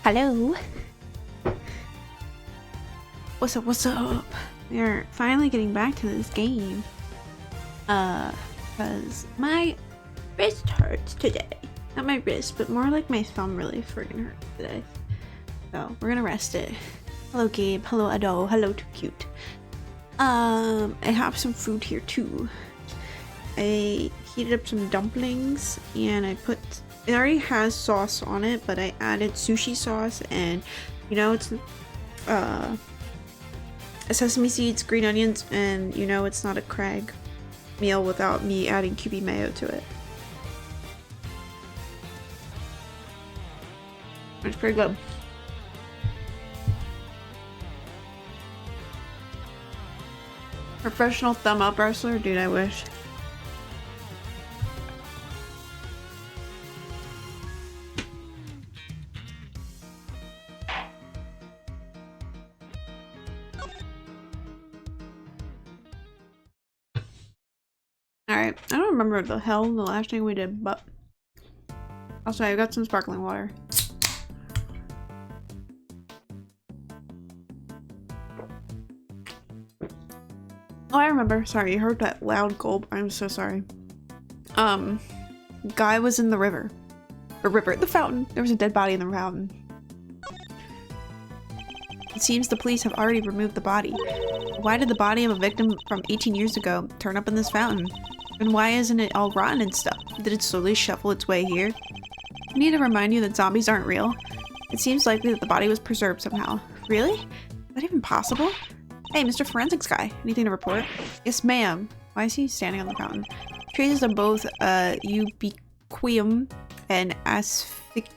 Hello. What's up, what's up? We're finally getting back to this game. Because my wrist hurts today. Not my wrist, but more like my thumb really friggin' hurts today. So, we're gonna rest it. Hello, Gabe. Hello, Ado. Hello, Too Cute. I have some food here, too. I heated up some dumplings, and I put... It already has sauce on it, but I added sushi sauce, and, you know, it's, sesame seeds, green onions, and, you know, it's not a Craig meal without me adding QB mayo to it. It's pretty good. Professional thumb up wrestler? Dude, I wish. Alright, I don't remember the last thing we did, but also I got some sparkling water. Oh, I remember. Sorry, you heard that loud gulp. I'm so sorry. Guy was in the river. The fountain. There was a dead body in the fountain. It seems the police have already removed the body. Why did the body of a victim from 18 years ago turn up in this fountain? And why isn't it all rotten and stuff? Did it slowly shuffle its way here? I need to remind you that zombies aren't real. It seems likely that the body was preserved somehow. Really? Is that even possible? Hey, Mr. Forensics guy. Anything to report? Yes, ma'am. Why is he standing on the fountain? Traces of both ubiquium and asphyxion.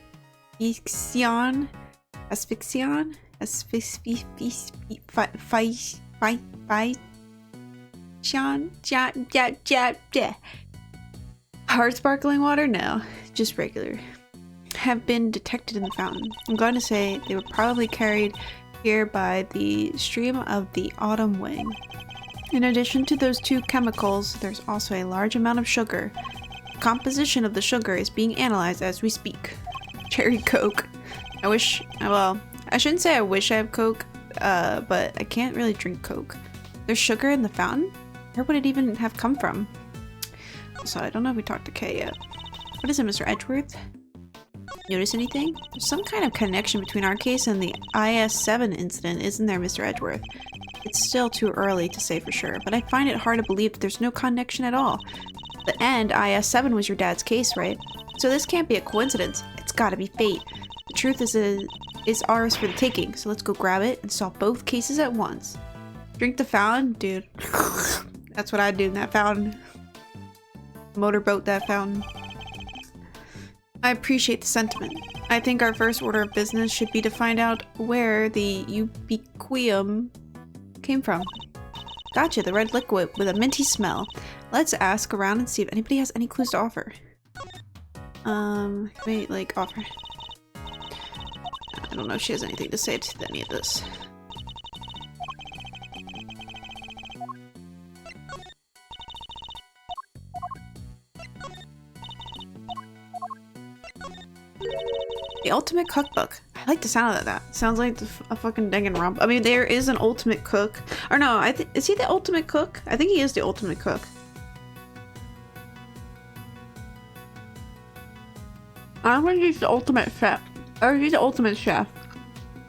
Hard sparkling water? No, just regular. Have been detected in the fountain. I'm going to say they were probably carried here by the stream of the autumn wind. In addition to those two chemicals, there's also a large amount of sugar. The composition of the sugar is being analyzed as we speak. Cherry Coke. I wish, well, I shouldn't say I wish I have Coke, but I can't really drink Coke. There's sugar in the fountain? Where would it even have come from? So I don't know if we talked to Kay yet. What is it, Mr. Edgeworth? Notice anything? There's some kind of connection between our case and the IS-7 incident, isn't there, Mr. Edgeworth? It's still too early to say for sure, but I find it hard to believe that there's no connection at all. The end, IS-7 was your dad's case, right? So this can't be a coincidence. It's gotta be fate. The truth is ours for the taking, so let's go grab it and solve both cases at once. Drink the fountain? Dude. That's what I'd do in that fountain. Motorboat that fountain. I appreciate the sentiment. I think our first order of business should be to find out where the ubiquium came from. Gotcha, the red liquid with a minty smell. Let's ask around and see if anybody has any clues to offer. Wait, like, offer. I don't know if she has anything to say to any of this. The ultimate cookbook. I like the sound of that. Sounds like a fucking Danganronpa. I mean, there is an ultimate cook. Or no, is he the ultimate cook? I think he is the ultimate cook. I don't think he's the ultimate chef. Or he's the ultimate chef.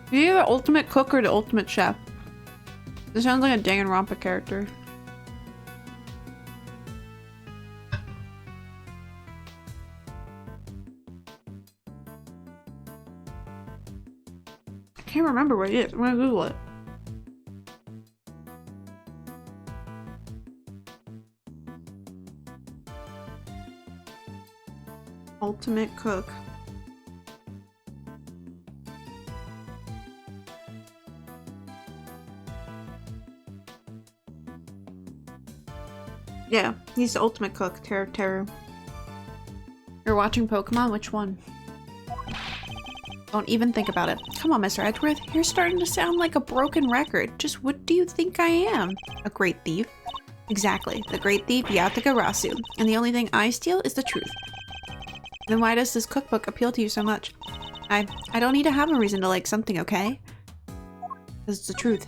Is he the ultimate cook or the ultimate chef? This sounds like a Danganronpa character. I can't remember where he is. I'm gonna Google it. Ultimate cook. Yeah, he's the ultimate cook. Terror. You're watching Pokemon? Which one? Don't even think about it. Come on, Mr. Edgeworth. You're starting to sound like a broken record. Just what do you think I am? A great thief? Exactly. The great thief Yatika Rasu. And the only thing I steal is the truth. Then why does this cookbook appeal to you so much? I don't need to have a reason to like something, okay? This is the truth.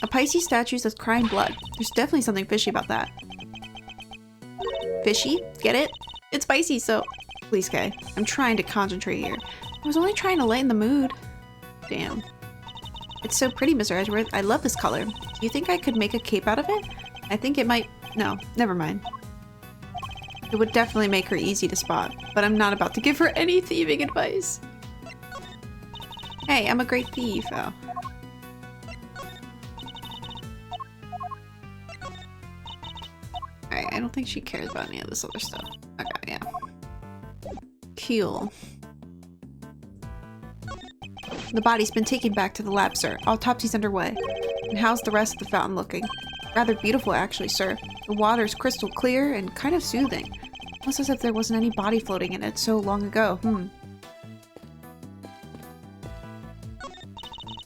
A Pisces statue that's crying blood. There's definitely something fishy about that. Fishy? Get it? It's spicy, so... Please, Kay. I'm trying to concentrate here. I was only trying to lighten the mood. Damn. It's so pretty, Mr. Edgeworth. I love this color. Do you think I could make a cape out of it? I think it might... No, never mind. It would definitely make her easy to spot, but I'm not about to give her any thieving advice. Hey, I'm a great thief. Oh. Alright, I don't think she cares about any of this other stuff. Okay, yeah. Cool. The body's been taken back to the lab, sir. Autopsy's underway. And how's the rest of the fountain looking? Rather beautiful, actually, sir. The water's crystal clear and kind of soothing. Almost as if there wasn't any body floating in it so long ago.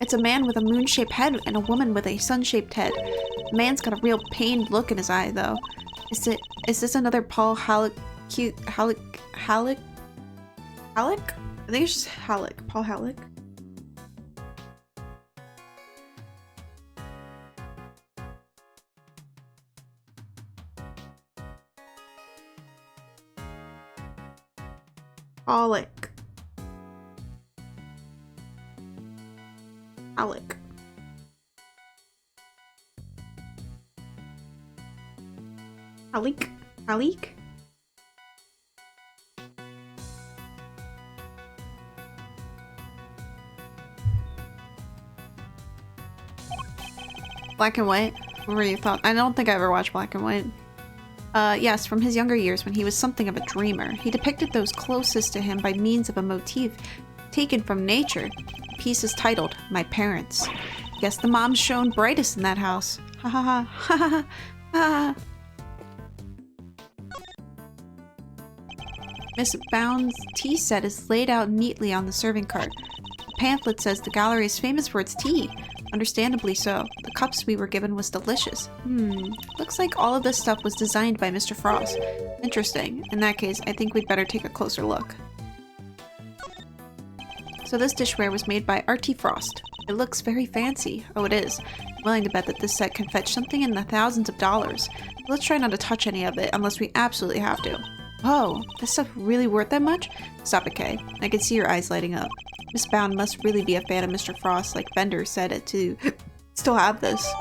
It's a man with a moon-shaped head and a woman with a sun-shaped head. The man's got a real pained look in his eye, though. Is this another Paul Halleck? Halleck? I think it's just Halleck. Paul Halleck? Halleck. Halleck. Halleck? Halleck? Black and White? What were your thoughts? I don't think I ever watched Black and White. Yes, from his younger years when he was something of a dreamer. He depicted those closest to him by means of a motif taken from nature. The piece is titled, My Parents. Guess the moms shone brightest in that house. Ha ha ha ha ha ha. Miss Bound's tea set is laid out neatly on the serving cart. The pamphlet says the gallery is famous for its tea. Understandably so. The cups we were given was delicious. Looks like all of this stuff was designed by Mr. Frost. Interesting. In that case, I think we'd better take a closer look. So this dishware was made by R.T. Frost. It looks very fancy. Oh, it is. I'm willing to bet that this set can fetch something in the thousands of dollars. But let's try not to touch any of it unless we absolutely have to. Whoa, this stuff really worth that much? Stop it, Kay. I can see your eyes lighting up. Miss Bound must really be a fan of Mr. Frost, like Bender said it to still have this.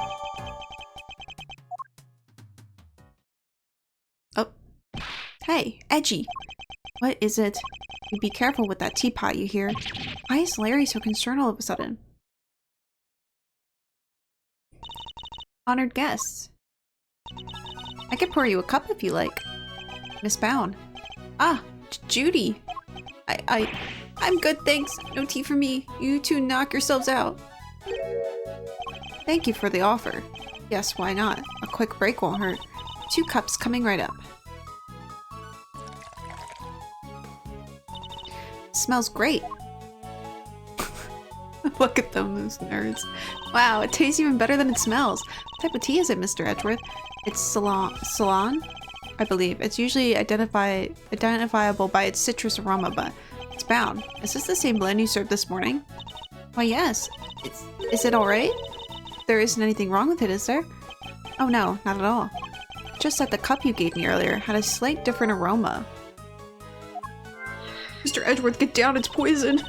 Oh. Hey, Edgy. What is it? You be careful with that teapot, you hear? Why is Larry so concerned all of a sudden? Honored guests. I could pour you a cup if you like. Miss Bound. Ah, Judy. I'm good, thanks. No tea for me. You two knock yourselves out. Thank you for the offer. Yes, why not? A quick break won't hurt. 2 cups coming right up. Smells great. Look at them, those nerds. Wow, it tastes even better than it smells. What type of tea is it, Mr. Edgeworth? It's Ceylon, I believe. It's usually identifiable by its citrus aroma, but it's Bound. Is this the same blend you served this morning? Why, yes. Is it alright? There isn't anything wrong with it, is there? Oh no, not at all. Just that the cup you gave me earlier had a slight different aroma. Mr. Edgeworth, get down, it's poison!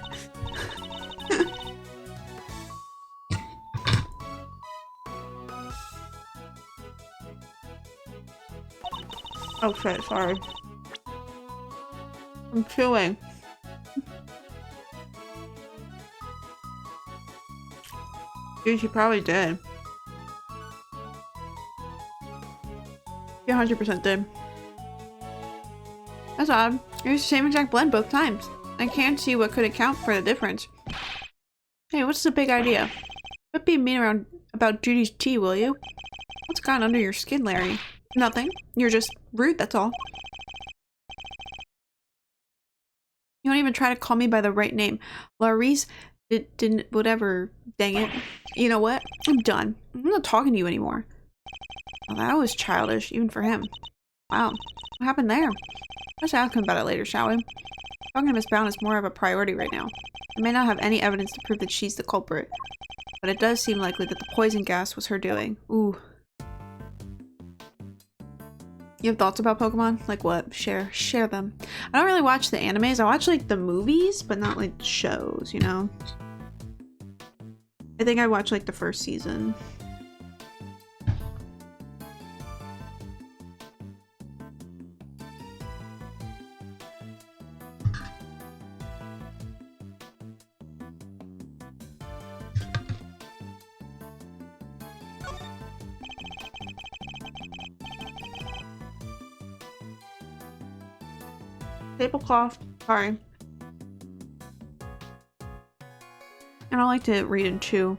Oh shit, sorry. I'm chewing. Dude, she probably did. She 100% did. That's odd. It was the same exact blend both times. I can't see what could account for the difference. Hey, what's the big idea? Quit being mean around about Judy's tea, will you? What's gone under your skin, Larry? Nothing. You're just rude, that's all. You don't even try to call me by the right name. Laurice didn't, whatever, dang it. You know what? I'm done. I'm not talking to you anymore. Well, that was childish, even for him. Wow. What happened there? Let's ask him about it later, shall we? Talking to Miss Brown is more of a priority right now. I may not have any evidence to prove that she's the culprit, but it does seem likely that the poison gas was her doing. Ooh. You have thoughts about Pokemon? Like what? Share them. I don't really watch the animes. I watch like the movies, but not like shows, you know? I think I watched like the first season. Tablecloth. Sorry. I don't like to read and chew.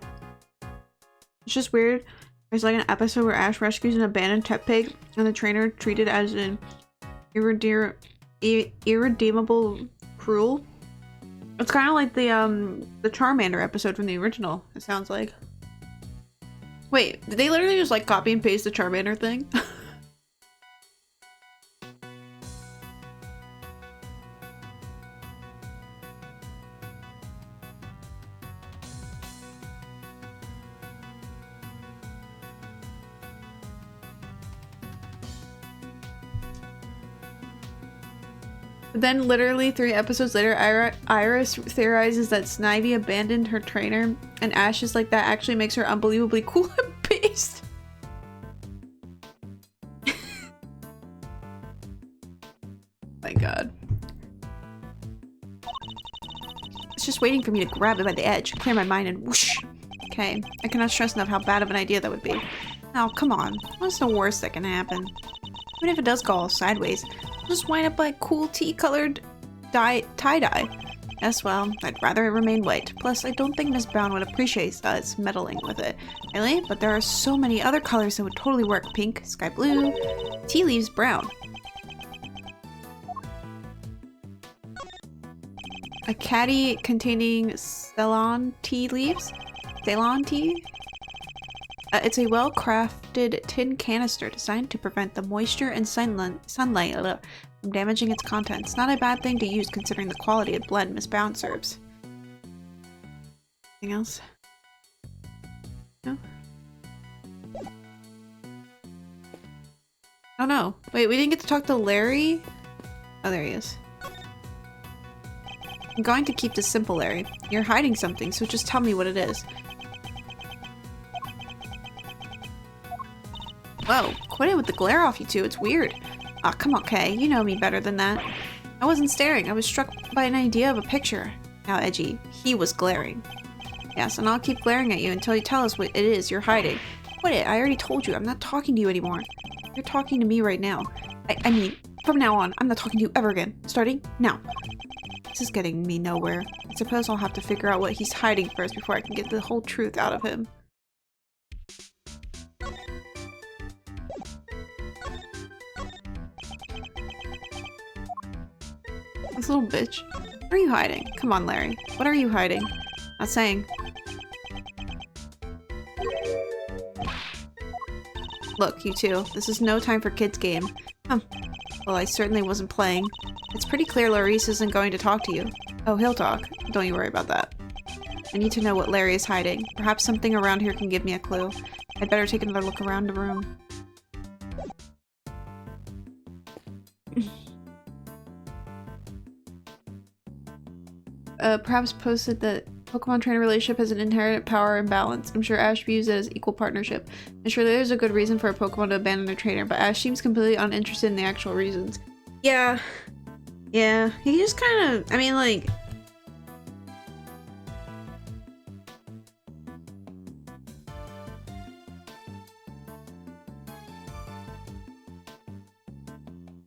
It's just weird. There's like an episode where Ash rescues an abandoned Tepig and the trainer treated as an irredeemable cruel. It's kind of like the Charmander episode from the original, it sounds like. Wait, did they literally just like copy and paste the Charmander thing? Then literally 3 episodes later, Iris theorizes that Snivy abandoned her trainer, and Ash is like, that actually makes her unbelievably cool and based. My god. It's just waiting for me to grab it by the edge, clear my mind, and whoosh. Okay, I cannot stress enough how bad of an idea that would be. Oh, come on. What's the worst that can happen? Even if it does go all sideways, just wind up like cool tea-colored tie-dye. Yes, well, I'd rather it remain white. Plus, I don't think Miss Brown would appreciate us meddling with it. Really? But there are so many other colors that would totally work. Pink, sky blue, tea leaves brown. A caddy containing Ceylon tea leaves? Ceylon tea? It's a well-crafted tin canister designed to prevent the moisture and sunlight from damaging its contents. Not a bad thing to use considering the quality of blend Miss Brown serves. Anything else? No? Oh no. Wait, we didn't get to talk to Larry? Oh, there he is. I'm going to keep this simple, Larry. You're hiding something, so just tell me what it is. Whoa, quit it with the glare off, you two. It's weird. Aw, come on, Kay. You know me better than that. I wasn't staring. I was struck by an idea of a picture. Now, Edgy, he was glaring. Yes, and I'll keep glaring at you until you tell us what it is you're hiding. Quit it. I already told you. I'm not talking to you anymore. You're talking to me right now. I mean, from now on, I'm not talking to you ever again. Starting now. This is getting me nowhere. I suppose I'll have to figure out what he's hiding first before I can get the whole truth out of him. This little bitch. What are you hiding? Come on, Larry. What are you hiding? Not saying. Look, you two. This is no time for kids' game. Well, I certainly wasn't playing. It's pretty clear Laurice isn't going to talk to you. Oh, he'll talk. Don't you worry about that. I need to know what Larry is hiding. Perhaps something around here can give me a clue. I'd better take another look around the room. Perhaps posted that Pokemon trainer relationship has an inherent power imbalance. I'm sure Ash views it as equal partnership. And surely there's a good reason for a Pokemon to abandon their trainer, but Ash seems completely uninterested in the actual reasons. Yeah. Yeah. He just kind of, I mean, like...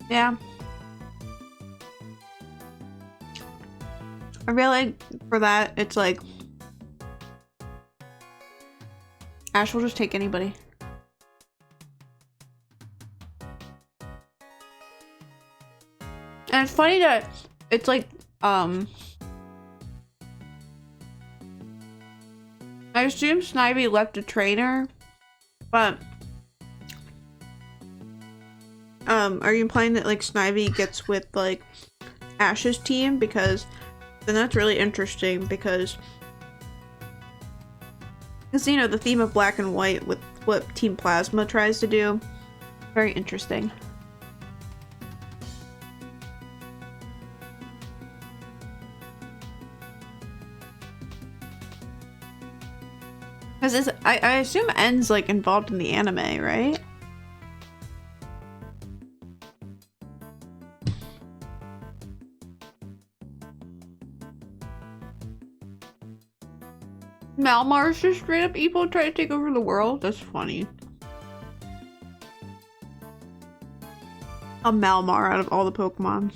Yeah. I feel like for that, it's like Ash will just take anybody. And it's funny that it's like, I assume Snivy left a trainer, but Are you implying that like Snivy gets with like Ash's team? Because then that's really interesting because you know the theme of black and white with what Team Plasma tries to do. Very interesting. Because I assume N's like involved in the anime, right? Malmar's just straight up evil, try to take over the world? That's funny. A Malmar out of all the Pokemon.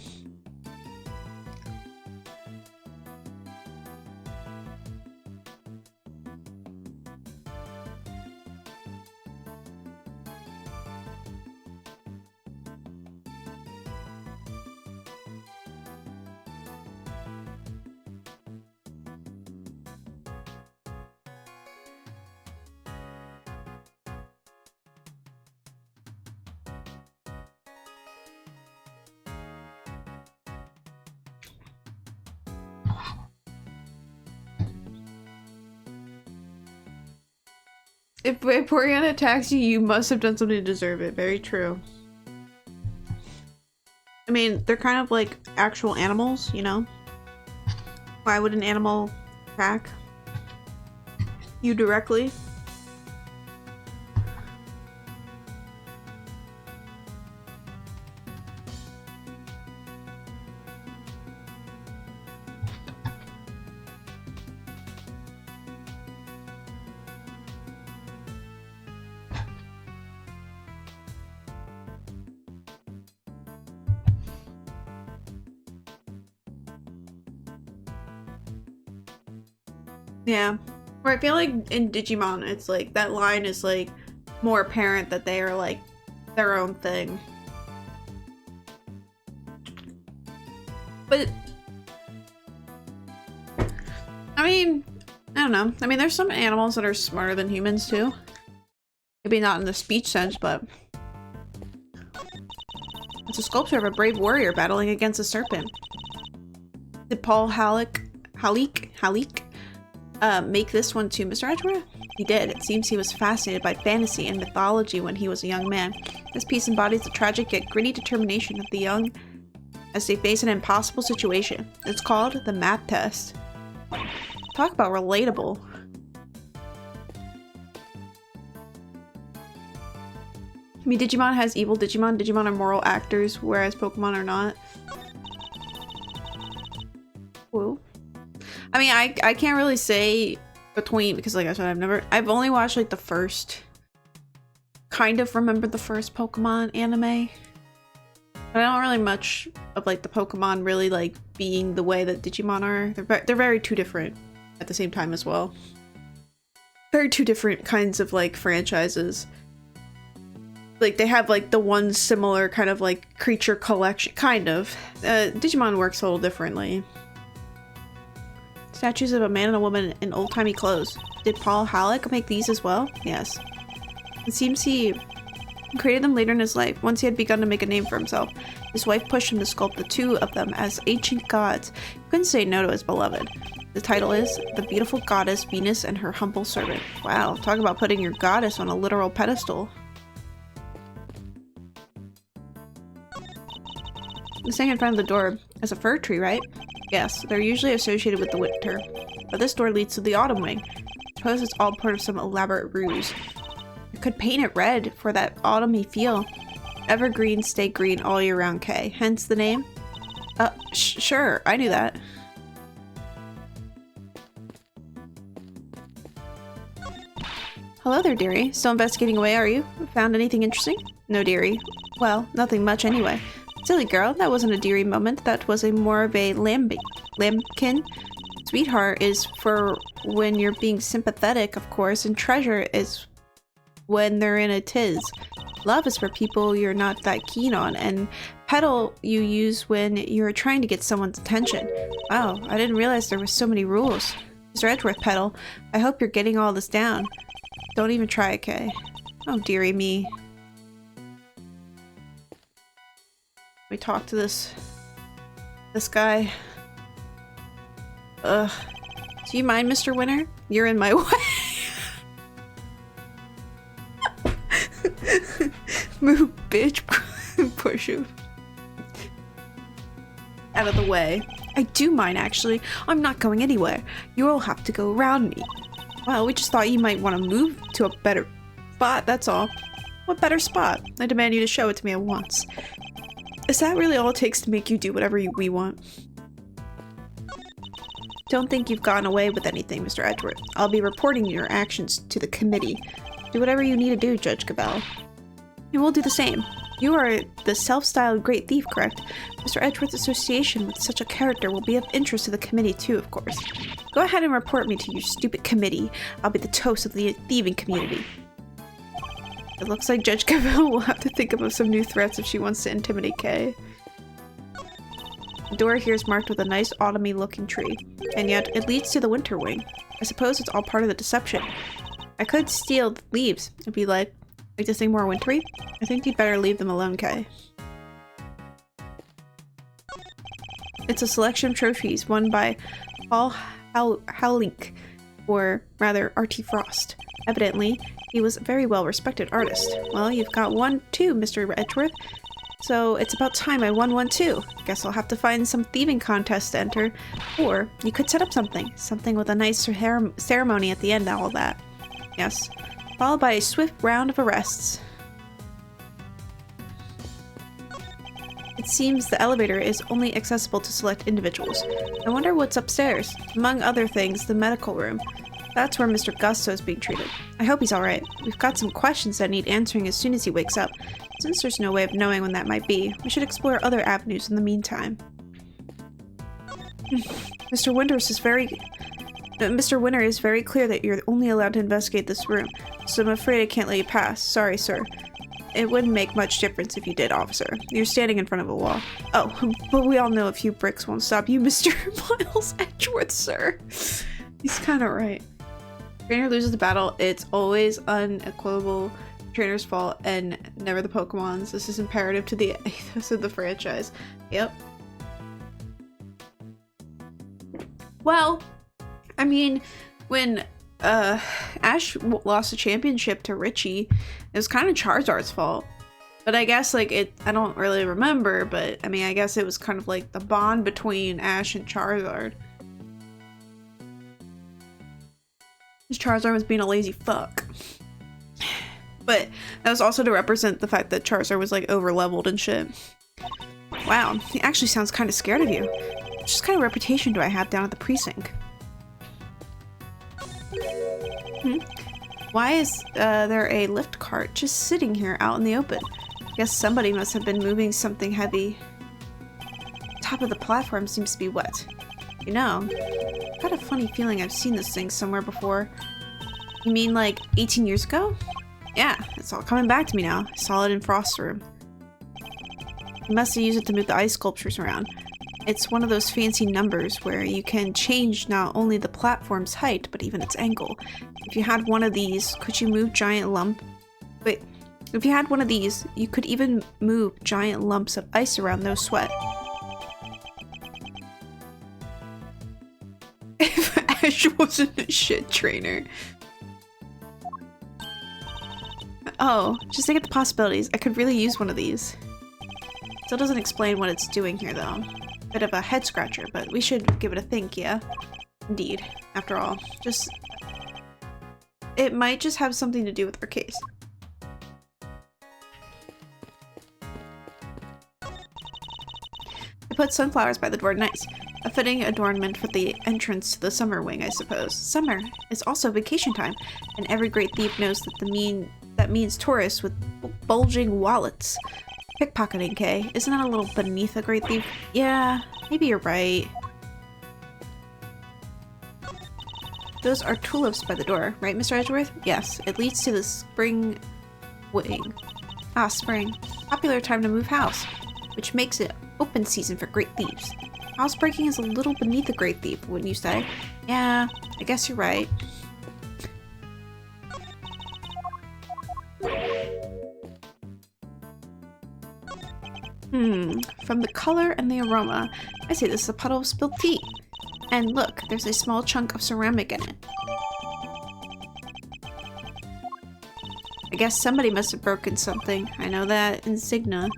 If Vaporeon attacks you, you must have done something to deserve it. Very true. I mean, they're kind of like actual animals, you know? Why would an animal attack you directly? Yeah. Or I feel like in Digimon, it's like, that line is like more apparent that they are like their own thing. But, I mean, I don't know. I mean, there's some animals that are smarter than humans too. Maybe not in the speech sense, but it's a sculpture of a brave warrior battling against a serpent. Did Paul Halik make this one too, Mr. Edgeworth? He did. It seems he was fascinated by fantasy and mythology when he was a young man. This piece embodies the tragic yet gritty determination of the young as they face an impossible situation. It's called the Map Test. Talk about relatable. I mean, Digimon has evil Digimon. Digimon are moral actors, whereas Pokemon are not. Whoa. I mean, I can't really say between, because like I said, I've only watched like the first, kind of remember the first Pokemon anime. But I don't really much of like the Pokemon really like being the way that Digimon are. They're very two different at the same time as well. Very two different kinds of like franchises. Like they have like the one similar kind of like creature collection, kind of. Digimon works a little differently. Statues of a man and a woman in old-timey clothes. Did Paul Halleck make these as well? Yes. It seems he created them later in his life, once he had begun to make a name for himself. His wife pushed him to sculpt the two of them as ancient gods. He couldn't say no to his beloved. The title is The Beautiful Goddess Venus and Her Humble Servant. Wow, talk about putting your goddess on a literal pedestal. The thing in front of the door is a fir tree, right? Yes, they're usually associated with the winter, but this door leads to the autumn wing. I suppose it's all part of some elaborate ruse. I could paint it red for that autumny feel. Evergreens stay green all year round, K. Hence the name? Sure, I knew that. Hello there, dearie. Still investigating away, are you? Found anything interesting? No, dearie. Well, nothing much anyway. Silly girl, that wasn't a dearie moment, that was more of a lambkin. Sweetheart is for when you're being sympathetic, of course, and treasure is when they're in a tiz. Love is for people you're not that keen on, and petal you use when you're trying to get someone's attention. Wow, I didn't realize there were so many rules. Mr. Edgeworth, Petal, I hope you're getting all this down. Don't even try, okay? Oh, dearie me. We talk to this guy. Ugh. Do you mind, Mr. Winner? You're in my way. Move, bitch. Push you out of the way. I do mind, actually. I'm not going anywhere. You'll have to go around me. Well, we just thought you might want to move to a better spot, that's all. What better spot? I demand you to show it to me at once. Is that really all it takes to make you do whatever we want? Don't think you've gotten away with anything, Mr. Edgeworth. I'll be reporting your actions to the committee. Do whatever you need to do, Judge Cabell. And we'll do the same. You are the self-styled great thief, correct? Mr. Edgeworth's association with such a character will be of interest to the committee too, of course. Go ahead and report me to your stupid committee. I'll be the toast of the thieving community. It looks like Judge Cabell will have to think of some new threats if she wants to intimidate Kay. The door here is marked with a nice autumny looking tree, and yet it leads to the winter wing. I suppose it's all part of the deception. I could steal the leaves and be like this thing more wintry? I think you'd better leave them alone, Kay. It's a selection of trophies won by Paul Howlink, or rather Artie Frost. Evidently, he was a very well-respected artist. Well, you've got one too, Mr. Edgeworth. So it's about time I won one too. Guess I'll have to find some thieving contest to enter. Or you could set up something with a nice ceremony at the end of all that. Yes. Followed by a swift round of arrests. It seems the elevator is only accessible to select individuals. I wonder what's upstairs. Among other things, the medical room. That's where Mr. Gusto is being treated. I hope he's alright. We've got some questions that need answering as soon as he wakes up. Since there's no way of knowing when that might be, we should explore other avenues in the meantime. Mr. Winter is very clear that you're only allowed to investigate this room, so I'm afraid I can't let you pass. Sorry, sir. It wouldn't make much difference if you did, officer. You're standing in front of a wall. Oh, but we all know a few bricks won't stop you, Mr. Miles Edgeworth, sir. He's kind of right. Trainer loses the battle. It's always unequivocal trainer's fault and never the Pokemon's. This is imperative to the ethos of the franchise. Yep. Well, I mean, when Ash lost the championship to Richie, it was kind of Charizard's fault. But I guess, like, I don't really remember, but I mean, I guess it was kind of like the bond between Ash and Charizard. Charizard was being a lazy fuck. But that was also to represent the fact that Charizard was like over leveled and shit. Wow, he actually sounds kind of scared of you. What just kind of reputation do I have down at the precinct? Why is there a lift cart just sitting here out in the open? I guess somebody must have been moving something heavy. Top of the platform seems to be wet. You know, I've got a funny feeling I've seen this thing somewhere before. You mean like 18 years ago? Yeah, it's all coming back to me now. I saw it in Frost's room. You must have used it to move the ice sculptures around. It's one of those fancy numbers where you can change not only the platform's height, but even its angle. If you had one of these, could you move giant if you had one of these, you could even move giant lumps of ice around no sweat. If Ash wasn't a shit trainer. Oh, just think of the possibilities. I could really use one of these. Still doesn't explain what it's doing here, though. Bit of a head scratcher, but we should give it a think, yeah? Indeed. After all, it might just have something to do with our case. I put sunflowers by the door. Nice. A fitting adornment for the entrance to the summer wing, I suppose. Summer is also vacation time, and every great thief knows that that means tourists with bulging wallets. Pickpocketing, Kay. Isn't that a little beneath a great thief? Yeah, maybe you're right. Those are tulips by the door, right, Mr. Edgeworth? Yes, it leads to the spring wing. Ah, spring. Popular time to move house, which makes it open season for great thieves. Housebreaking is a little beneath a great thief, wouldn't you say? Yeah, I guess you're right. From the color and the aroma, I say this is a puddle of spilled tea. And look, there's a small chunk of ceramic in it. I guess somebody must have broken something. I know that insignia.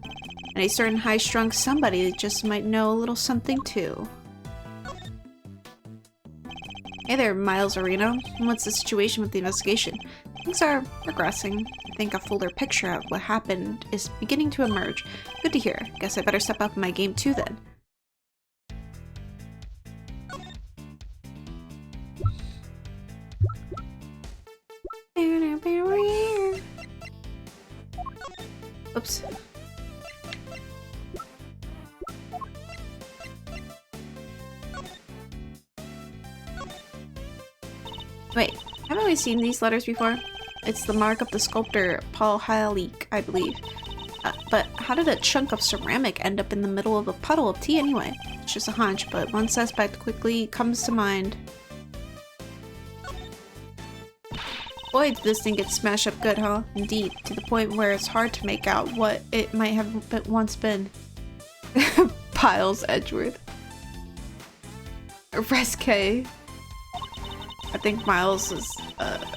And a certain high-strung somebody just might know a little something too. Hey there, Miles Areno. What's the situation with the investigation? Things are progressing. I think a fuller picture of what happened is beginning to emerge. Good to hear. Guess I better step up my game too then. Oops. Wait, haven't we seen these letters before? It's the mark of the sculptor Paul Halik, I believe. But how did a chunk of ceramic end up in the middle of a puddle of tea anyway? It's just a hunch, but one suspect quickly comes to mind. Boy, did this thing get smashed up good, huh? Indeed, to the point where it's hard to make out what it might have once been. Piles Edgeworth. Resque. I think Miles is,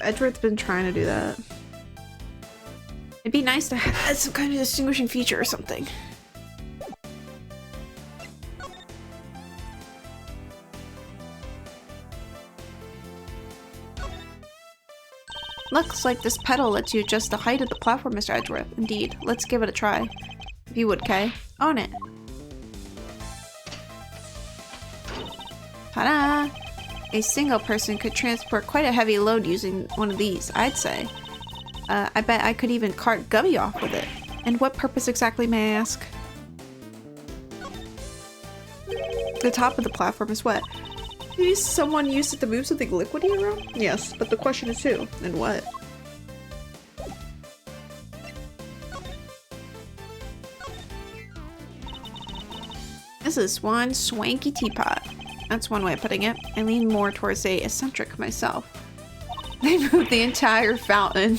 Edgeworth's been trying to do that. It'd be nice to have some kind of distinguishing feature or something. Looks like this pedal lets you adjust the height of the platform, Mr. Edgeworth. Indeed. Let's give it a try. If you would, Kay. On it. Ta-da! A single person could transport quite a heavy load using one of these, I'd say. I bet I could even cart Gubby off with it. And what purpose exactly, may I ask? The top of the platform is wet. Maybe someone used it to move something liquidy around? Yes, but the question is who and what. This is one swanky teapot. That's one way of putting it. I lean more towards a eccentric myself. They moved the entire fountain.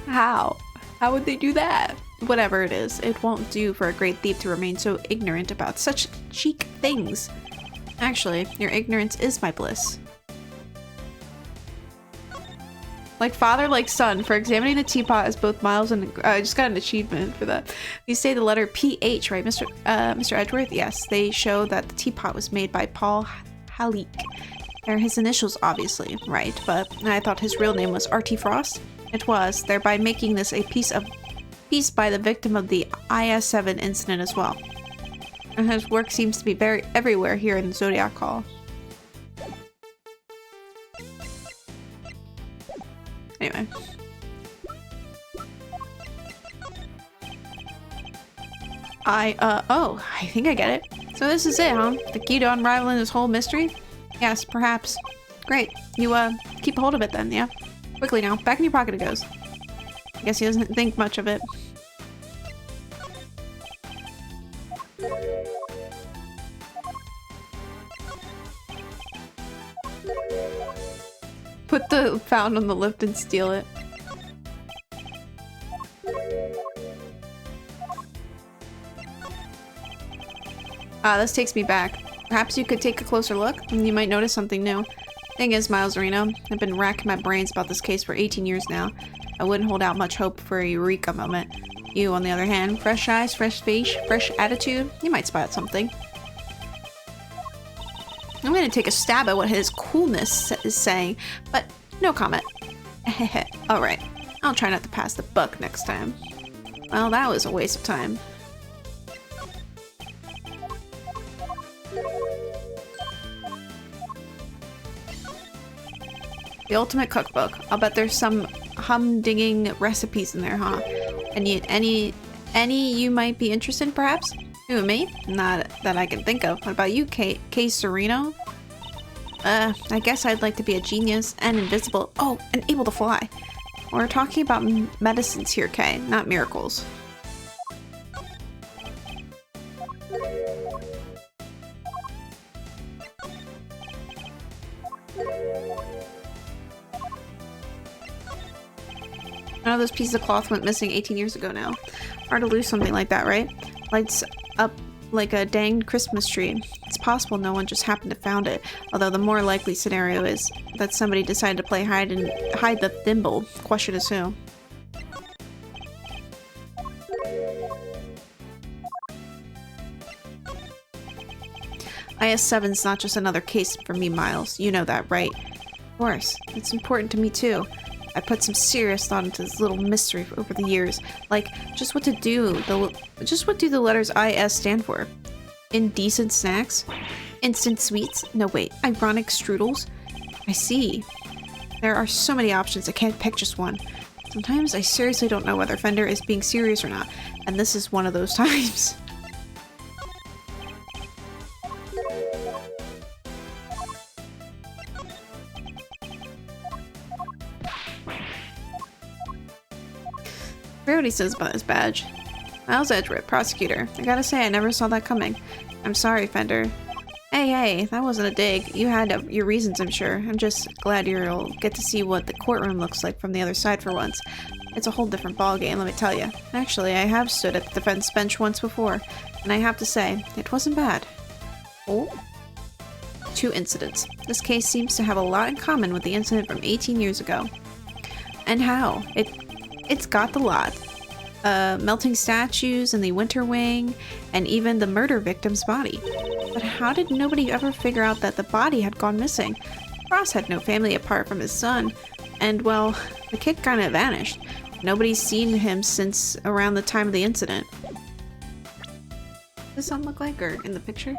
How? How would they do that? Whatever it is, it won't do for a great thief to remain so ignorant about such chic things. Actually, your ignorance is my bliss. Like father, like son, for examining the teapot as both Miles and I just got an achievement for that. You say the letter PH, right, Mr. Edgeworth? Yes, they show that the teapot was made by Paul Halik. They're his initials, obviously, right? But I thought his real name was R.T. Frost. It was, thereby making this a piece by the victim of the IS-7 incident as well. And his work seems to be very everywhere here in the Zodiac Hall. Anyway. Oh, I think I get it. So this is it, huh? The key to unraveling this whole mystery? Yes, perhaps. Great. You, keep a hold of it then, yeah? Quickly now. Back in your pocket it goes. I guess he doesn't think much of it. Put the fountain on the lift and steal it. This takes me back. Perhaps you could take a closer look, and you might notice something new. Thing is, Miles Reno, I've been racking my brains about this case for 18 years now. I wouldn't hold out much hope for a eureka moment. You, on the other hand, fresh eyes, fresh face, fresh attitude, you might spot something. I'm gonna take a stab at what his coolness is saying, but no comment. Alright, I'll try not to pass the buck next time. Well, that was a waste of time. The ultimate cookbook. I'll bet there's some humdinging recipes in there, huh? Any you might be interested in, perhaps? Who, me? Not that I can think of. What about you, Kay Sereno? I guess I'd like to be a genius and invisible. Oh, and able to fly. We're talking about medicines here, Kay, not miracles. None of those pieces of cloth went missing 18 years ago now. Hard to lose something like that, right? Lights up like a danged Christmas tree. It's possible no one just happened to found it, although the more likely scenario is that somebody decided to play hide the thimble. Question is who. IS-7's not just another case for me, Miles. You know that, right? Of course. It's important to me, too. I put some serious thought into this little mystery over the years. Like, just what do the letters IS stand for? Indecent snacks? Instant sweets? No, wait. Ironic strudels? I see. There are so many options, I can't pick just one. Sometimes I seriously don't know whether Fender is being serious or not, and this is one of those times. I forget what he says about his badge. Miles Edgeworth, Prosecutor. I gotta say, I never saw that coming. I'm sorry, Fender. Hey, that wasn't a dig. You had your reasons, I'm sure. I'm just glad you'll get to see what the courtroom looks like from the other side for once. It's a whole different ballgame, let me tell you. Actually, I have stood at the defense bench once before, and I have to say, it wasn't bad. Oh? 2 incidents. This case seems to have a lot in common with the incident from 18 years ago. And how? It's got the lot. Melting statues in the Winter Wing, and even the murder victim's body. But how did nobody ever figure out that the body had gone missing? Ross had no family apart from his son, and well, the kid kinda vanished. Nobody's seen him since around the time of the incident. Does this son look like, or in the picture?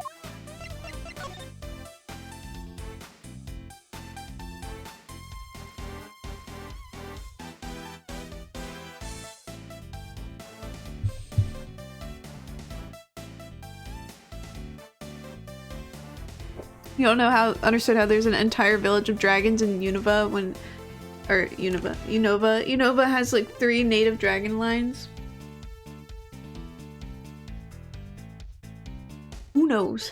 You don't know understood how there's an entire village of dragons in Unova Unova has like 3 native dragon lines. Who knows?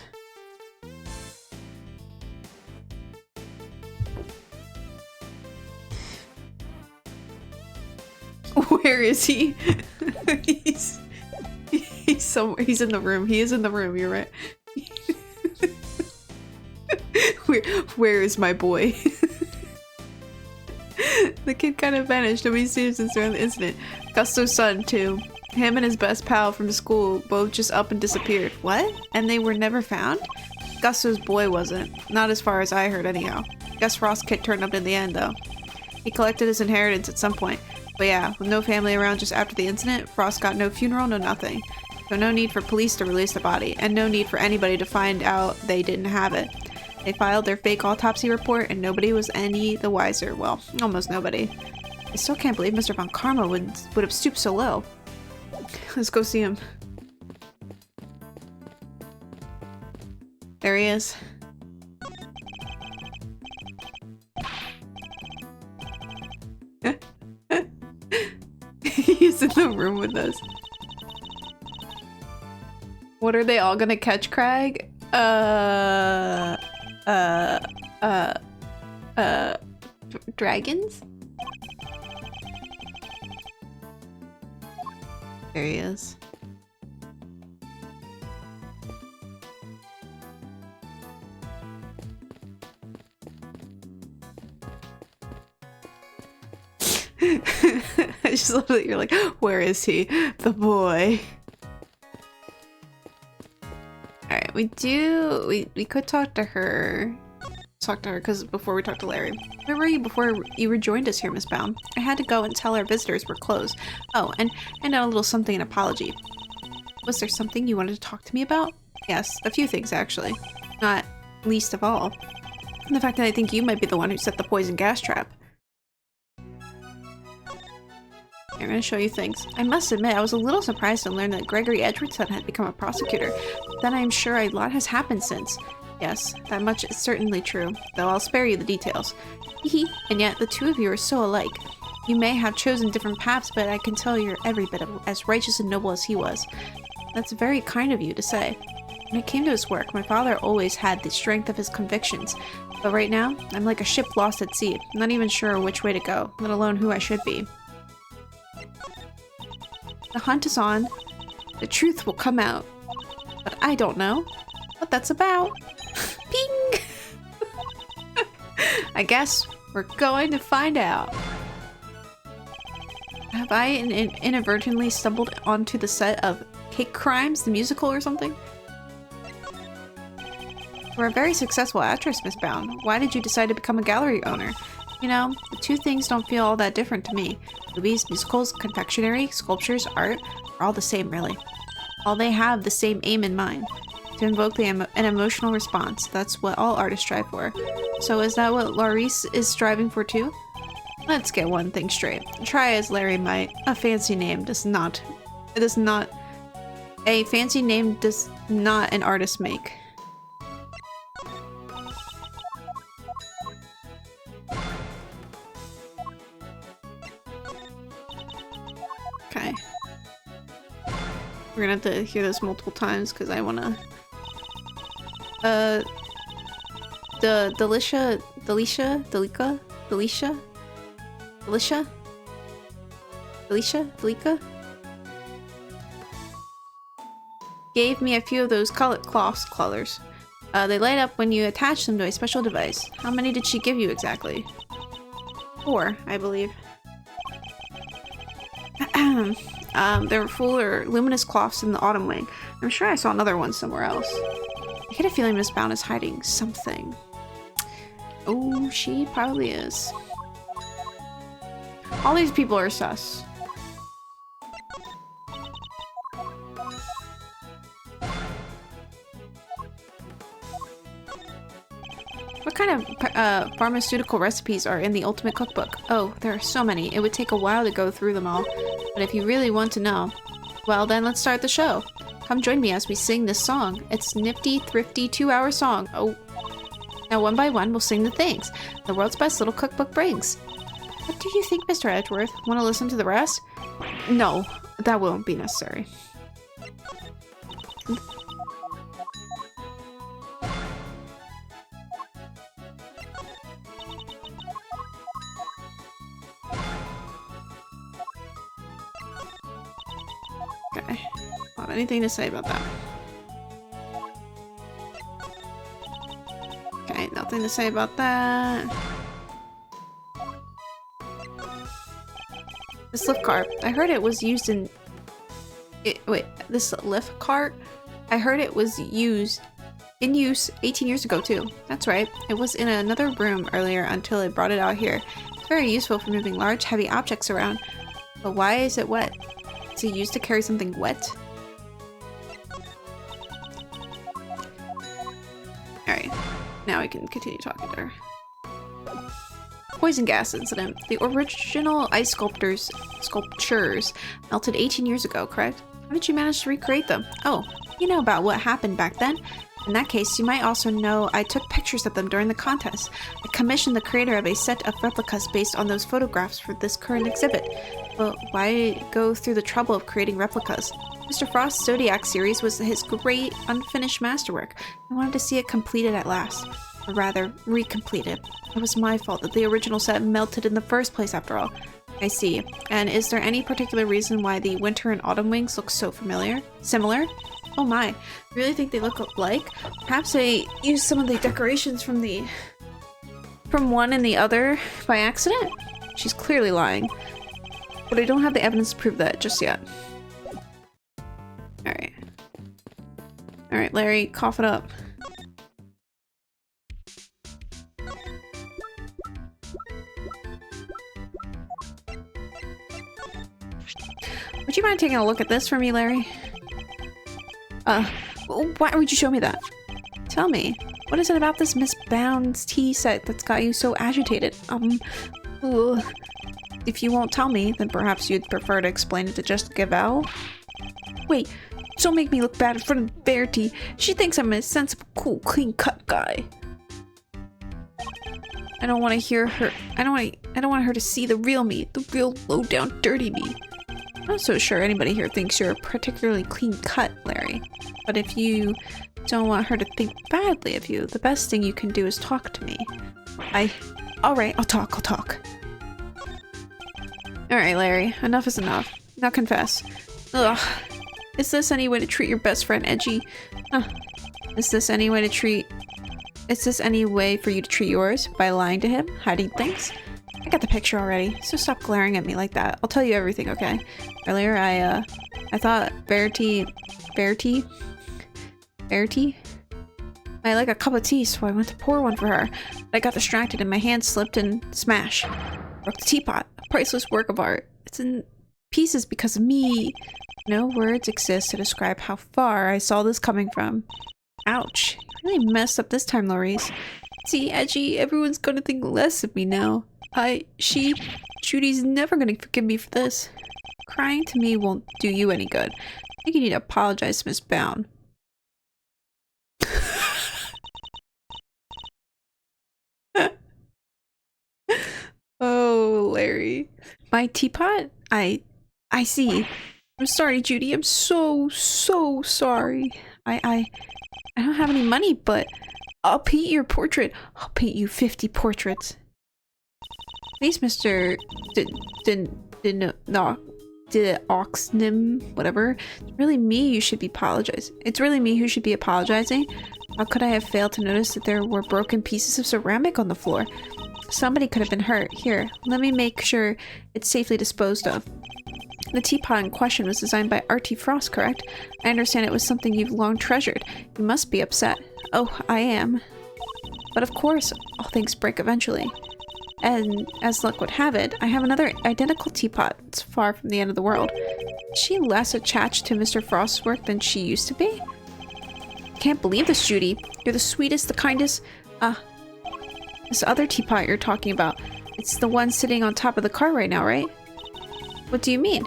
Where is he? he's somewhere. He's in the room. He is in the room, you're right. Where is my boy? The kid kind of vanished. Nobody's seen him since around the incident. Gusto's son, too. Him and his best pal from school both just up and disappeared. What? And they were never found? Gusto's boy wasn't. Not as far as I heard, anyhow. Guess Ross' kid turned up in the end, though. He collected his inheritance at some point. But yeah, with no family around just after the incident, Frost got no funeral, no nothing. So no need for police to release the body, and no need for anybody to find out they didn't have it. They filed their fake autopsy report, and nobody was any the wiser. Well, almost nobody. I still can't believe Mr. Von Karma would have stooped so low. Let's go see him. There he is. He's in the room with us. What are they all gonna catch, Craig? Dragons? There he is. I just love that you're like, where is he? The boy. Alright, we could talk to her. Because before we talked to Larry. Where were you before you rejoined us here, Miss Baum? I had to go and tell our visitors we're closed. Oh, and a little something, an apology. Was there something you wanted to talk to me about? Yes, a few things actually. Not least of all, the fact that I think you might be the one who set the poison gas trap. I'm gonna show you things. I must admit, I was a little surprised to learn that Gregory Edwardson had become a prosecutor. Then I'm sure a lot has happened since. Yes, that much is certainly true, though I'll spare you the details. Hehe, and yet the two of you are so alike. You may have chosen different paths, but I can tell you're every bit as righteous and noble as he was. That's very kind of you to say. When it came to his work, my father always had the strength of his convictions, but right now, I'm like a ship lost at sea, not even sure which way to go, let alone who I should be. The hunt is on. The truth will come out. But I don't know what that's about. Ping! I guess we're going to find out. Have I inadvertently stumbled onto the set of Cake Crimes, the musical or something? You're a very successful actress, Miss Bound. Why did you decide to become a gallery owner? You know, the two things don't feel all that different to me. Movies, musicals, confectionery, sculptures, art are all the same, really. All they have the same aim in mind. To invoke an emotional response. That's what all artists strive for. So is that what Laurice is striving for too? Let's get one thing straight. Try as Larry might, a fancy name does not an artist make. Okay. We're gonna have to hear this multiple times because I wanna... Delicia gave me a few of those cloth colors. They light up when you attach them to a special device. How many did she give you exactly? 4, I believe. There were fuller luminous cloths in the autumn wing. I'm sure I saw another one somewhere else. I get a feeling Miss Bound is hiding something. Oh, she probably is. All these people are sus. What kind of pharmaceutical recipes are in the Ultimate Cookbook? Oh, there are so many. It would take a while to go through them all. But if you really want to know, well then let's start the show. Come join me as we sing this song. It's nifty, thrifty, 2-hour song. Oh. Now one by one we'll sing the things the world's best little cookbook brings. What do you think, Mr. Edgeworth? Want to listen to the rest? No, that won't be necessary. Okay. Not anything to say about that. Okay, nothing to say about that. This lift cart. I heard it was used in... this lift cart? I heard it was in use 18 years ago too. That's right. It was in another room earlier until it brought it out here. It's very useful for moving large, heavy objects around. But why is it wet? Is it used to carry something wet? Alright. Now we can continue talking to her. Poison gas incident. The original ice sculptures melted 18 years ago, correct? How did you manage to recreate them? Oh, you know about what happened back then? In that case, you might also know I took pictures of them during the contest. I commissioned the creator of a set of replicas based on those photographs for this current exhibit. But why go through the trouble of creating replicas? Mr. Frost's Zodiac series was his great unfinished masterwork. I wanted to see it completed at last. Or rather, recompleted. It was my fault that the original set melted in the first place after all. I see. And is there any particular reason why the winter and autumn wings look so similar? Oh my, really think they look alike? Perhaps I used some of the decorations from one and the other by accident? She's clearly lying. But I don't have the evidence to prove that just yet. Alright. Alright, Larry, cough it up. Would you mind taking a look at this for me, Larry? Why would you show me that? Tell me, what is it about this Miss Bound's tea set that's got you so agitated? Ugh. If you won't tell me, then perhaps you'd prefer to explain it to just Gavel? Wait, don't make me look bad in front of Verity. She thinks I'm a sensible, cool, clean-cut guy. I don't want to hear her. I don't want her to see the real me, the real low-down, dirty me. I'm not so sure anybody here thinks you're particularly clean-cut, Larry. But if you don't want her to think badly of you, the best thing you can do is talk to me. Alright, I'll talk. Alright, Larry, enough is enough. Now confess. Ugh. Is this any way to treat your best friend, Edgy? Huh. Is this any way for you to treat yours? By lying to him? Hiding things? I got the picture already, so stop glaring at me like that. I'll tell you everything, okay? Earlier, I thought Verity I like a cup of tea, so I went to pour one for her. But I got distracted and my hand slipped and smash. Broke the teapot. A priceless work of art. It's in pieces because of me. No words exist to describe how far I saw this coming from. Ouch. You really messed up this time, Laurice. See, Edgy, everyone's gonna think less of me now. Judy's never gonna forgive me for this. Crying to me won't do you any good. I think you need to apologize to Miss Bound. Oh, Larry. My teapot? I see. I'm sorry, Judy. I'm so sorry. I don't have any money, but I'll paint your portrait. I'll paint you 50 portraits. Please, Mr. Oxnim, whatever. It's really me you should be apologizing. It's really me who should be apologizing. How could I have failed to notice that there were broken pieces of ceramic on the floor? Somebody could have been hurt. Here, let me make sure it's safely disposed of. The teapot in question was designed by R.T. Frost, correct? I understand it was something you've long treasured. You must be upset. Oh, I am. But of course, all things break eventually. And as luck would have it, I have another identical teapot. It's far from the end of the world. Is she less attached to Mr. Frost's work than she used to be? Can't believe this, Judy. You're the sweetest, the kindest. This other teapot you're talking about. It's the one sitting on top of the car right now, right? What do you mean?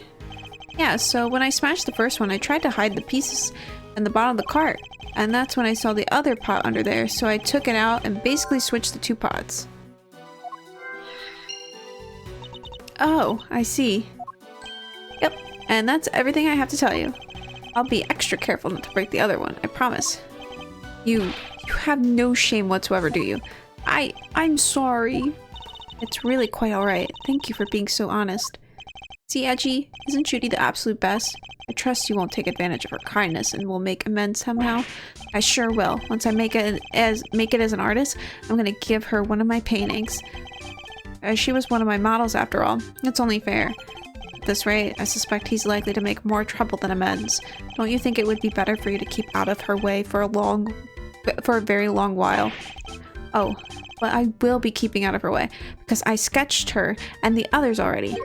Yeah, so when I smashed the first one, I tried to hide the pieces in the bottom of the cart. And that's when I saw the other pot under there, so I took it out and basically switched the two pots. Oh, I see. Yep, and that's everything I have to tell you. I'll be extra careful not to break the other one, I promise. You have no shame whatsoever, do you? I'm sorry. It's really quite alright. Thank you for being so honest. See, Edgy, isn't Judy the absolute best? I trust you won't take advantage of her kindness and will make amends somehow. I sure will. Once I make it as an artist, I'm gonna give her one of my paintings. She was one of my models after all. It's only fair. At this rate, I suspect he's likely to make more trouble than amends. Don't you think it would be better for you to keep out of her way for a very long while? Oh, but I will be keeping out of her way, because I sketched her and the others already.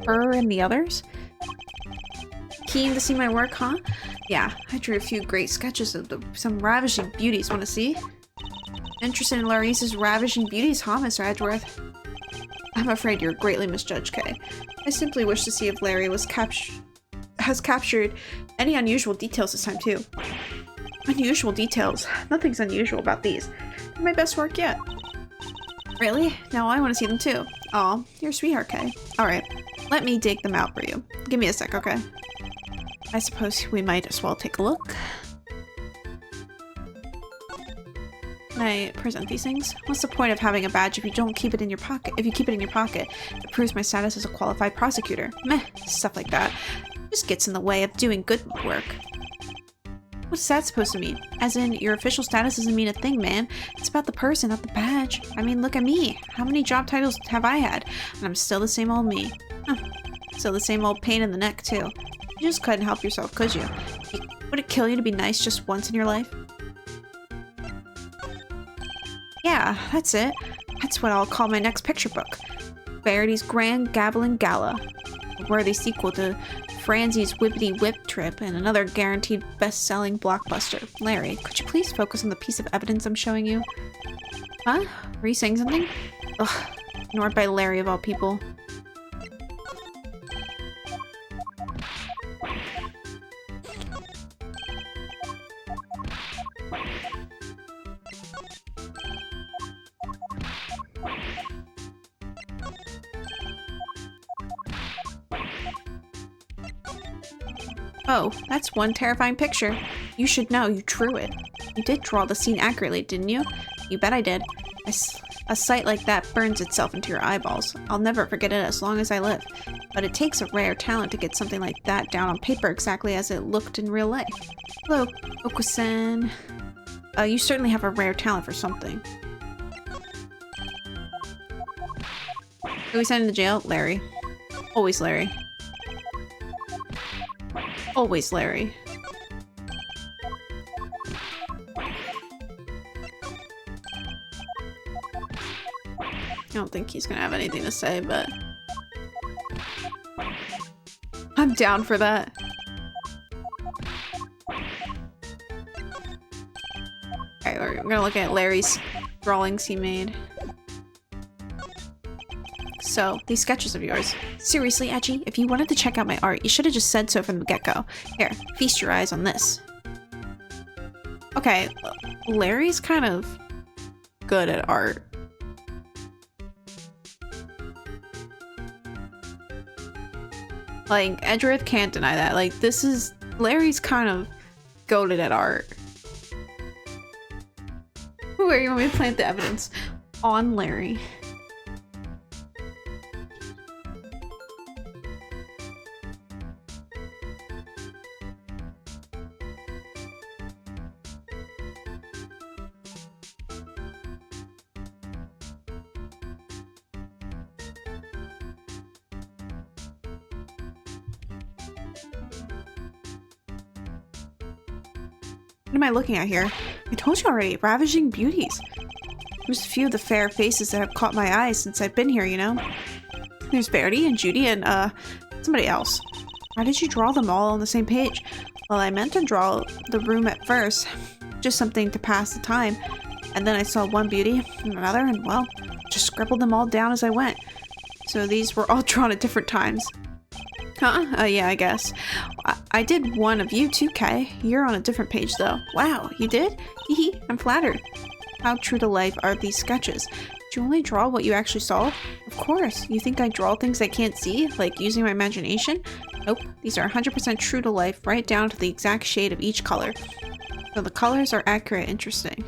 Her and the others? Keen to see my work, huh? Yeah, I drew a few great sketches of some ravishing beauties. Want to see? Interested in Laurice's ravishing beauties, huh, Mr. Edgeworth? I'm afraid you're greatly misjudged, Kay. I simply wish to see if Larry has captured any unusual details this time, too. Unusual details? Nothing's unusual about these. They're my best work yet. Really? Now I want to see them too. Aw, you're a sweetheart, Kay. Alright, let me dig them out for you. Give me a sec, okay? I suppose we might as well take a look. Can I present these things? What's the point of having a badge if you don't keep it in your pocket? If you keep it in your pocket, it proves my status as a qualified prosecutor. Meh, stuff like that. Just gets in the way of doing good work. What's that supposed to mean? As in, your official status doesn't mean a thing, man. It's about the person, not the badge. I mean, look at me. How many job titles have I had? And I'm still the same old me. Huh. Still the same old pain in the neck, too. You just couldn't help yourself, could you? Would it kill you to be nice just once in your life? Yeah, that's it. That's what I'll call my next picture book. Verity's Grand Gavilan Gala. A worthy sequel to Franzie's Whippity Whip Trip and another guaranteed best-selling blockbuster. Larry, could you please focus on the piece of evidence I'm showing you? Huh? Were you saying something? Ugh, ignored by Larry of all people. Oh, that's one terrifying picture. You should know, you drew it. You did draw the scene accurately, didn't you? You bet I did. A sight like that burns itself into your eyeballs. I'll never forget it as long as I live. But it takes a rare talent to get something like that down on paper exactly as it looked in real life. Hello, Okusan. You certainly have a rare talent for something. Who we sent to jail? Larry. Always Larry. Always Larry. I don't think he's gonna have anything to say, but I'm down for that. Okay, we're gonna look at Larry's drawings he made. So, these sketches of yours. Seriously, Edgy, if you wanted to check out my art, you should have just said so from the get-go. Here, feast your eyes on this. Okay, Larry's kind of good at art. Like, Edgeworth can't deny that. Like, this is... Larry's kind of goated at art. Where you want me to plant the evidence? On Larry. What am I looking at here? I told you already, ravishing beauties. There's a few of the fair faces that have caught my eye since I've been here, you know? There's Verity and Judy and, somebody else. Why did you draw them all on the same page? Well, I meant to draw the room at first. Just something to pass the time. And then I saw one beauty and another and, well, just scribbled them all down as I went. So these were all drawn at different times. Huh? Yeah, I guess. I did one of you too, Kay. You're on a different page, though. Wow, you did? Hee, I'm flattered. How true to life are these sketches? Did you only draw what you actually saw? Of course. You think I draw things I can't see, like using my imagination? Nope. These are 100% true to life, right down to the exact shade of each color. So the colors are accurate. Interesting.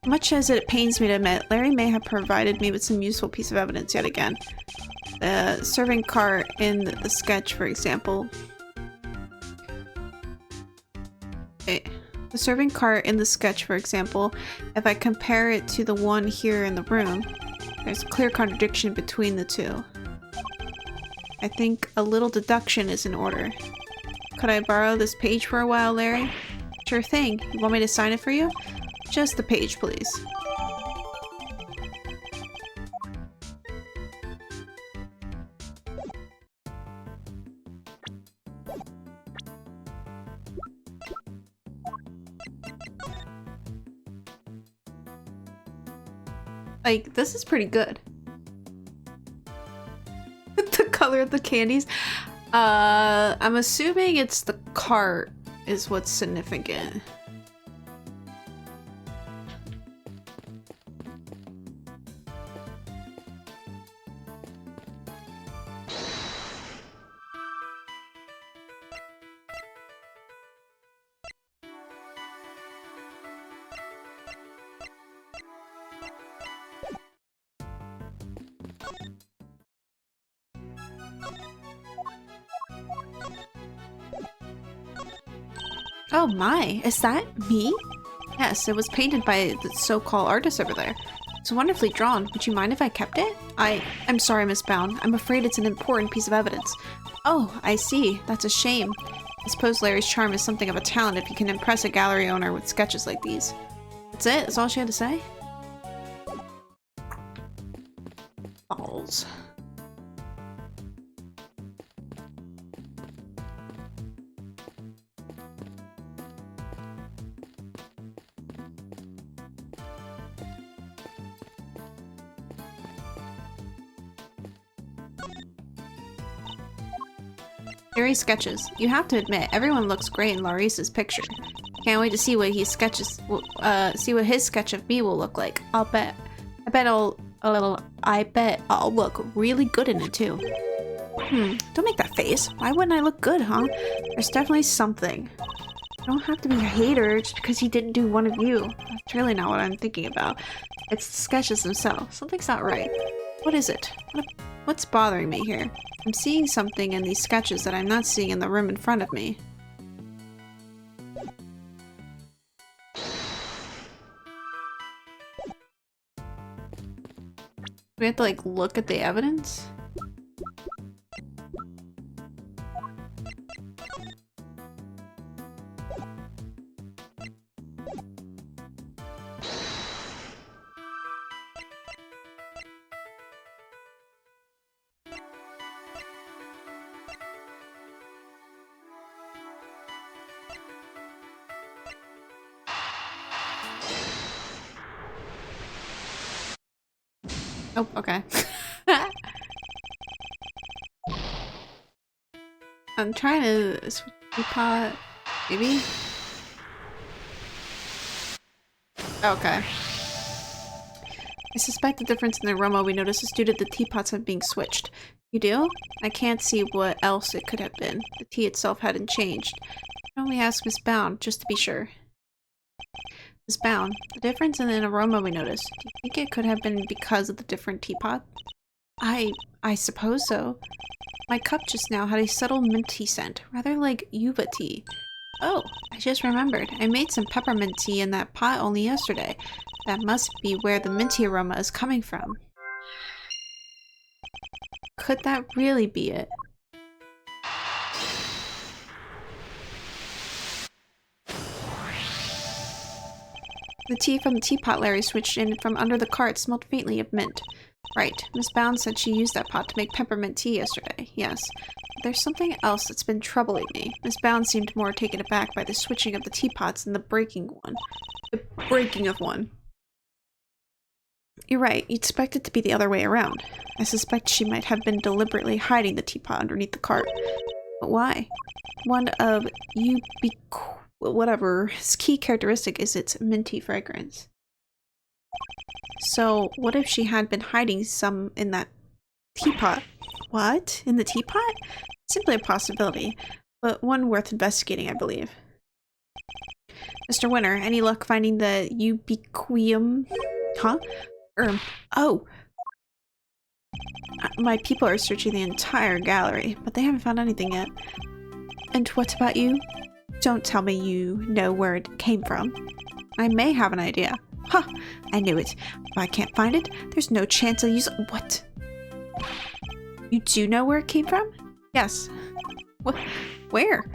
Much as it pains me to admit, Larry may have provided me with some useful piece of evidence yet again. The serving cart in the sketch, for example. The serving cart in the sketch, for example, if I compare it to the one here in the room, there's a clear contradiction between the two. I think a little deduction is in order. Could I borrow this page for a while, Larry? Sure thing. You want me to sign it for you? Just the page, please. Like, this is pretty good. The color of the candies. I'm assuming it's the cart is what's significant. Oh my, is that me? Yes, it was painted by the so-called artist over there. It's wonderfully drawn. Would you mind if I kept it? I'm sorry, Miss Bound. I'm afraid it's an important piece of evidence. Oh, I see. That's a shame. I suppose Larry's charm is something of a talent if he can impress a gallery owner with sketches like these. That's it? That's all she had to say? Balls. Larry's sketches. You have to admit, everyone looks great in Laurice's picture. Can't wait to see what his sketch of me will look like. I bet I'll look really good in it too. Don't make that face. Why wouldn't I look good, huh? There's definitely something. You don't have to be a hater just because he didn't do one of you. That's really not what I'm thinking about. It's the sketches themselves. Something's not right. What is it? What's bothering me here? I'm seeing something in these sketches that I'm not seeing in the room in front of me. We have to like look at the evidence? Oh, okay. I'm trying to switch the pot, maybe? Okay. I suspect the difference in the aroma we notice is due to the teapots have being switched. You do? I can't see what else it could have been. The tea itself hadn't changed. I only ask Miss Bound, just to be sure. Miss Bound, the difference in the aroma we noticed, do you think it could have been because of the different teapot? I suppose so. My cup just now had a subtle minty scent, rather like yuba tea. Oh, I just remembered. I made some peppermint tea in that pot only yesterday. That must be where the minty aroma is coming from. Could that really be it? The tea from the teapot Larry switched in from under the cart smelled faintly of mint. Right. Miss Bound said she used that pot to make peppermint tea yesterday. Yes. But there's something else that's been troubling me. Miss Bound seemed more taken aback by the switching of the teapots than the breaking one. The breaking of one. You're right. You'd expect it to be the other way around. I suspect she might have been deliberately hiding the teapot underneath the cart. But why? One of whatever's key characteristic is its minty fragrance. So, what if she had been hiding some in that teapot? What? In the teapot? Simply a possibility, but one worth investigating, I believe. Mr. Winter, any luck finding the ubiquitum? Huh? Oh! My people are searching the entire gallery, but they haven't found anything yet. And what about you? Don't tell me you know where it came from. I may have an idea. Ha! Huh, I knew it. If I can't find it, there's no chance I'll use it. What? You do know where it came from? Yes. What? Where?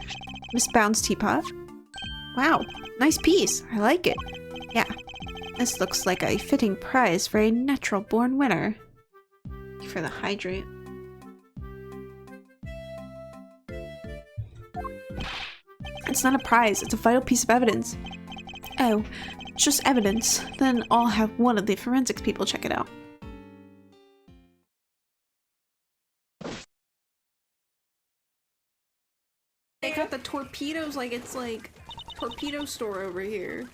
Miss Bound's teapot. Wow, nice piece. I like it. Yeah, this looks like a fitting prize for a natural-born winner. For the hydrate. It's not a prize, it's a vital piece of evidence. Oh, just evidence. Then I'll have one of the forensics people check it out. They got the torpedoes like it's like torpedo store over here.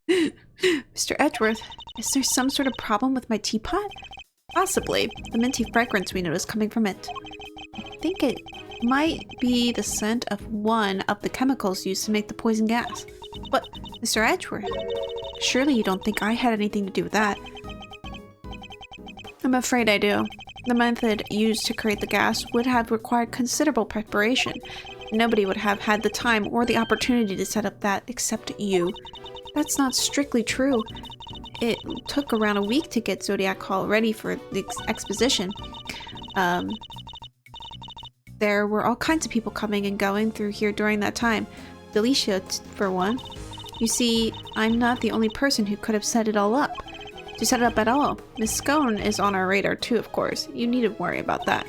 Mr. Edgeworth, is there some sort of problem with my teapot? Possibly. The minty fragrance we noticed coming from it. I think it might be the scent of one of the chemicals used to make the poison gas. But, Mr. Edgeworth, surely you don't think I had anything to do with that? I'm afraid I do. The method used to create the gas would have required considerable preparation. Nobody would have had the time or the opportunity to set up that except you. That's not strictly true. It took around a week to get Zodiac Hall ready for the exposition. There were all kinds of people coming and going through here during that time. Delicia, for one. You see, I'm not the only person who could have set it all up. To set it up at all. Miss Scone is on our radar too, of course. You needn't worry about that.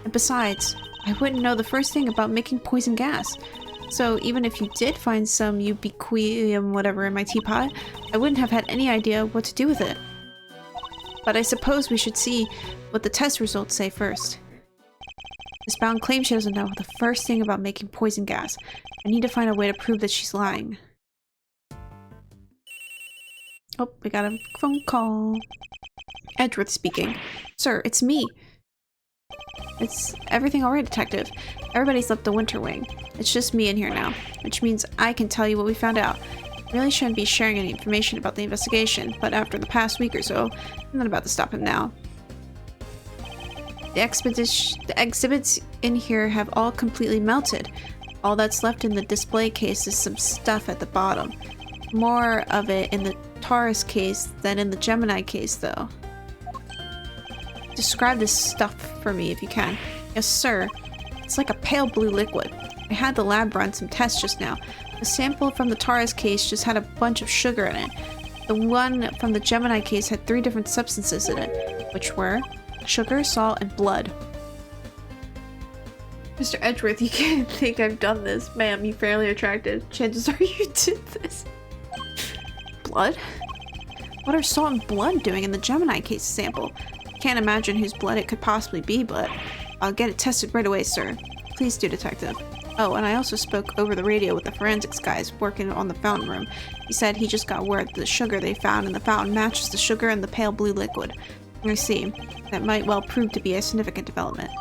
And besides, I wouldn't know the first thing about making poison gas. So even if you did find some ubiquitum whatever in my teapot, I wouldn't have had any idea what to do with it. But I suppose we should see what the test results say first. Miss Bound claims she doesn't know the first thing about making poison gas. I need to find a way to prove that she's lying. Oh, we got a phone call. Edgeworth speaking. Sir, it's me. It's everything alright, Detective. Everybody's left the winter wing. It's just me in here now, which means I can tell you what we found out. Really shouldn't be sharing any information about the investigation, but after the past week or so, I'm not about to stop him now. The exhibits in here have all completely melted. All that's left in the display case is some stuff at the bottom. More of it in the Taurus case than in the Gemini case, though. Describe this stuff for me if you can. Yes, sir. It's like a pale blue liquid. I had the lab run some tests just now. The sample from the Taurus case just had a bunch of sugar in it. The one from the Gemini case had 3 different substances in it, which were sugar, salt, and blood. Mr. Edgeworth, you can't think I've done this. Ma'am, you're fairly attractive. Chances are you did this. Blood? What are salt and blood doing in the Gemini case sample? Can't imagine whose blood it could possibly be, but I'll get it tested right away, sir. Please do, Detective. Oh, and I also spoke over the radio with the forensics guys working on the fountain room. He said he just got word that the sugar they found in the fountain matches the sugar in the pale blue liquid. I see. That might well prove to be a significant development.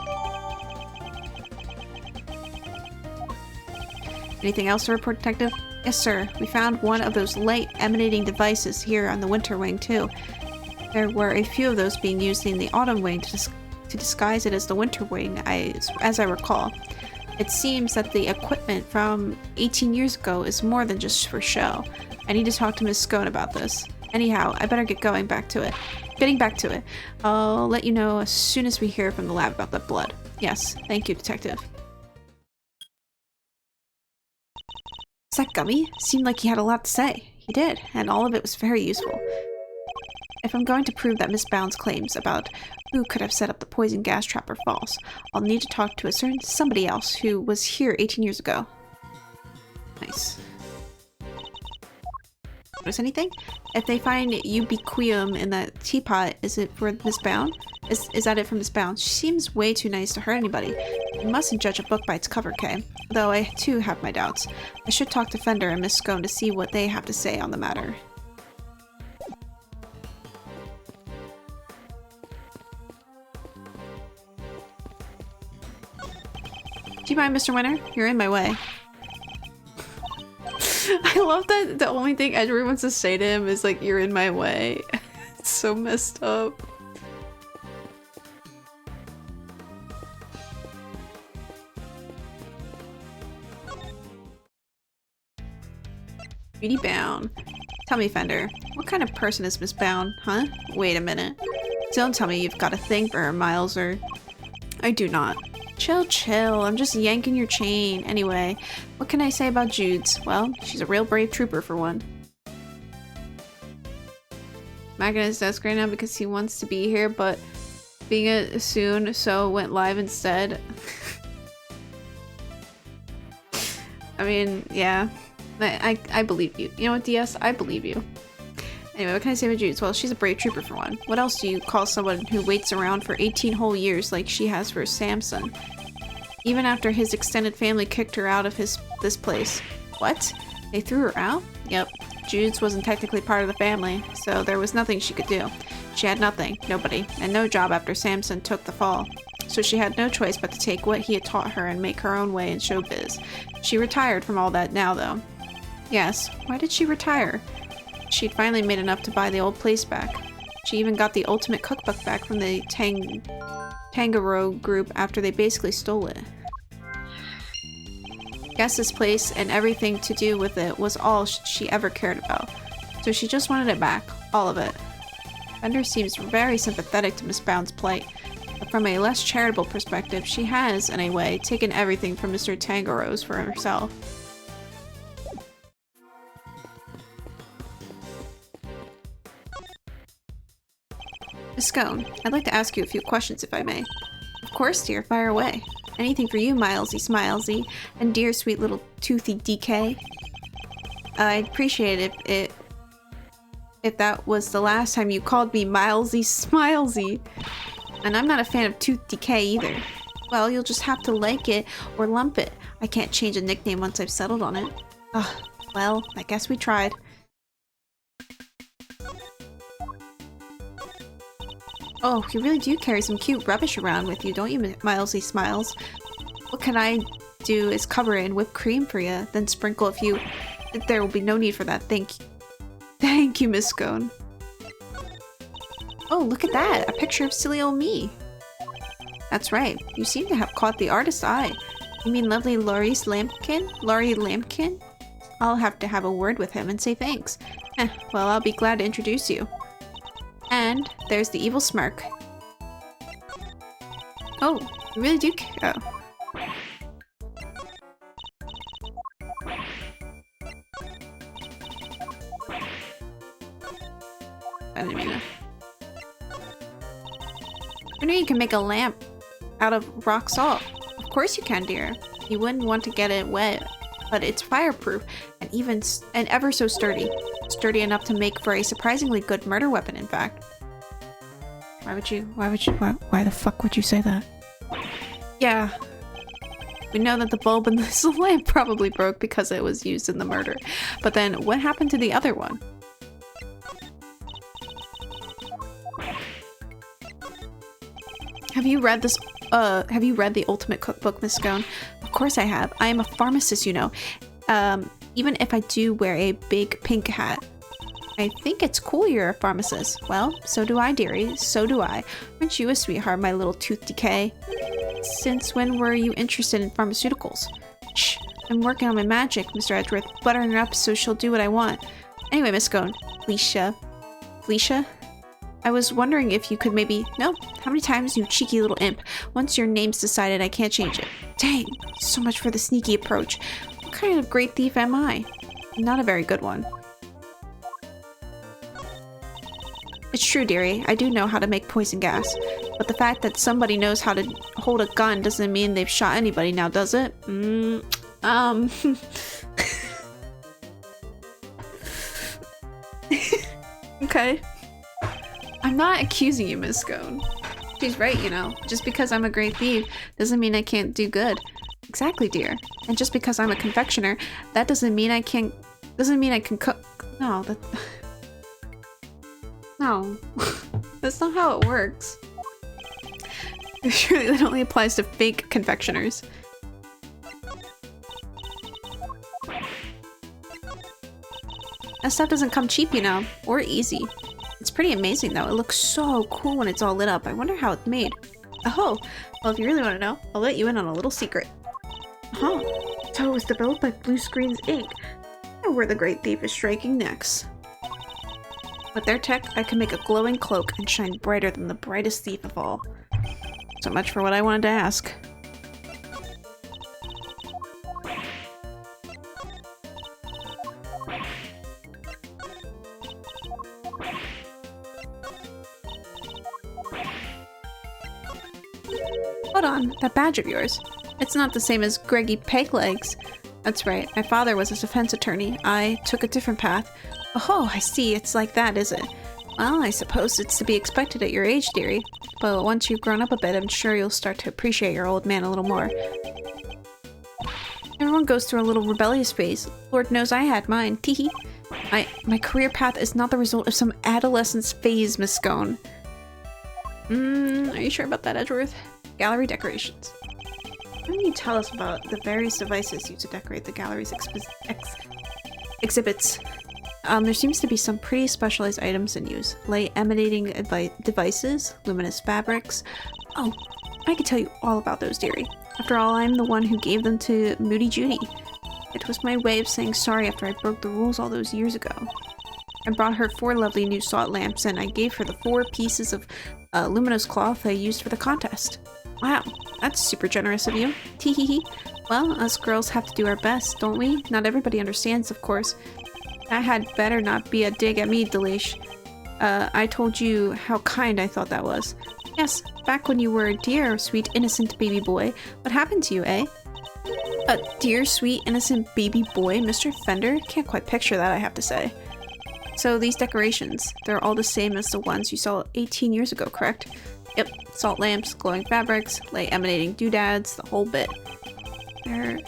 Anything else to report, Detective? Yes, sir. We found one of those light-emanating devices here on the winter wing, too. There were a few of those being used in the autumn wing to disguise it as the winter wing, as I recall. It seems that the equipment from 18 years ago is more than just for show. I need to talk to Miss Scone about this. Anyhow, I better get getting back to it. I'll let you know as soon as we hear from the lab about that blood. Yes, thank you, Detective. Is that Gummy? Seemed like he had a lot to say. He did, and all of it was very useful. If I'm going to prove that Miss Bound's claims about who could have set up the poison gas trap are false, I'll need to talk to a certain somebody else who was here 18 years ago. Nice. Notice anything? If they find ubiquium in that teapot, is it for Miss Bound? Is that it for Miss Bound? She seems way too nice to hurt anybody. You mustn't judge a book by its cover, Kay. Though I too have my doubts. I should talk to Fender and Miss Scone to see what they have to say on the matter. Do you mind, Mr. Winter? You're in my way. I love that the only thing Edward wants to say to him is like, you're in my way. It's so messed up. Beauty Bound. Tell me, Fender, what kind of person is Miss Bound, huh? Wait a minute. Don't tell me you've got a thing for her, Miles, or... I do not. Chill, chill. I'm just yanking your chain. Anyway, what can I say about Jude's? Well, she's a real brave trooper for one. Back at his desk right now because he wants to be here, but being it soon, so went live instead. I mean, yeah. I believe you. You know what, DS? I believe you. Anyway, what can I say about Jude's? Well, she's a brave trooper for one. What else do you call someone who waits around for 18 whole years like she has for Samson? Even after his extended family kicked her out of this place. What? They threw her out? Yep. Jude's wasn't technically part of the family, so there was nothing she could do. She had nothing, nobody, and no job after Samson took the fall. So she had no choice but to take what he had taught her and make her own way in showbiz. She retired from all that now, though. Yes. Why did she retire? She'd finally made enough to buy the old place back. She even got the ultimate cookbook back from the Tangaroo group after they basically stole it. Guess this place and everything to do with it was all she ever cared about. So she just wanted it back. All of it. Fender seems very sympathetic to Miss Bound's plight. But from a less charitable perspective, she has, in a way, taken everything from Mr. Tangaroo's for herself. Miss Scone, I'd like to ask you a few questions if I may. Of course, dear, fire away. Anything for you, Milesy Smilesy, and dear sweet little toothy DK. I'd appreciate it if that was the last time you called me Milesy Smilesy. And I'm not a fan of Tooth Decay either. Well, you'll just have to like it or lump it. I can't change a nickname once I've settled on it. Ugh, well, I guess we tried. Oh, you really do carry some cute rubbish around with you, don't you, Milesy Smiles? What can I do is cover it in whipped cream for you, then sprinkle a few... There will be no need for that, thank you. Thank you, Miss Scone. Oh, look at that! A picture of silly old me! That's right, you seem to have caught the artist's eye. You mean lovely Laurie Lampkin? I'll have to have a word with him and say thanks. Well, I'll be glad to introduce you. And there's the evil smirk. Oh, you really do care. Oh. I didn't mean to. I know you can make a lamp out of rock salt. Of course you can, dear. You wouldn't want to get it wet, but it's fireproof and ever so sturdy. Sturdy enough to make for a surprisingly good murder weapon, in fact. Why the fuck would you say that? Yeah. We know that the bulb in this lamp probably broke because it was used in the murder. But then, what happened to the other one? Have you read this? Have you read the Ultimate Cookbook, Miss Scone? Of course I have. I am a pharmacist, you know. Even if I do wear a big pink hat. I think it's cool you're a pharmacist. Well, so do I, dearie. So do I. Aren't you a sweetheart, my little tooth decay? Since when were you interested in pharmaceuticals? Shh. I'm working on my magic, Mr. Edgeworth. Buttering her up so she'll do what I want. Anyway, Miss Scone. Felicia? I was wondering if you could maybe... No? How many times, you cheeky little imp? Once your name's decided, I can't change it. Dang. So much for the sneaky approach. What kind of great thief am I? Not a very good one. It's true, dearie. I do know how to make poison gas. But the fact that somebody knows how to hold a gun doesn't mean they've shot anybody now, does it? Okay. I'm not accusing you, Miss Scone. She's right, you know. Just because I'm a great thief doesn't mean I can't do good. Exactly, dear. And just because I'm a confectioner, that doesn't mean I can cook. No, that... No. That's not how it works. Surely that only applies to fake confectioners. That stuff doesn't come cheap, you know. Or easy. It's pretty amazing, though. It looks so cool when it's all lit up. I wonder how it's made. Oh, well, if you really want to know, I'll let you in on a little secret. Huh. So it was developed by Blue Screen's Inc. I know where the Great Thief is striking next. With their tech, I can make a glowing cloak and shine brighter than the brightest thief of all. So much for what I wanted to ask. Hold on, that badge of yours. It's not the same as Greggy Peglegs. That's right, my father was a defense attorney. I took a different path. Oh, I see, it's like that, is it? Well, I suppose it's to be expected at your age, dearie. But once you've grown up a bit, I'm sure you'll start to appreciate your old man a little more. Everyone goes through a little rebellious phase. Lord knows I had mine. Teehee. My career path is not the result of some adolescence phase, Miss Scone. Are you sure about that, Edgeworth? Gallery decorations. Why don't you tell us about the various devices used to decorate the gallery's exhibits? There seems to be some pretty specialized items in use. Light emanating devices, luminous fabrics. Oh, I could tell you all about those, dearie. After all, I'm the one who gave them to Moody Judy. It was my way of saying sorry after I broke the rules all those years ago. I brought her 4 lovely new salt lamps, and I gave her the 4 pieces of luminous cloth I used for the contest. Wow, that's super generous of you. Teehee. Well, us girls have to do our best, don't we? Not everybody understands, of course. That had better not be a dig at me, Delish. I told you how kind I thought that was. Yes, back when you were a dear, sweet, innocent baby boy. What happened to you, eh? A dear, sweet, innocent baby boy, Mr. Fender? Can't quite picture that, I have to say. So these decorations, they're all the same as the ones you saw 18 years ago, correct? Yep, salt lamps, glowing fabrics, light emanating doodads, the whole bit. There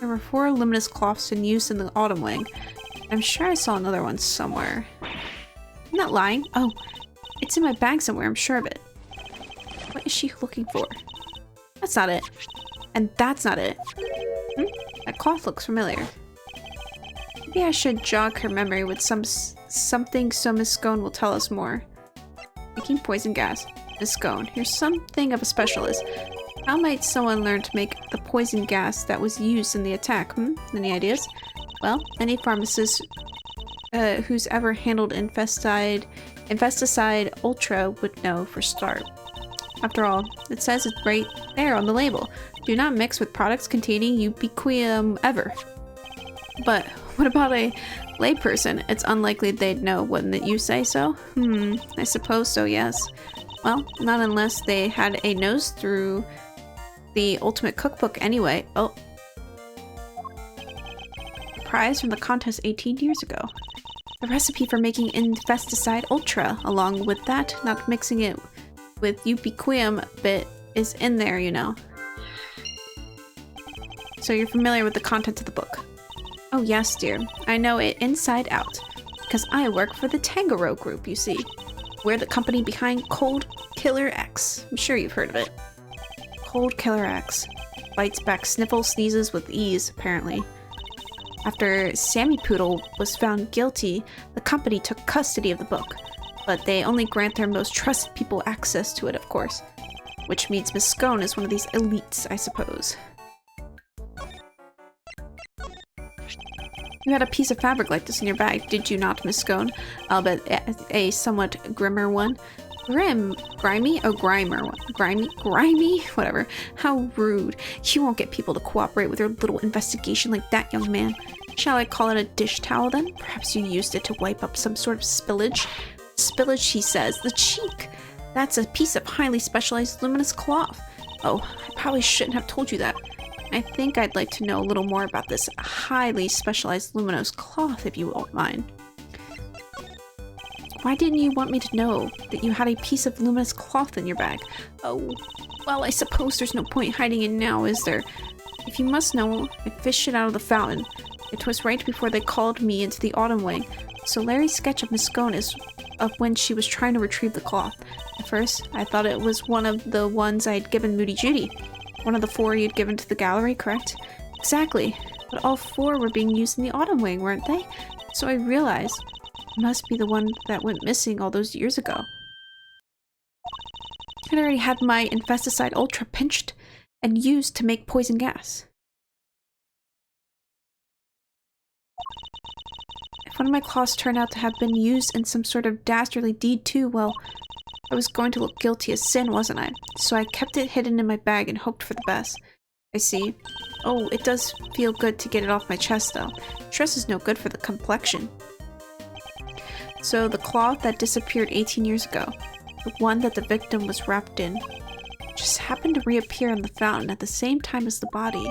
were 4 luminous cloths in use in the autumn wing. I'm sure I saw another one somewhere. I'm not lying. Oh, It's in my bag somewhere, I'm sure of it. What is she looking for? That's not it. And that's not it. That cloth looks familiar. Maybe I should jog her memory with something so Miss Scone will tell us more. Making poison gas. Miss Scone, you're something of a specialist. How might someone learn to make the poison gas that was used in the attack? Any ideas? Well, any pharmacist who's ever handled Infesticide Ultra would know for start. After all, it says it right there on the label. Do not mix with products containing ubiquium ever. But what about a layperson? It's unlikely they'd know, wouldn't it? You say so? I suppose so, yes. Well, not unless they had a nose through the ultimate cookbook anyway. Oh. Prize from the contest 18 years ago. The recipe for making Infesticide Ultra. Along with that, not mixing it with ubiquium bit is in there, you know. So you're familiar with the contents of the book? Oh yes, dear. I know it inside out. Because I work for the Tangaro Group, you see. We're the company behind Cold Killer X. I'm sure you've heard of it. Cold Killer X. Bites back sniffles, sneezes with ease, apparently. After Sammy Poodle was found guilty, the company took custody of the book. But they only grant their most trusted people access to it, of course. Which means Miss Scone is one of these elites, I suppose. You had a piece of fabric like this in your bag, did you not, Miss Scone? Albeit a somewhat grimmer one. Grimy? Oh, grimer one. Grimy? Whatever. How rude. You won't get people to cooperate with your little investigation like that, young man. Shall I call it a dish towel, then? Perhaps you used it to wipe up some sort of spillage? Spillage, she says. The cheek! That's a piece of highly specialized luminous cloth. Oh, I probably shouldn't have told you that. I think I'd like to know a little more about this highly specialized luminous cloth, if you won't mind. Why didn't you want me to know that you had a piece of luminous cloth in your bag? Oh, well, I suppose there's no point hiding it now, is there? If you must know, I fished it out of the fountain. It was right before they called me into the autumn wing, so Larry's sketch of Miss Scone is of when she was trying to retrieve the cloth. At first, I thought it was one of the ones I'd given Moody Judy. One of the 4 you'd given to the gallery, correct? Exactly. But all 4 were being used in the autumn wing, weren't they? So I realized it must be the one that went missing all those years ago. I'd already had my Infesticide Ultra pinched and used to make poison gas. If one of my cloths turned out to have been used in some sort of dastardly deed too, well, I was going to look guilty as sin, wasn't I? So I kept it hidden in my bag and hoped for the best. I see. Oh, it does feel good to get it off my chest, though. Stress is no good for the complexion. So the cloth that disappeared 18 years ago, the one that the victim was wrapped in, just happened to reappear in the fountain at the same time as the body.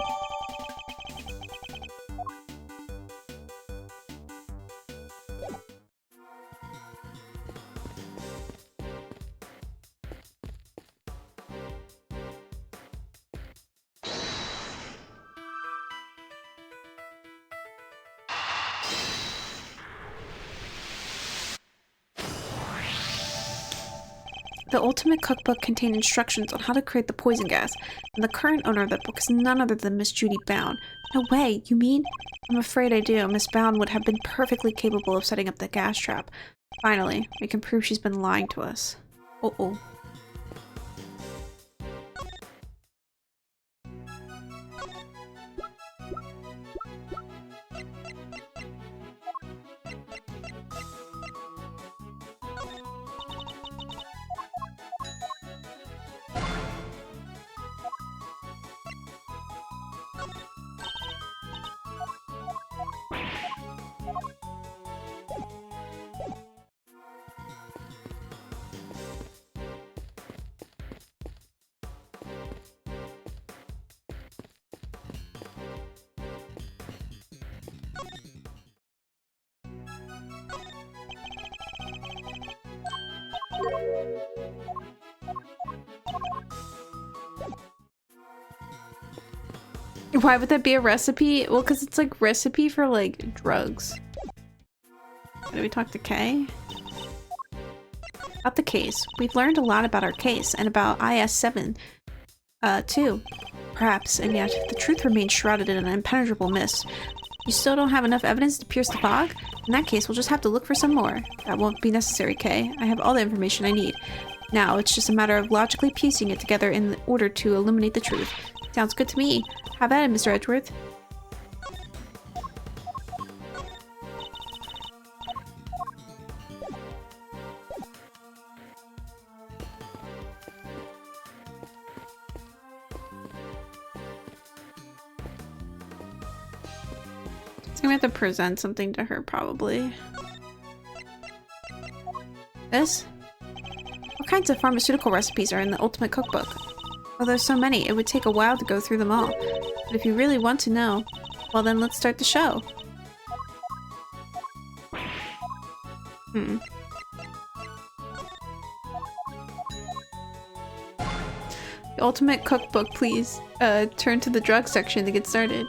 The Ultimate Cookbook contained instructions on how to create the poison gas, and the current owner of that book is none other than Miss Judy Bound. No way, you mean? I'm afraid I do. Miss Bound would have been perfectly capable of setting up the gas trap. Finally, we can prove she's been lying to us. Uh-oh. Why would that be a recipe? Well, because it's like recipe for like drugs. Do we talk to Kay? About the case. We've learned a lot about our case, and about IS-7, too. Perhaps, and yet, the truth remains shrouded in an impenetrable mist. You still don't have enough evidence to pierce the fog? In that case, we'll just have to look for some more. That won't be necessary, Kay. I have all the information I need. Now, it's just a matter of logically piecing it together in order to illuminate the truth. Sounds good to me. Have at it, Mr. Edgeworth. I'm gonna have to present something to her, probably. This? What kinds of pharmaceutical recipes are in the Ultimate Cookbook? Well, there's so many, it would take a while to go through them all. But if you really want to know, well then let's start the show. The Ultimate Cookbook, please. Turn to the drug section to get started.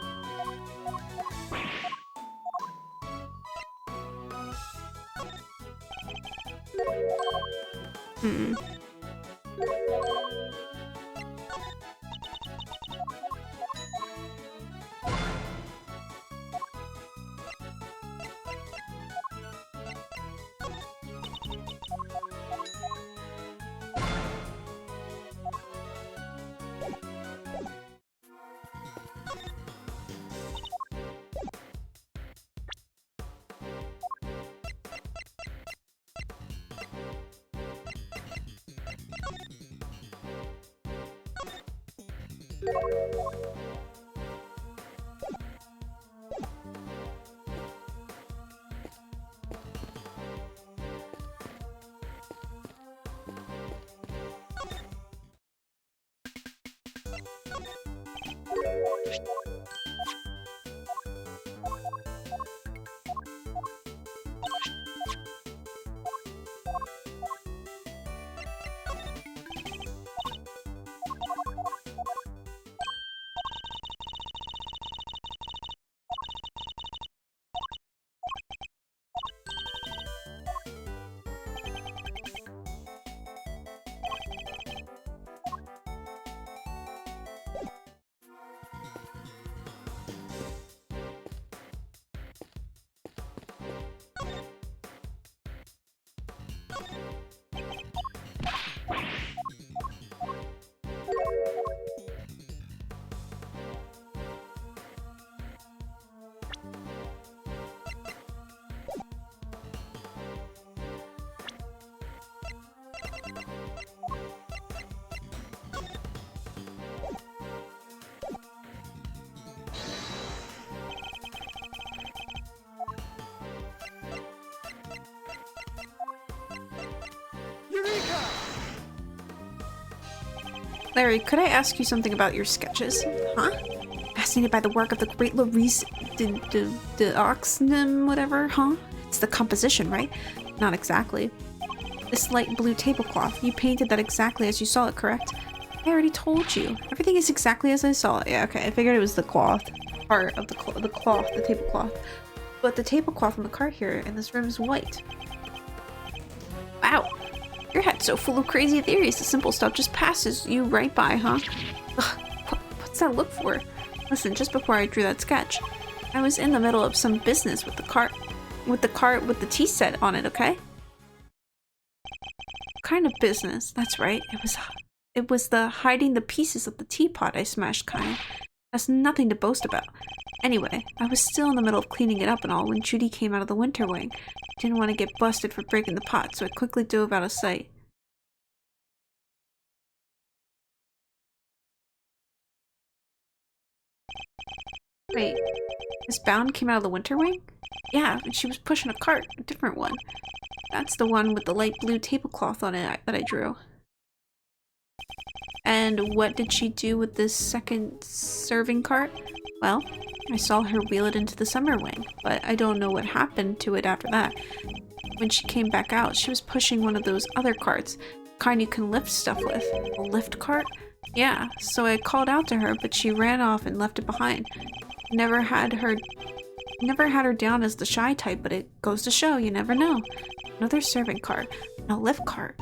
Larry, could I ask you something about your sketches? Huh? Fascinated by the work of the great Laurice de Oxnam, whatever, huh? It's the composition, right? Not exactly. This light blue tablecloth, you painted that exactly as you saw it, correct? I already told you. Everything is exactly as I saw it. Yeah, okay, I figured it was the cloth. Part of the cloth, the tablecloth. But the tablecloth on the cart here in this room is white. Wow. Your head's so full of crazy theories, the simple stuff just passes you right by, huh? Ugh, what's that look for? Listen, just before I drew that sketch, I was in the middle of some business with the cart with the tea set on it, okay? What kind of business? That's right, it was the hiding the pieces of the teapot I smashed kind. That's nothing to boast about. Anyway, I was still in the middle of cleaning it up and all when Judy came out of the winter wing. Didn't want to get busted for breaking the pot, so I quickly dove out of sight. Wait, Miss Bound came out of the winter wing? Yeah, and she was pushing a cart, a different one. That's the one with the light blue tablecloth on it that I drew. And what did she do with this second serving cart? Well, I saw her wheel it into the summer wing, but I don't know what happened to it after that. When she came back out, she was pushing one of those other carts, the kind you can lift stuff with. A lift cart? Yeah, so I called out to her, but she ran off and left it behind. Never had her down as the shy type, but it goes to show, you never know. Another serving cart, and a lift cart.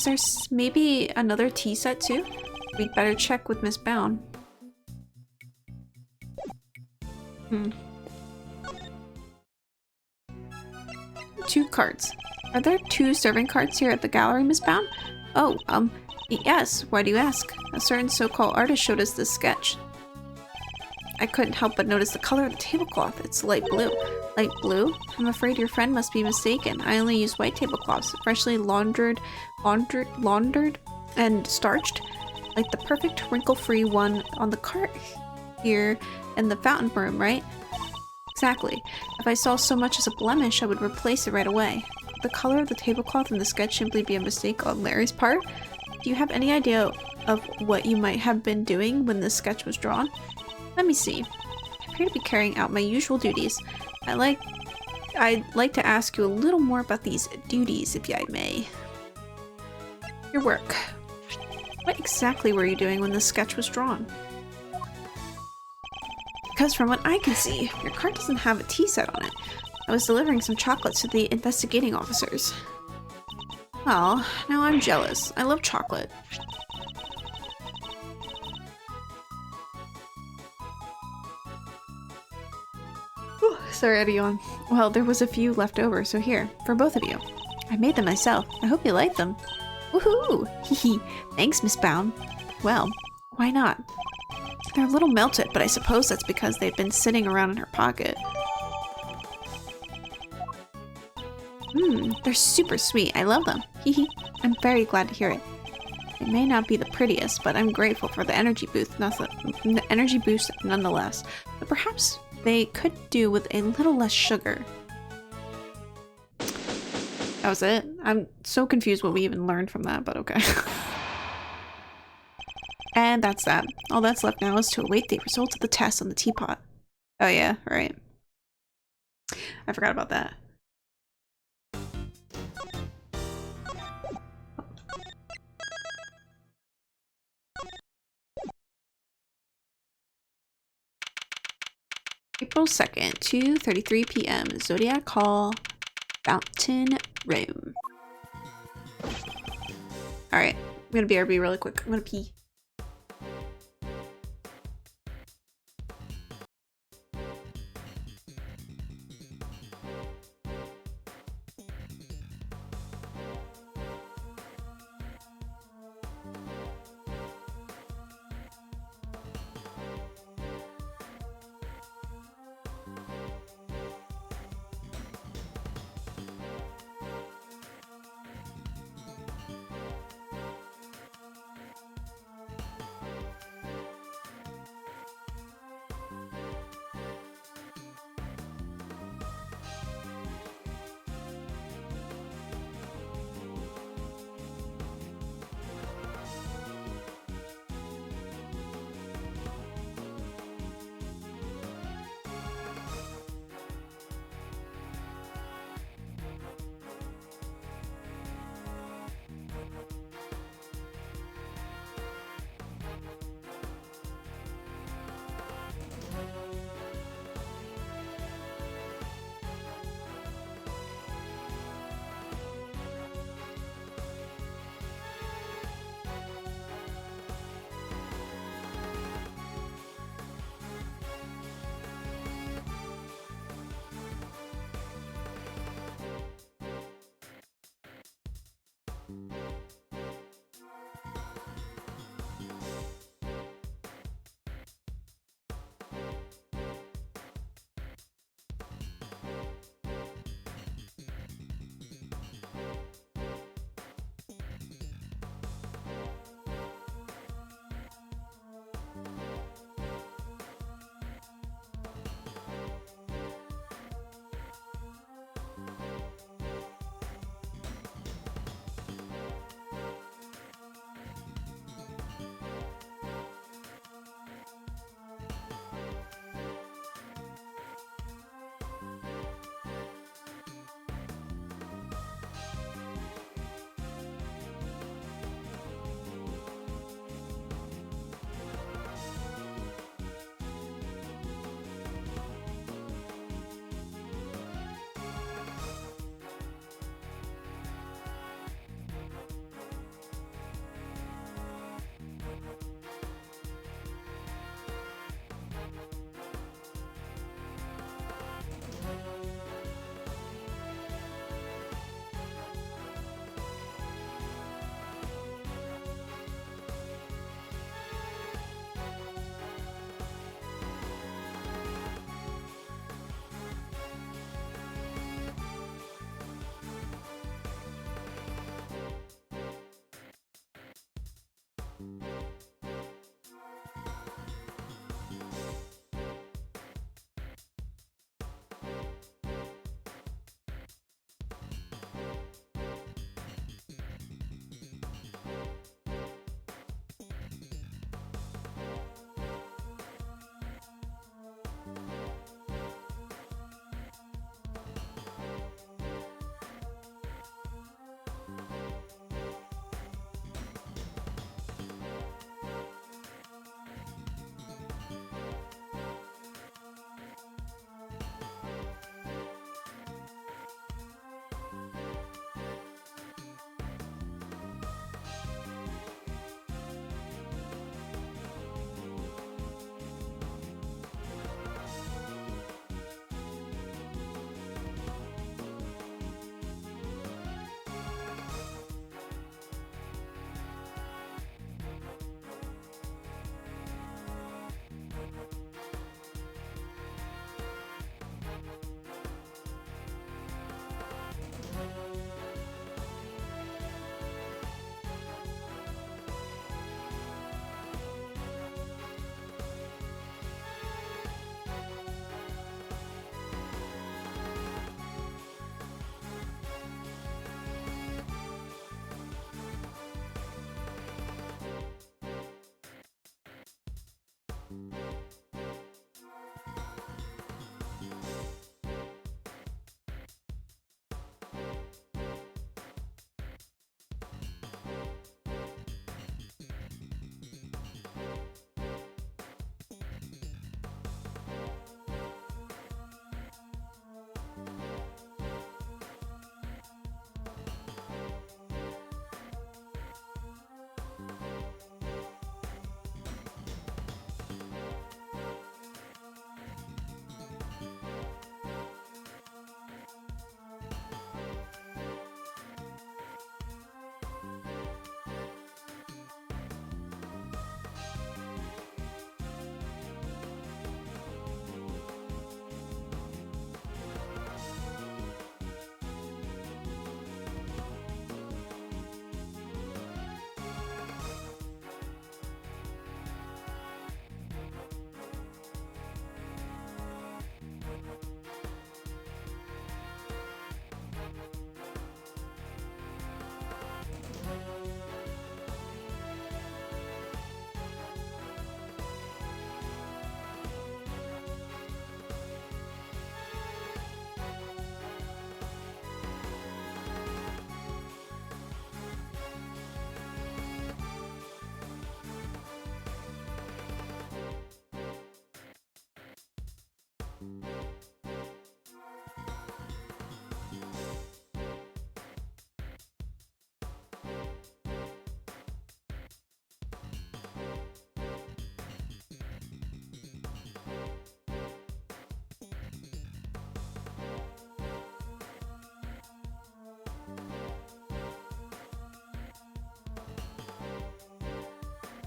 Is there maybe another tea set too? We'd better check with Miss Bound. Two cards. Are there two serving cards here at the gallery, Miss Bound? Oh, yes. Why do you ask? A certain so-called artist showed us this sketch. I couldn't help but notice the color of the tablecloth. It's light blue. Light blue? I'm afraid your friend must be mistaken. I only use white tablecloths, freshly laundered and starched, like the perfect wrinkle-free one on the cart here in the fountain room, right? Exactly. If I saw so much as a blemish, I would replace it right away. Would the color of the tablecloth in the sketch simply be a mistake on Larry's part? Do you have any idea of what you might have been doing when this sketch was drawn? Let me see. I appear to be carrying out my usual duties. I'd like to ask you a little more about these duties, if I may. Your work. What exactly were you doing when this sketch was drawn? Because from what I can see, your card doesn't have a tea set on it. I was delivering some chocolates to the investigating officers. Well, now I'm jealous. I love chocolate. Sorry, I had to yawn. Well, there was a few left over, so here, for both of you. I made them myself. I hope you like them. Woohoo! Hehe. Thanks, Miss Bound. Well, why not? They're a little melted, but I suppose that's because they've been sitting around in her pocket. They're super sweet. I love them. Hehe. I'm very glad to hear it. It may not be the prettiest, but I'm grateful for the energy boost nonetheless. But perhaps they could do with a little less sugar. That was it? I'm so confused what we even learned from that, but okay. And that's that. All that's left now is to await the results of the test on the teapot. Oh yeah, right. I forgot about that. April 2nd, 2:33 p.m. Zodiac Hall, Fountain Room. Alright, I'm gonna BRB really quick. I'm gonna pee.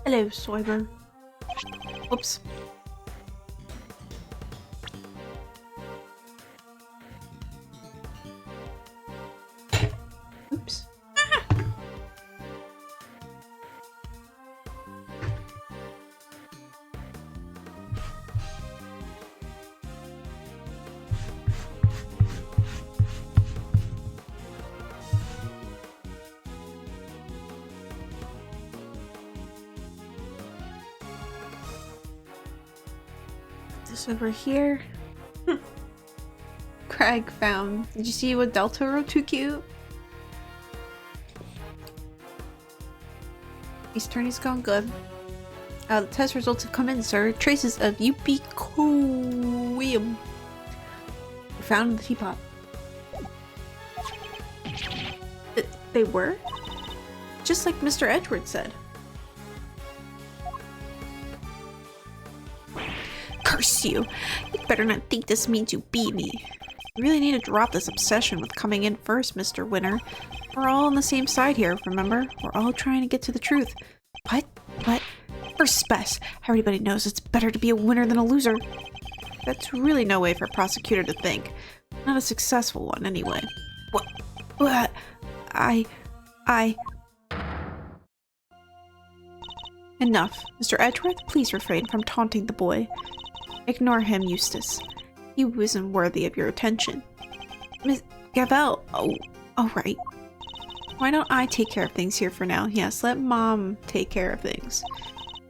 Hello, Soyber. Oops. Oops. This over here. Craig found. Did you see what Delta wrote? Too cute. His turn has gone good. The test results have come in, sir. Traces of ubiquium were found in the teapot. They were? Just like Mr. Edward said. Curse you! You better not think this means you beat me. You really need to drop this obsession with coming in first, Mr. Winner. We're all on the same side here, remember? We're all trying to get to the truth. What? What? For spec, everybody knows it's better to be a winner than a loser. That's really no way for a prosecutor to think. Not a successful one, anyway. What? Enough. Mr. Edgeworth, please refrain from taunting the boy. Ignore him, Eustace. He wasn't worthy of your attention. Miss Gavel! Oh, right. Why don't I take care of things here for now? Yes, let Mom take care of things.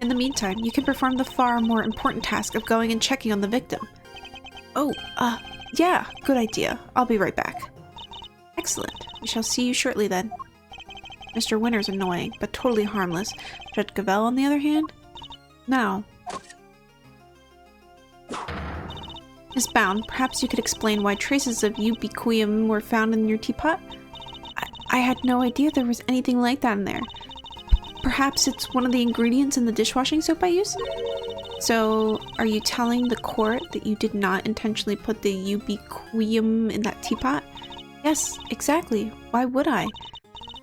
In the meantime, you can perform the far more important task of going and checking on the victim. Oh, yeah, good idea. I'll be right back. Excellent. We shall see you shortly then. Mr. Winner's annoying, but totally harmless. Judge Gavel, on the other hand? Now. Miss Bound, perhaps you could explain why traces of ubiquium were found in your teapot? I had no idea there was anything like that in there. Perhaps it's one of the ingredients in the dishwashing soap I used? So, are you telling the court that you did not intentionally put the ubiquium in that teapot? Yes, exactly. Why would I?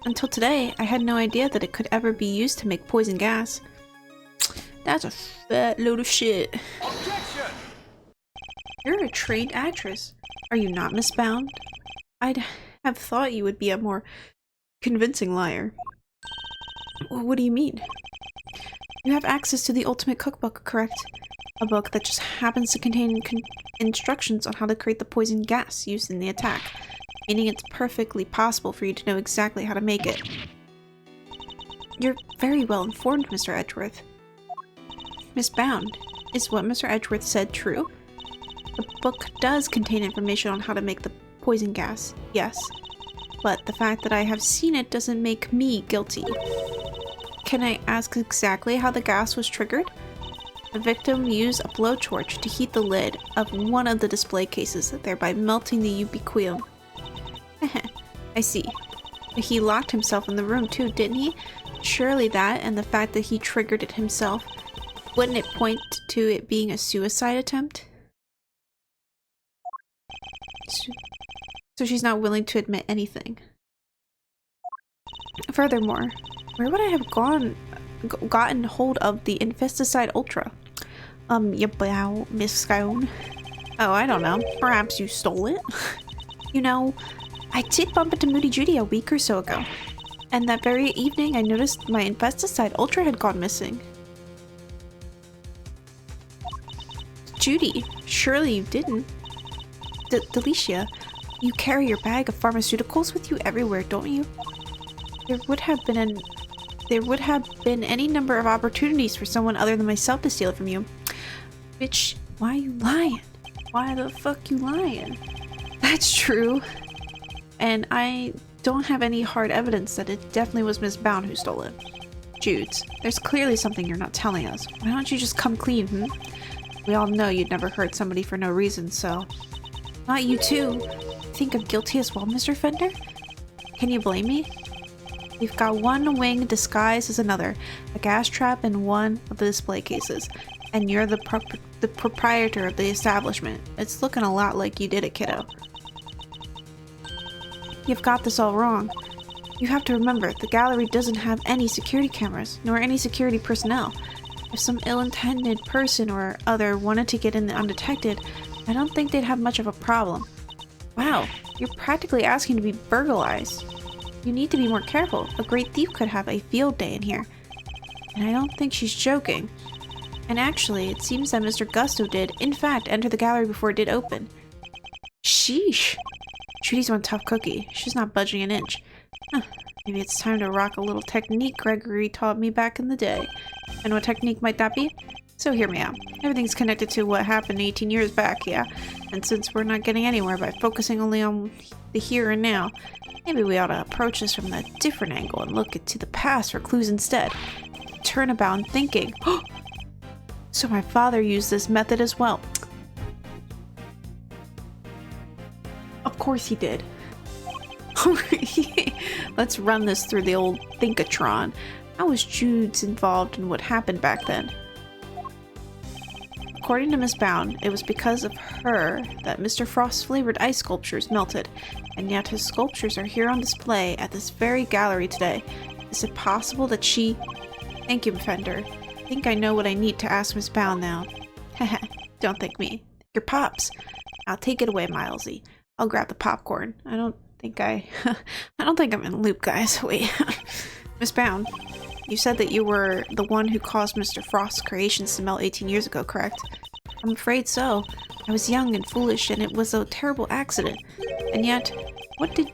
Until today, I had no idea that it could ever be used to make poison gas. That's a fat load of shit. Objection! You're a trained actress. Are you not, Miss Bound? I'd have thought you would be a more convincing liar. What do you mean? You have access to the Ultimate Cookbook, correct? A book that just happens to contain instructions on how to create the poison gas used in the attack, meaning it's perfectly possible for you to know exactly how to make it. You're very well informed, Mr. Edgeworth. Miss Bound, Is what Mr. Edgeworth said true? The book does contain information on how to make the poison gas, yes. But the fact that I have seen it doesn't make me guilty. Can I ask exactly how the gas was triggered? The victim used a blowtorch to heat the lid of one of the display cases, thereby melting the ubiquium. I see. But he locked himself in the room too, didn't he? Surely that, and the fact that he triggered it himself, wouldn't it point to it being a suicide attempt? So she's not willing to admit anything. Furthermore, where would I have gotten hold of the Infesticide Ultra? Yabao, Miss Scone. Oh, I don't know. Perhaps you stole it? You know, I did bump into Moody Judy a week or so ago. And that very evening I noticed my Infesticide Ultra had gone missing. Judy, surely you didn't. Delicia, you carry your bag of pharmaceuticals with you everywhere, don't you? There would have been any number of opportunities for someone other than myself to steal it from you. Bitch, why are you lying? Why the fuck you lying? That's true. And I don't have any hard evidence that it definitely was Miss Bound who stole it. Judes, there's clearly something you're not telling us. Why don't you just come clean, We all know you'd never hurt somebody for no reason, so... Not you too. You think I'm guilty as well, Mr. Fender? Can you blame me? We've got one wing disguised as another, a gas trap in one of the display cases, and you're the proprietor of the establishment. It's looking a lot like you did it, kiddo. You've got this all wrong. You have to remember, the gallery doesn't have any security cameras, nor any security personnel. If some ill-intended person or other wanted to get in undetected, I don't think they'd have much of a problem. Wow, you're practically asking to be burglarized. You need to be more careful. A great thief could have a field day in here. And I don't think she's joking. And actually, it seems that Mr. Gusto did, in fact, enter the gallery before it did open. Sheesh. Judy's one tough cookie. She's not budging an inch. Huh. Maybe it's time to rock a little technique Gregory taught me back in the day. And what technique might that be? So hear me out. Everything's connected to what happened 18 years back, yeah? And since we're not getting anywhere by focusing only on the here and now, maybe we ought to approach this from a different angle and look to the past for clues instead. Turnabout thinking. So my father used this method as well. Of course he did. Let's run this through the old Thinkatron. How was Jude's involved in what happened back then? According to Miss Bound, it was because of her that Mr. Frost's flavored ice sculptures melted, and yet his sculptures are here on display at this very gallery today. Is it possible that she... Thank you, Fender. I think I know what I need to ask Miss Bound now. Haha, don't thank me. Thank your pops. I'll take it away, Milesy. I'll grab the popcorn. I don't think I'm in the loop, guys. Wait. Miss Bound, you said that you were the one who caused Mr. Frost's creations to melt 18 years ago, correct? I'm afraid so. I was young and foolish, and it was a terrible accident. And yet, what did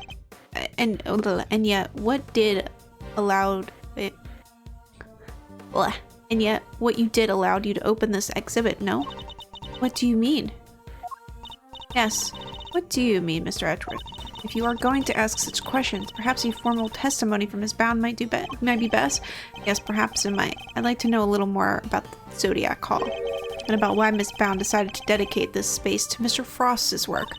allowed it? And yet, what you did allowed you to open this exhibit, no? What do you mean? Yes, what do you mean, Mr. Edgeworth? If you are going to ask such questions, perhaps a formal testimony from Miss Bound might be best. Yes, perhaps it might. I'd like to know a little more about the Zodiac Hall, and about why Miss Bound decided to dedicate this space to Mr. Frost's work.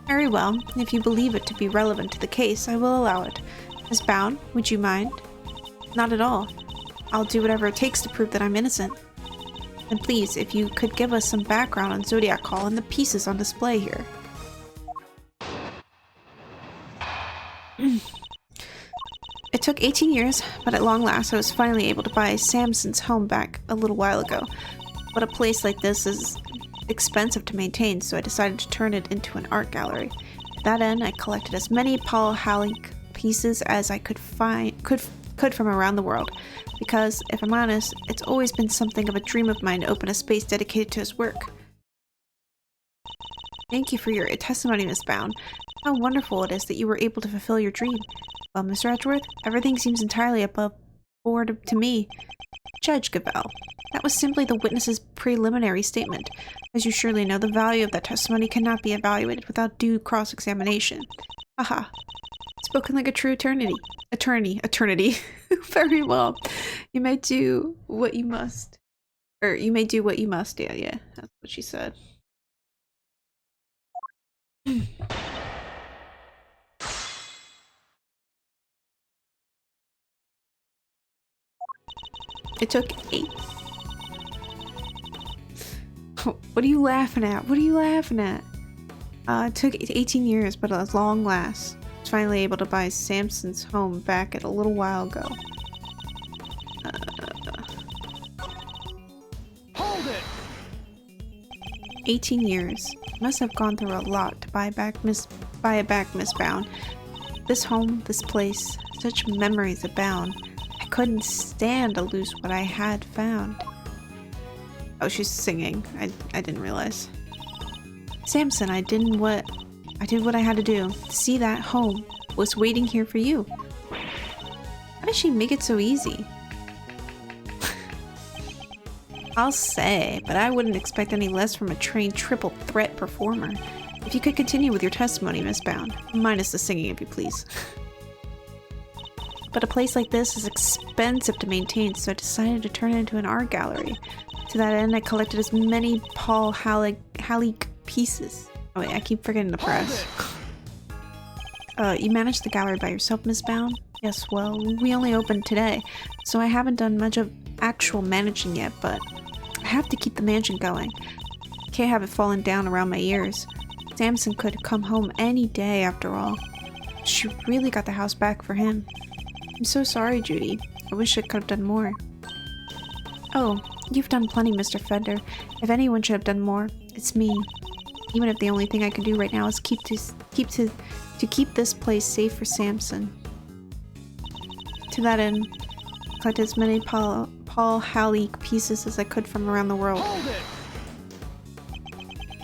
Very well, if you believe it to be relevant to the case, I will allow it. Miss Bound, would you mind? Not at all. I'll do whatever it takes to prove that I'm innocent. And please, if you could give us some background on Zodiac Hall and the pieces on display here. It took 18 years, but at long last I was finally able to buy Samson's home back a little while ago. But a place like this is expensive to maintain, so I decided to turn it into an art gallery. To that end, I collected as many Paul Halleck pieces as I could from around the world, because, if I'm honest, it's always been something of a dream of mine to open a space dedicated to his work. Thank you for your testimony, Miss Bound. How wonderful it is that you were able to fulfill your dream. Well, Mr. Edgeworth, everything seems entirely above forwarded to me. Judge Gavelle, that was simply the witness's preliminary statement. As you surely know, the value of that testimony cannot be evaluated without due cross-examination. Aha. Spoken like a true eternity. Very well. You may do what you must. Or you may do what you must. Yeah, that's what she said. It took 8. What are you laughing at? What are you laughing at? It took 18 years, but at long last. I was finally able to buy Samson's home back a little while ago. Hold it! 18 years. Must have gone through a lot to buy it back, Miss Bound. This home, this place, such memories abound. I couldn't stand to lose what I had found. Oh, she's singing. I didn't realize. Samson, I did what I had to do. To see that home was waiting here for you. How does she make it so easy? I'll say, but I wouldn't expect any less from a trained triple threat performer. If you could continue with your testimony, Miss Bound. Minus the singing, if you please. But a place like this is expensive to maintain, so I decided to turn it into an art gallery. To that end, I collected as many Paul Halleck pieces. Oh wait, I keep forgetting to press. You managed the gallery by yourself, Miss Bound? Yes, well, we only opened today, so I haven't done much of actual managing yet, but I have to keep the mansion going. Can't have it falling down around my ears. Samson could come home any day after all. She really got the house back for him. I'm so sorry, Judy. I wish I could have done more. Oh, you've done plenty, Mr. Fender. If anyone should have done more, it's me. Even if the only thing I can do right now is keep this place safe for Samson. To that end, I collected as many Paul Halleck pieces as I could from around the world.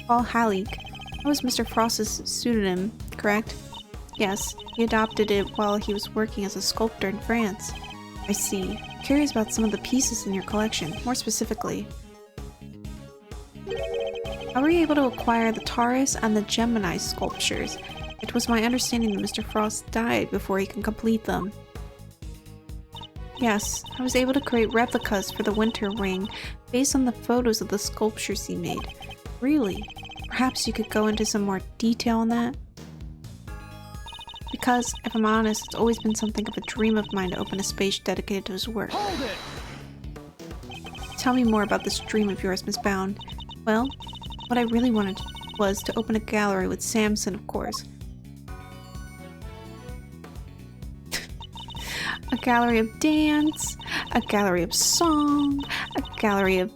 Paul Halleck. That was Mr. Frost's pseudonym, correct? Yes, he adopted it while he was working as a sculptor in France. I see. Curious about some of the pieces in your collection, more specifically. How were you able to acquire the Taurus and the Gemini sculptures? It was my understanding that Mr. Frost died before he can complete them. Yes, I was able to create replicas for the Winter Ring based on the photos of the sculptures he made. Really? Perhaps you could go into some more detail on that? Because, if I'm honest, it's always been something of a dream of mine to open a space dedicated to his work. Tell me more about this dream of yours, Miss Bound. Well, what I really wanted was to open a gallery with Samson, of course. A gallery of dance, a gallery of song, a gallery of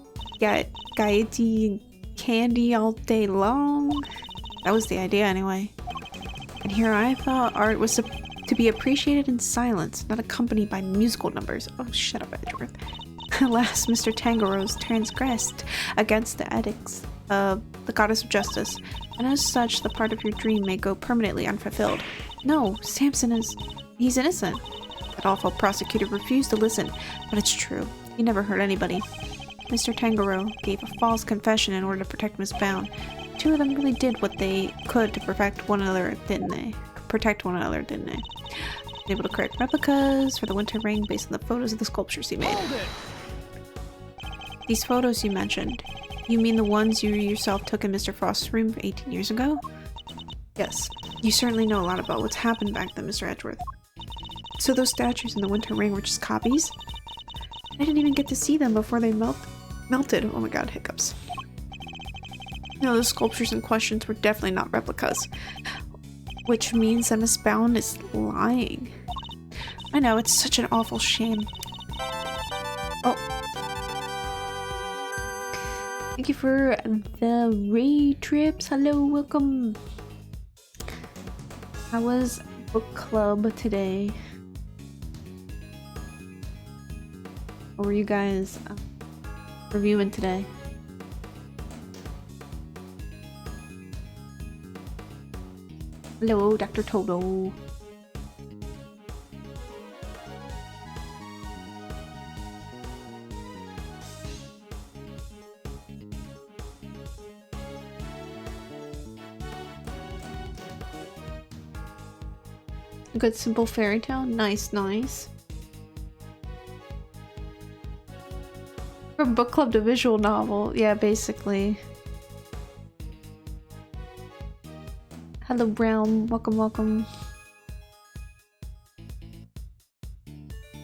gaiety and candy all day long. That was the idea anyway. And here I thought art was to be appreciated in silence, not accompanied by musical numbers. Oh, shut up, Edgeworth. Alas, Mr. Tangerose transgressed against the edicts of the goddess of justice, and as such, the part of your dream may go permanently unfulfilled. No, Samson he's innocent. That awful prosecutor refused to listen, but it's true. He never hurt anybody. Mr. Tangerose gave a false confession in order to protect Miss Bound. Two of them really did what they could to protect one another, didn't they? Able to create replicas for the Winter Ring based on the photos of the sculptures he made. These photos you mentioned, you mean the ones you yourself took in Mr. Frost's room 18 years ago? Yes. You certainly know a lot about what's happened back then, Mr. Edgeworth. So those statues in the Winter Ring were just copies? I didn't even get to see them before they melted. Oh my god, hiccups. No, those sculptures in questions were definitely not replicas. Which means that Miss Bound is lying. I know, it's such an awful shame. Oh. Thank you for the raid trips. Hello, welcome. How was book club today? What were you guys reviewing today? Hello, Dr. Toto. Good simple fairy tale. Nice, nice. From book club to visual novel. Yeah, basically. Hello, Brown. Welcome, welcome.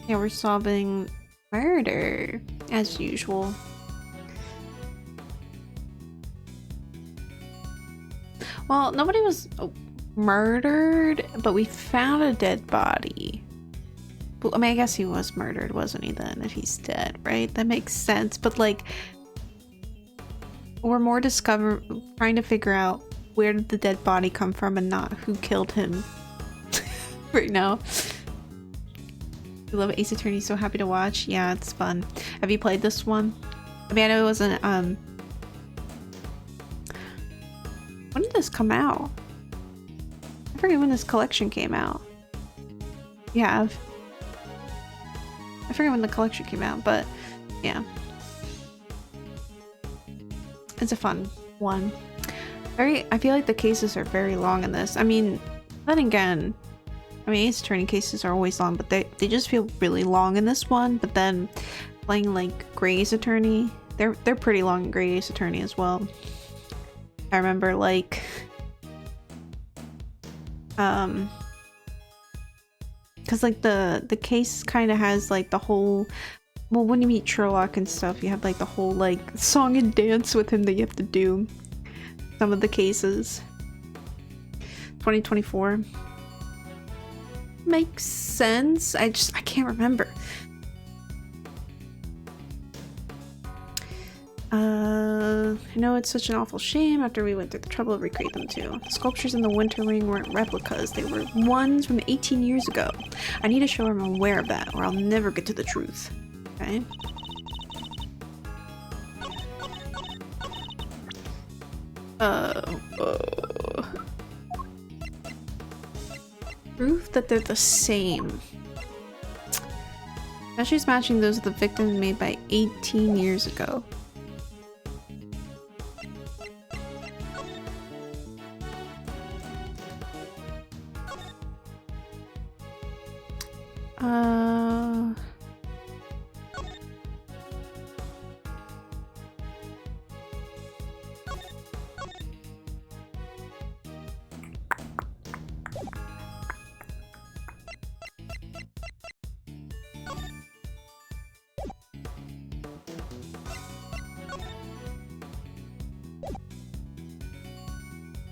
Yeah, we're solving murder, as usual. Well, nobody was murdered, but we found a dead body. I mean, I guess he was murdered, wasn't he then, if he's dead, right? That makes sense, but like, we're more trying to figure out where did the dead body come from and not who killed him right now. I love Ace Attorney, so happy to watch. Yeah, it's fun. Have you played this one? I mean, I know it wasn't, when did this come out? I forget when this collection came out. You have? I forget when the collection came out, but yeah. It's a fun one. I feel like the cases are very long in this. I mean, then again, I mean, Ace Attorney cases are always long, but they just feel really long in this one. But then playing like Grey Ace Attorney, they're pretty long in Grey Ace Attorney as well. I remember like because like the case kind of has like the whole, well, when you meet Sherlock and stuff, you have like the whole like song and dance with him that you have to do. Some of the cases. 2024 makes sense. I can't remember. I know it's such an awful shame after we went through the trouble of recreate them too. The sculptures in the Winter Wing weren't replicas, they were ones from 18 years ago. I need to show him I'm aware of that, or I'll never get to the truth. Okay? Proof that they're the same. Statues matching those of the victims made by 18 years ago.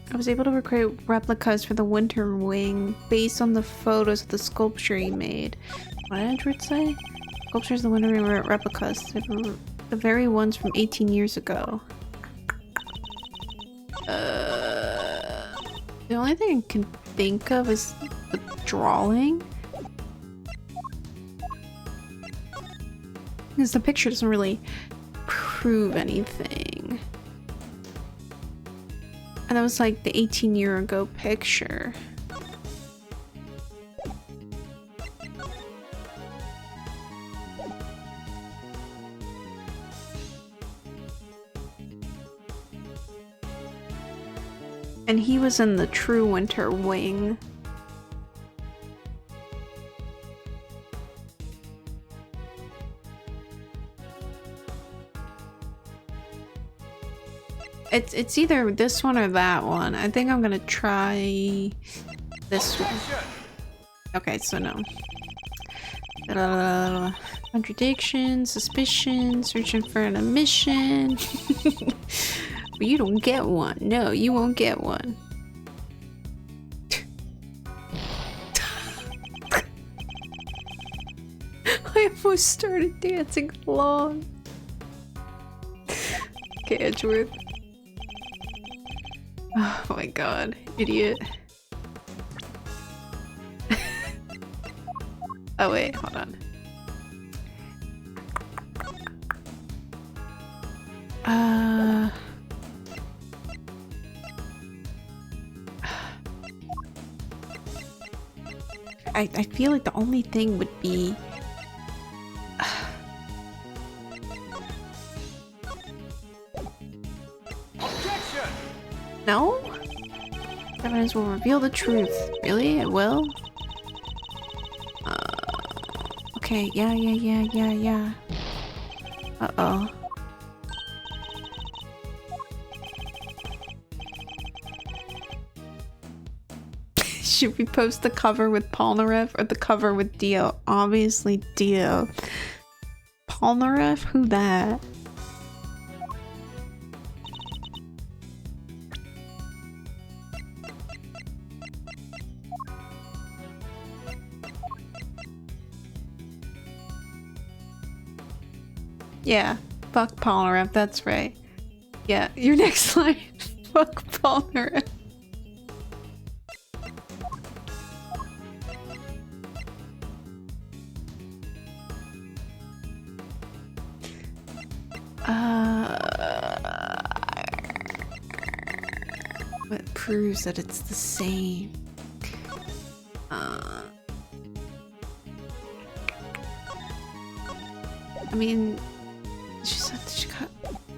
I was able to recreate replicas for the Winter Wing based on the photos of the sculpture he made. What did Edward say? Sculptures of the Winter Wing were replicas. They were the very ones from 18 years ago. The only thing I can think of is the drawing. Because the picture doesn't really prove anything. And that was like the 18-year ago picture. And he was in the true Winter Wing. It's either this one or that one. I think I'm gonna try this one. Okay, so no. Contradiction, suspicion, searching for an omission. But you don't get one. No, you won't get one. I almost started dancing along. Okay, Edgeworth. Oh my god, idiot. Oh wait, hold on. I feel like the only thing would be no? Evidence will reveal the truth. Really? It will? Okay, yeah. Uh-oh. Should we post the cover with Polnareff or the cover with Dio? Obviously Dio. Polnareff? Who that? Yeah, fuck Polnareff, that's right. Yeah, your next line. Fuck Polnareff. What proves that it's the same? I mean, she said that she got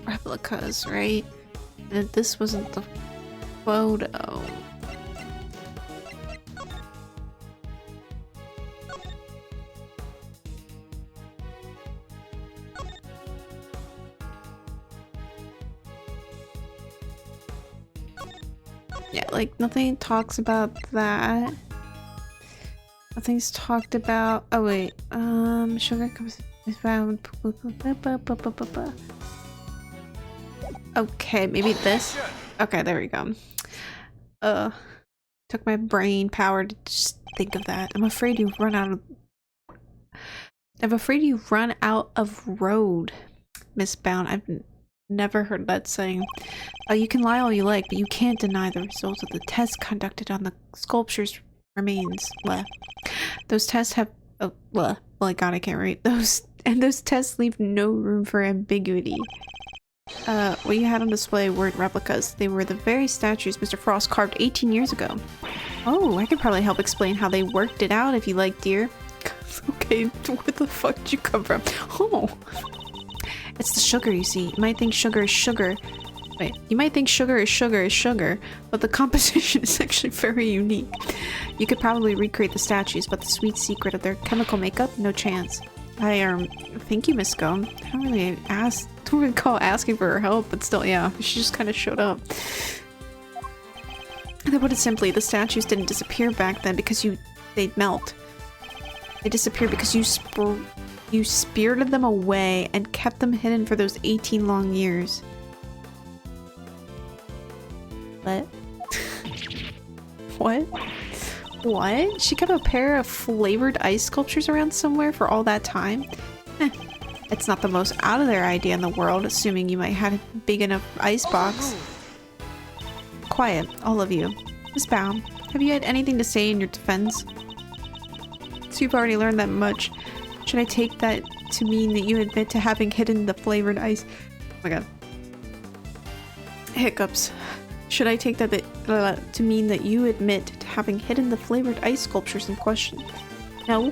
replicas, right? And this wasn't the photo. Yeah, like nothing talks about that. Nothing's talked about. Oh wait, sugar comes found. Okay, maybe this. Okay, there we go. Took my brain power to just think of that. I'm afraid you run out of road, Miss Bound. I've never heard that saying. You can lie all you like, but you can't deny the results of the tests conducted on the sculpture's remains. Bleh. Those tests have... Oh, bleh. Well, God, I can't read. Those tests leave no room for ambiguity. What you had on display weren't replicas. They were the very statues Mr. Frost carved 18 years ago. Oh, I could probably help explain how they worked it out if you like, dear. Okay, where the fuck did you come from? Oh! It's the sugar, you see. You might think sugar is sugar. Wait, you might think sugar is sugar, but the composition is actually very unique. You could probably recreate the statues, but the sweet secret of their chemical makeup? No chance. Thank you, Miss Scone. I don't really recall asking for her help, but still, yeah, she just kind of showed up. To put it simply, the statues didn't disappear back then because they'd melt. They disappeared because you spirited them away and kept them hidden for those 18 long years. What? What? What? She kept a pair of flavored ice sculptures around somewhere for all that time? It's not the most out of their idea in the world, assuming you might have a big enough ice box. Quiet, all of you. Miss Bound, have you had anything to say in your defense? So you've already learned that much. Should I take that to mean that you admit to having hidden the flavored ice? Oh my god. Hiccups. Should I take that to mean that you admit to having hidden the flavored ice sculptures in question? No,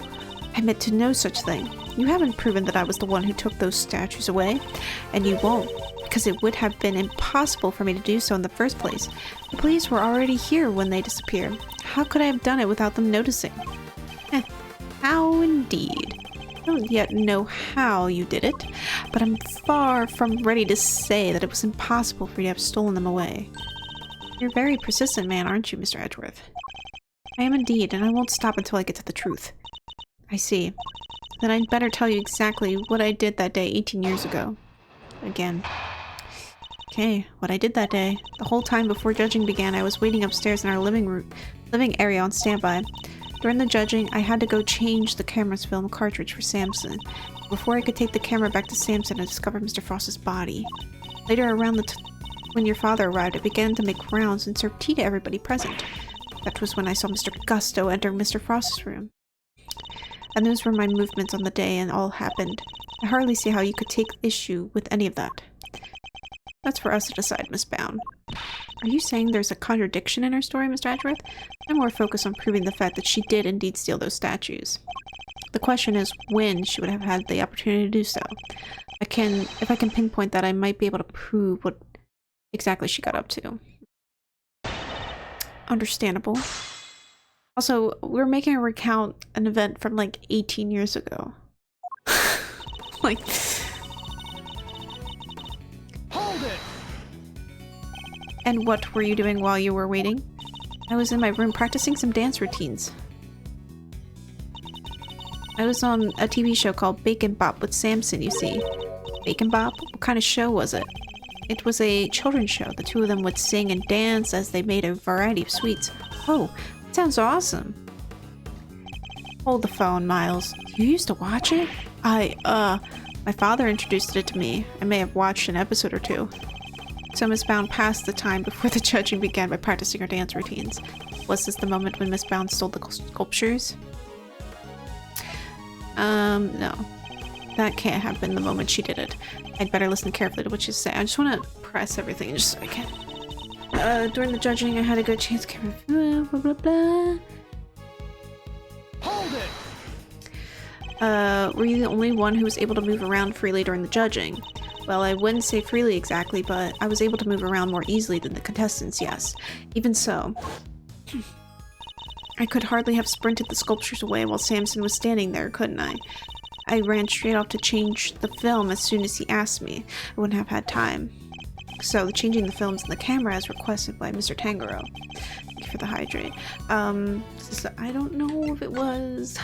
I admit to no such thing. You haven't proven that I was the one who took those statues away, and you won't, because it would have been impossible for me to do so in the first place. The police were already here when they disappeared. How could I have done it without them noticing? How indeed. I don't yet know how you did it, but I'm far from ready to say that it was impossible for you to have stolen them away. You're a very persistent man, aren't you, Mr. Edgeworth? I am indeed, and I won't stop until I get to the truth. I see. Then I'd better tell you exactly what I did that day 18 years ago. Again. Okay, what I did that day. The whole time before judging began, I was waiting upstairs in our living area on standby. During the judging, I had to go change the camera's film cartridge for Samson. Before I could take the camera back to Samson, I discovered Mr. Frost's body. Later, around when your father arrived, I began to make rounds and serve tea to everybody present. That was when I saw Mr. Gusto enter Mr. Frost's room. And those were my movements on the day, and all happened. I hardly see how you could take issue with any of that. That's for us to decide, Miss Bound. Are you saying there's a contradiction in her story, Mr. Edgeworth? I'm more focused on proving the fact that she did indeed steal those statues. The question is when she would have had the opportunity to do so. If I can pinpoint that, I might be able to prove what exactly she got up to. Understandable. Also, we're making her recount an event from like 18 years ago. Like... Hold it! And what were you doing while you were waiting? I was in my room practicing some dance routines. I was on a TV show called Bacon Bop with Samson, you see. Bacon Bop? What kind of show was it? It was a children's show. The two of them would sing and dance as they made a variety of sweets. Oh, that sounds awesome. Hold the phone, Miles. You used to watch it? My father introduced it to me. I may have watched an episode or two. So Miss Bound passed the time before the judging began by practicing her dance routines. Was this the moment when Miss Bound stole the sculptures? No. That can't have been the moment she did it. I'd better listen carefully to what she says. I just want to press everything just so I can. During the judging, I had a good chance. Blah, blah, blah, blah. Hold it! Were you the only one who was able to move around freely during the judging? Well, I wouldn't say freely exactly, but I was able to move around more easily than the contestants, yes. Even so, I could hardly have sprinted the sculptures away while Samson was standing there, couldn't I? I ran straight off to change the film as soon as he asked me. I wouldn't have had time. So, changing the films and the camera as requested by Mr. Tangerow. Thank you for the hydrate. I don't know if it was...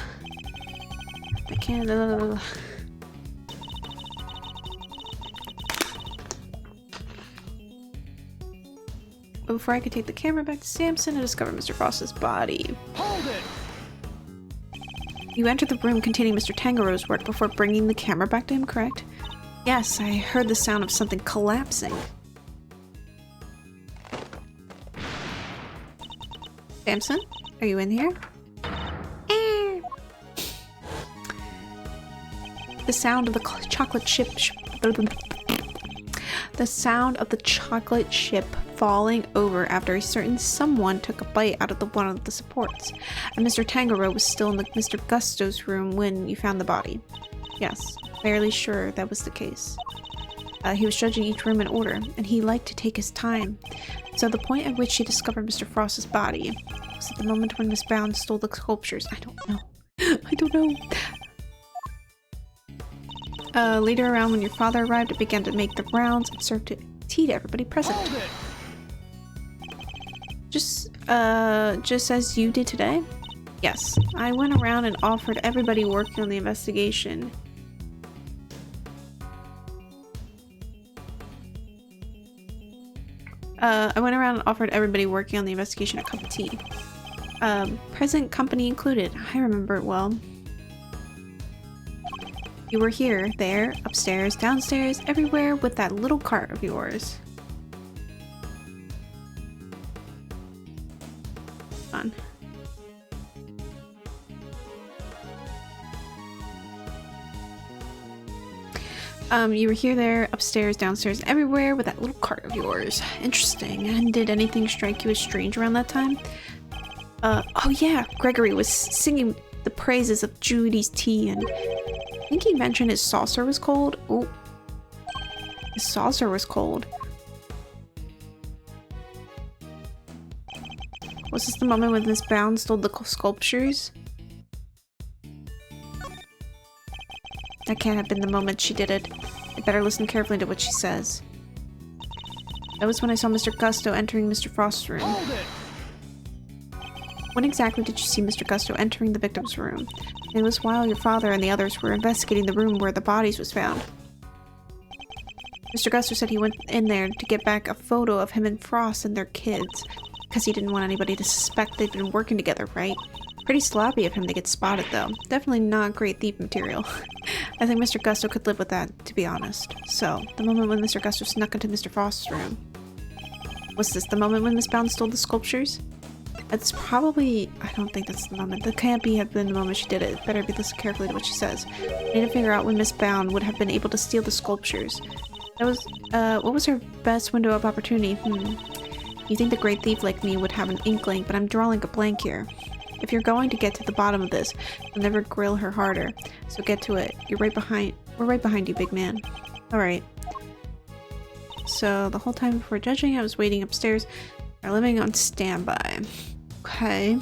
I can't... But before I could take the camera back to Samson, I discovered Mr. Frost's body. Hold it! You entered the room containing Mr. Tangerow's work before bringing the camera back to him, correct? Yes, I heard the sound of something collapsing. Samson, are you in here? The sound of the chocolate chip... The sound of the chocolate chip falling over after a certain someone took a bite out of one of the supports. And Mr. Tangerow was still in Mr. Gusto's room when you found the body. Yes, fairly sure that was the case. He was judging each room in order, and he liked to take his time. So the point at which he discovered Mr. Frost's body was at the moment when Miss Bound stole the sculptures. I don't know. I don't know. Later around when your father arrived, it began to make the rounds and served tea to everybody present. Just as you did today? Yes. I went around and offered everybody working on the investigation. I went around and offered everybody working on the investigation a cup of tea. Present company included. I remember it well. You were here, there, upstairs, downstairs, everywhere with that little cart of yours. On. You were here, there, upstairs, downstairs, everywhere with that little cart of yours. Interesting. And did anything strike you as strange around that time? Oh yeah, Gregory was singing the praises of Judy's tea, and I think he mentioned his saucer was cold. Oh, his saucer was cold. Was this the moment when Miss Bound stole the sculptures? That can't have been the moment she did it. I better listen carefully to what she says. That was when I saw Mr. Gusto entering Mr. Frost's room. When exactly did you see Mr. Gusto entering the victim's room? It was while your father and the others were investigating the room where the bodies was found. Mr. Gusto said he went in there to get back a photo of him and Frost and their kids, because he didn't want anybody to suspect they'd been working together, right? Pretty sloppy of him to get spotted, though. Definitely not great thief material. I think Mr. Gusto could live with that, to be honest. So, the moment when Mr. Gusto snuck into Mr. Frost's room. Was this the moment when Miss Bound stole the sculptures? It's probably... I don't think that's the moment. That can't have been the moment she did it. Better be listening carefully to what she says. I need to figure out when Miss Bound would have been able to steal the sculptures. That was... what was her best window of opportunity? You think the great thief like me would have an inkling, but I'm drawing a blank here. If you're going to get to the bottom of this, you'll never grill her harder. So get to it. We're right behind you, big man. Alright. So the whole time before judging, I was waiting upstairs. Are living on standby. Okay.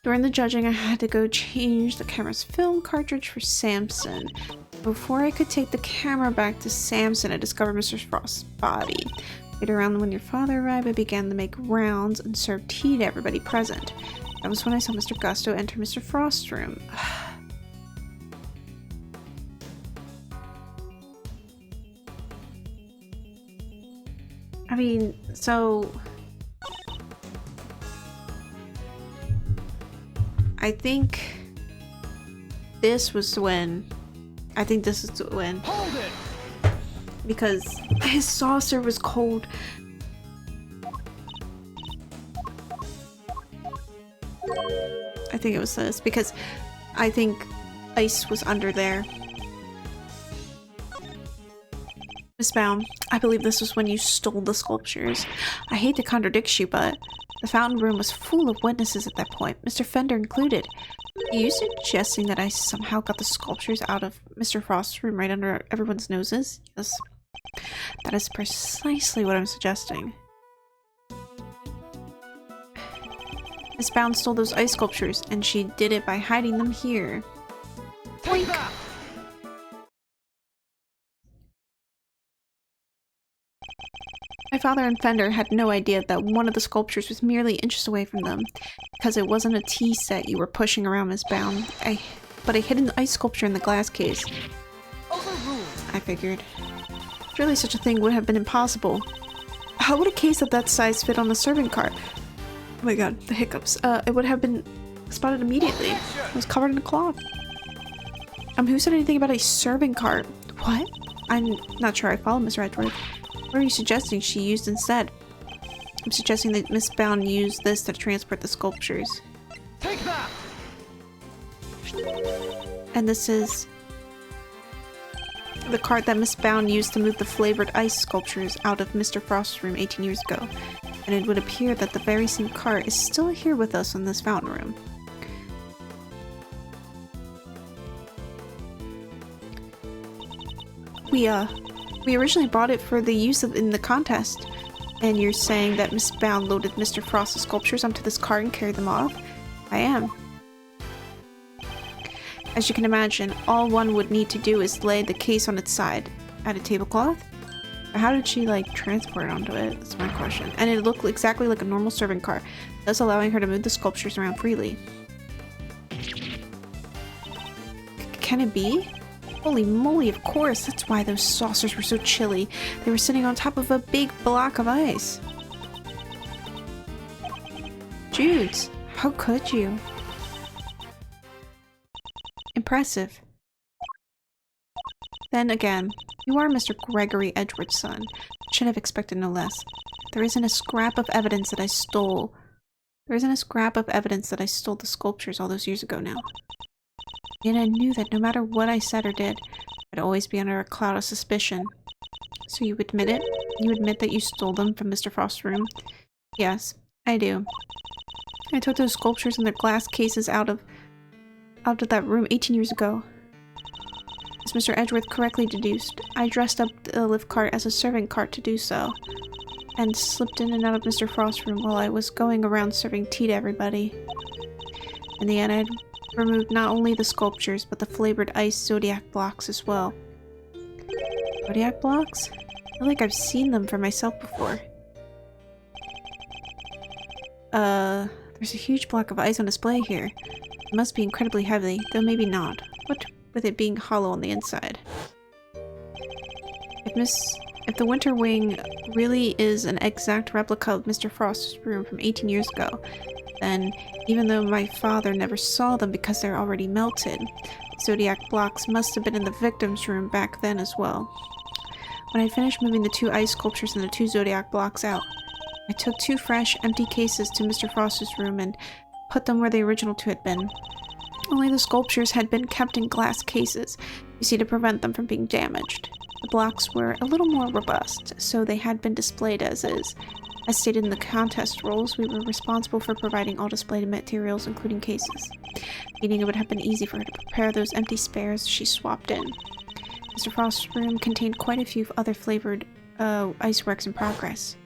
During the judging, I had to go change the camera's film cartridge for Samson. Before I could take the camera back to Samson, I discovered Mr. Frost's body. Later on, when your father arrived, I began to make rounds and serve tea to everybody present. That was when I saw Mr. Gusto enter Mr. Frost's room. I mean, so... I think this was when... I think this is when... Hold it! Because his saucer was cold. I think it was this, because I think ice was under there. Miss Bound, I believe this was when you stole the sculptures. I hate to contradict you, but the fountain room was full of witnesses at that point, Mr. Fender included. Are you suggesting that I somehow got the sculptures out of Mr. Frost's room right under everyone's noses? Yes. That is precisely what I'm suggesting. Miss Bound stole those ice sculptures, and she did it by hiding them here. Take that! My father and Fender had no idea that one of the sculptures was merely inches away from them, because it wasn't a tea set you were pushing around, Miss Bound. But I hid an ice sculpture in the glass case. Overruled. I figured. Surely such a thing would have been impossible. How would a case of that size fit on the serving cart? Oh my god, the hiccups. It would have been spotted immediately. It was covered in cloth. Who said anything about a serving cart? What? I'm not sure I follow, Miss Redwood. What are you suggesting she used instead? I'm suggesting that Miss Bound used this to transport the sculptures. Take that! And this is the cart that Miss Bound used to move the flavored ice sculptures out of Mr. Frost's room 18 years ago. And it would appear that the very same cart is still here with us in this fountain room. We originally bought it for the use in the contest, and you're saying that Miss Bound loaded Mr. Frost's sculptures onto this cart and carried them off? I am. As you can imagine, all one would need to do is lay the case on its side. Add a tablecloth? How did she, like, transport it onto it? That's my question. And it looked exactly like a normal serving cart, thus allowing her to move the sculptures around freely. Can it be? Holy moly, of course! That's why those saucers were so chilly. They were sitting on top of a big block of ice. Judes, how could you? Impressive. Then again, you are Mr. Gregory Edgeworth's son. Should have expected no less. There isn't a scrap of evidence that I stole. There isn't a scrap of evidence that I stole the sculptures all those years ago now. Yet I knew that no matter what I said or did, I'd always be under a cloud of suspicion. So you admit it? You admit that you stole them from Mr. Frost's room? Yes, I do. I took those sculptures and their glass cases out of that room 18 years ago. As Mr. Edgeworth correctly deduced, I dressed up the lift cart as a serving cart to do so, and slipped in and out of Mr. Frost's room while I was going around serving tea to everybody. In the end, I'd removed not only the sculptures, but the flavored ice zodiac blocks as well. Zodiac blocks? I feel like I've seen them for myself before. There's a huge block of ice on display here. It must be incredibly heavy, though maybe not. What with it being hollow on the inside? If the Winter Wing really is an exact replica of Mr. Frost's room from 18 years ago, then, even though my father never saw them because they're already melted, zodiac blocks must have been in the victim's room back then as well. When I finished moving the 2 ice sculptures and the 2 zodiac blocks out, I took 2 fresh, empty cases to Mr. Frost's room and put them where the original 2 had been. Only the sculptures had been kept in glass cases, you see, to prevent them from being damaged. The blocks were a little more robust, so they had been displayed as is. As stated in the contest rules, we were responsible for providing all displayed materials, including cases, meaning it would have been easy for her to prepare those empty spares she swapped in. Mr. Frost's room contained quite a few other flavored ice works in progress.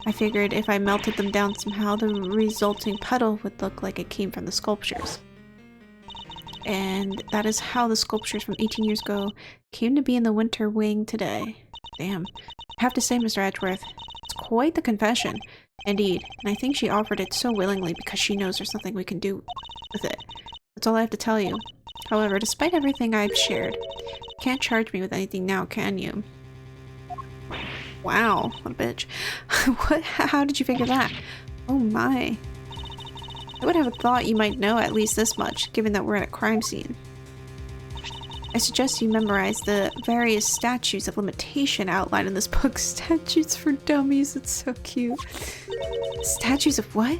I figured if I melted them down somehow, the resulting puddle would look like it came from the sculptures. And that is how the sculptures from 18 years ago came to be in the winter wing today. Damn. I have to say, Mr. Edgeworth, it's quite the confession. Indeed, and I think she offered it so willingly because she knows there's nothing we can do with it. That's all I have to tell you. However, despite everything I've shared, you can't charge me with anything now, can you? Wow, what a bitch. What? How did you figure that? Oh my. I would have thought you might know at least this much, given that we're at a crime scene. I suggest you memorize the various statutes of limitation outlined in this book. Statutes for dummies, it's so cute. Statutes of what?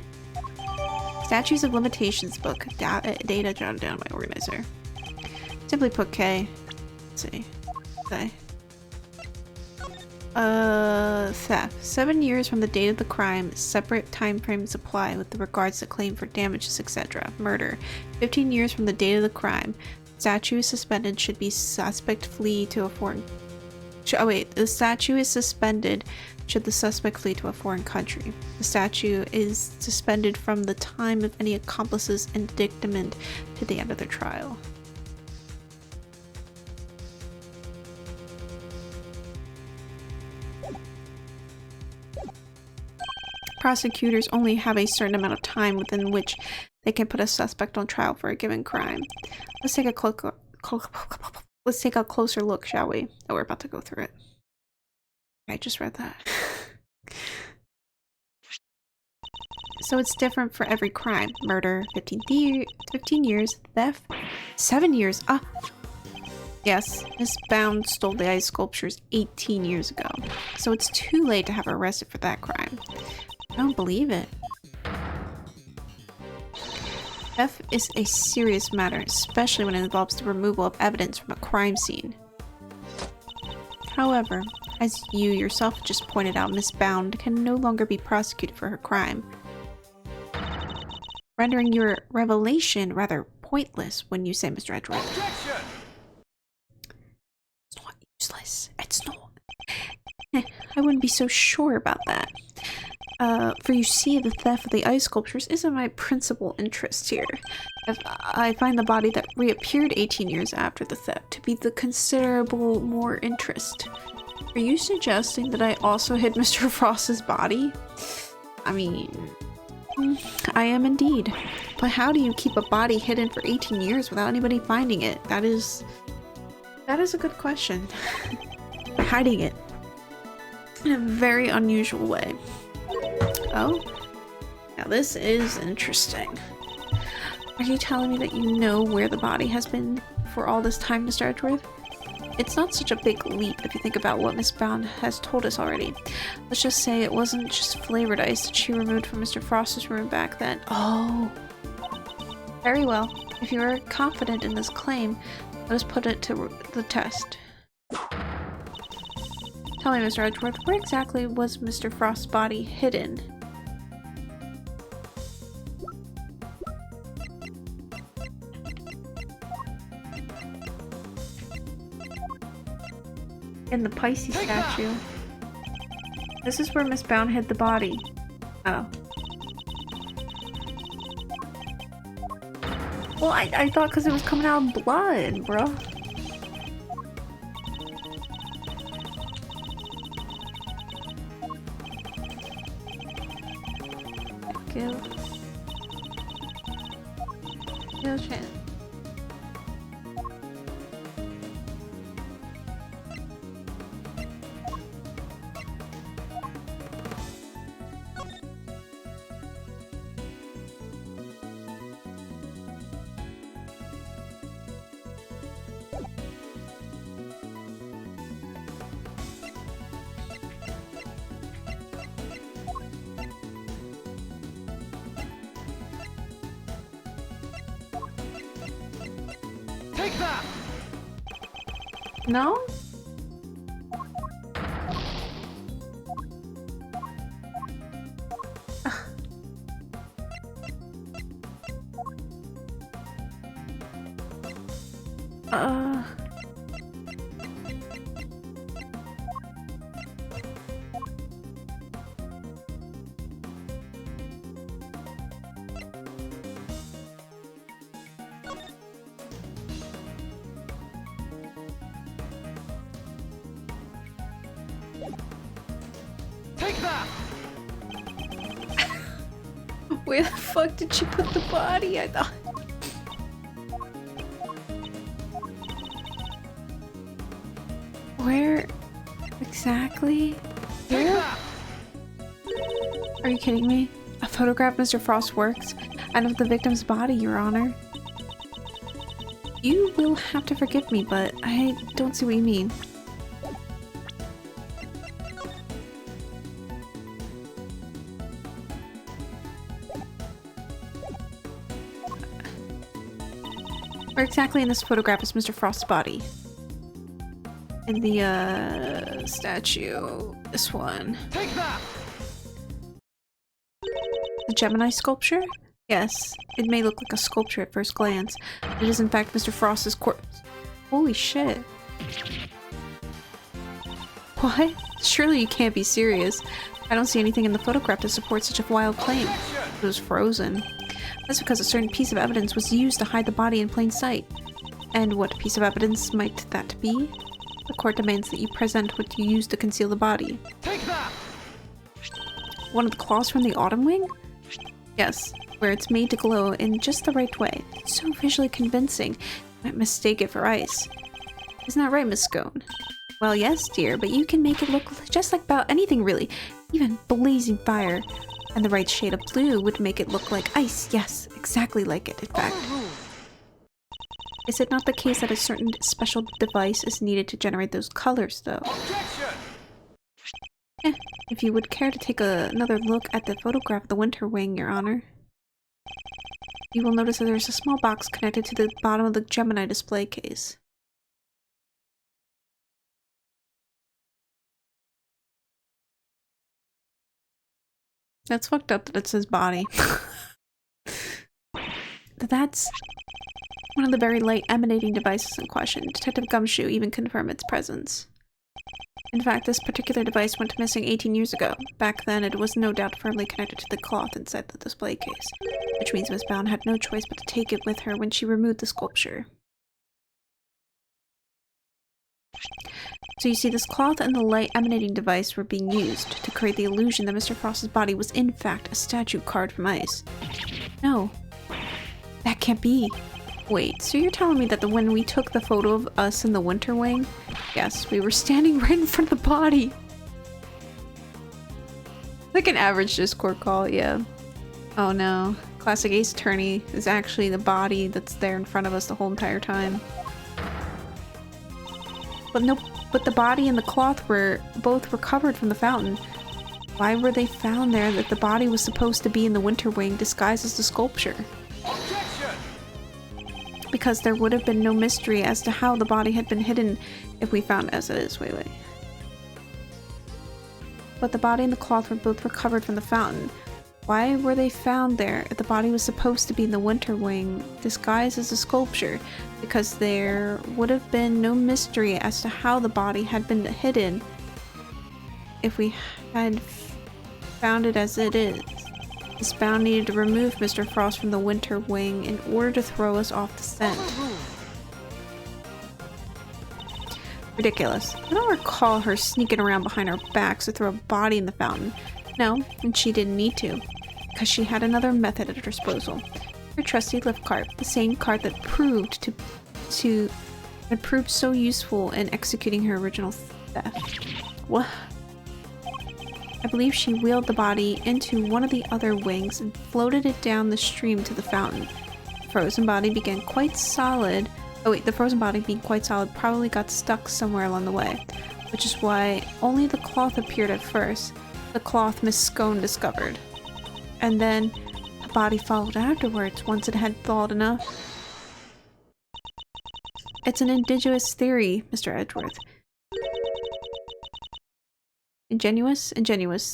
Statutes of Limitations book. Data jotted down by organizer. Simply put, K. Let's see. Okay. Theft. 7 years from the date of the crime. Separate time frames apply with regards to claim for damages, etc. Murder. 15 years from the date of the crime. Statue is suspended should be suspect flee to a foreign... Oh wait, the statue is suspended should the suspect flee to a foreign country. The statue is suspended from the time of any accomplice's indictment to the end of the trial. Prosecutors only have a certain amount of time within which they can put a suspect on trial for a given crime. Let's take a closer look, shall we? Oh, we're about to go through it. I just read that. So it's different for every crime. Murder, 15 years. Theft, 7 years. Ah! Yes, Miss Bound stole the ice sculptures 18 years ago. So it's too late to have her arrested for that crime. I don't believe it. Theft is a serious matter, especially when it involves the removal of evidence from a crime scene. However, as you yourself just pointed out, Miss Bound can no longer be prosecuted for her crime, rendering your revelation rather pointless, when you say, Mr. Edgeworth. Objection! It's not useless. It's not. I wouldn't be so sure about that. For you see, the theft of the ice sculptures isn't my principal interest here. I find the body that reappeared 18 years after the theft to be the considerable more interest. Are you suggesting that I also hid Mr. Frost's body? I mean, I am indeed. But how do you keep a body hidden for 18 years without anybody finding it? That is a good question. Hiding it in a very unusual way. Oh, now this is interesting. Are you telling me that you know where the body has been for all this time, Mr. Edgeworth? It's not such a big leap if you think about what Miss Bound has told us already. Let's just say it wasn't just flavored ice that she removed from Mr. Frost's room back then. Oh. Very well. If you are confident in this claim, let us put it to the test. Tell me, Mr. Edgeworth, where exactly was Mr. Frost's body hidden? In the Pisces statue. This is where Miss Bound hid the body. Oh. Well, I thought because it was coming out of blood, bro. No chance. Take that! No? that! Where the fuck did she put the body? I thought. Where exactly? Take Here? that! Are you kidding me? A photograph of Mr. Frost works, and of the victim's body, Your Honor. You will have to forgive me, but I don't see what you mean. Where exactly in this photograph is Mr. Frost's body? In the, statue. This one. Take that! The Gemini sculpture? Yes, it may look like a sculpture at first glance. It is in fact Mr. Frost's corpse. Holy shit. What? Surely you can't be serious. I don't see anything in the photograph to support such a wild claim. It was frozen. That's because a certain piece of evidence was used to hide the body in plain sight. And what piece of evidence might that be? The court demands that you present what you used to conceal the body. Take that! One of the claws from the autumn wing? Yes, where it's made to glow in just the right way. It's so visually convincing, you might mistake it for ice. Isn't that right, Miss Scone? Well, yes, dear, but you can make it look just like about anything, really. Even blazing fire. And the right shade of blue would make it look like ice. Yes, exactly like it, in fact. Is it not the case that a certain special device is needed to generate those colors, though? Objection! If you would care to take another look at the photograph of the winter wing, Your Honor. You will notice that there is a small box connected to the bottom of the Gemini display case. That's fucked up that it says body. That's one of the very light emanating devices in question. Detective Gumshoe even confirmed its presence. In fact, this particular device went missing 18 years ago. Back then, it was no doubt firmly connected to the cloth inside the display case, which means Miss Bound had no choice but to take it with her when she removed the sculpture. So you see, this cloth and the light emanating device were being used to create the illusion that Mr. Frost's body was in fact a statue carved from ice. No. That can't be. Wait, so you're telling me that when we took the photo of us in the winter wing, yes, we were standing right in front of the body. Like an average Discord call, yeah. Oh no. Classic Ace Attorney is actually the body that's there in front of us the whole entire time. But no, but the body and the cloth were both recovered from the fountain. Why were they found there that the body was supposed to be in the winter wing disguised as the sculpture? Objection! Because there would have been no mystery as to how the body had been hidden if we found it as it is. Wait. But the body and the cloth were both recovered from the fountain. Why were they found there if the body was supposed to be in the winter wing disguised as a sculpture? Because there would have been no mystery as to how the body had been hidden if we had found it as it is. Miss Bound needed to remove Mr. Frost from the winter wing in order to throw us off the scent. Ridiculous. I don't recall her sneaking around behind our backs to throw a body in the fountain. No, and she didn't need to, because she had another method at her disposal. Her trusty lift cart, the same cart that proved so useful in executing her original theft. What? I believe she wheeled the body into one of the other wings and floated it down the stream to the fountain. The frozen body being quite solid probably got stuck somewhere along the way, which is why only the cloth appeared at first, the cloth Miss Scone discovered. And then the body followed afterwards once it had thawed enough. It's an ingenious theory, Mr. Edgeworth. Ingenuous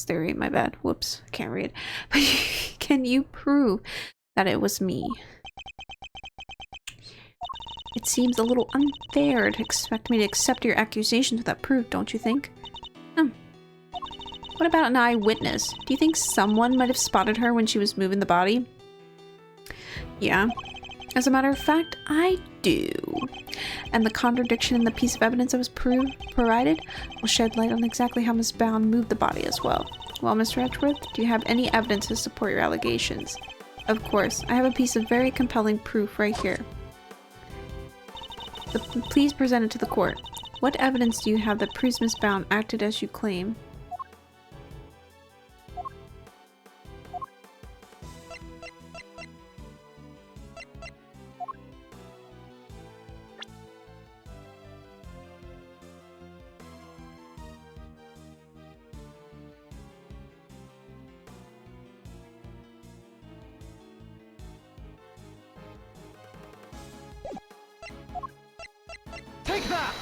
theory, my bad. Whoops, I can't read. But can you prove that it was me? It seems a little unfair to expect me to accept your accusations without proof, don't you think? What about an eyewitness? Do you think someone might have spotted her when she was moving the body? Yeah. As a matter of fact, I do. And the contradiction in the piece of evidence that was provided will shed light on exactly how Miss Bound moved the body as well. Well, Mr. Edgeworth, do you have any evidence to support your allegations? Of course, I have a piece of very compelling proof right here. Please present it to the court. What evidence do you have that proves Miss Bound acted as you claim? Take that!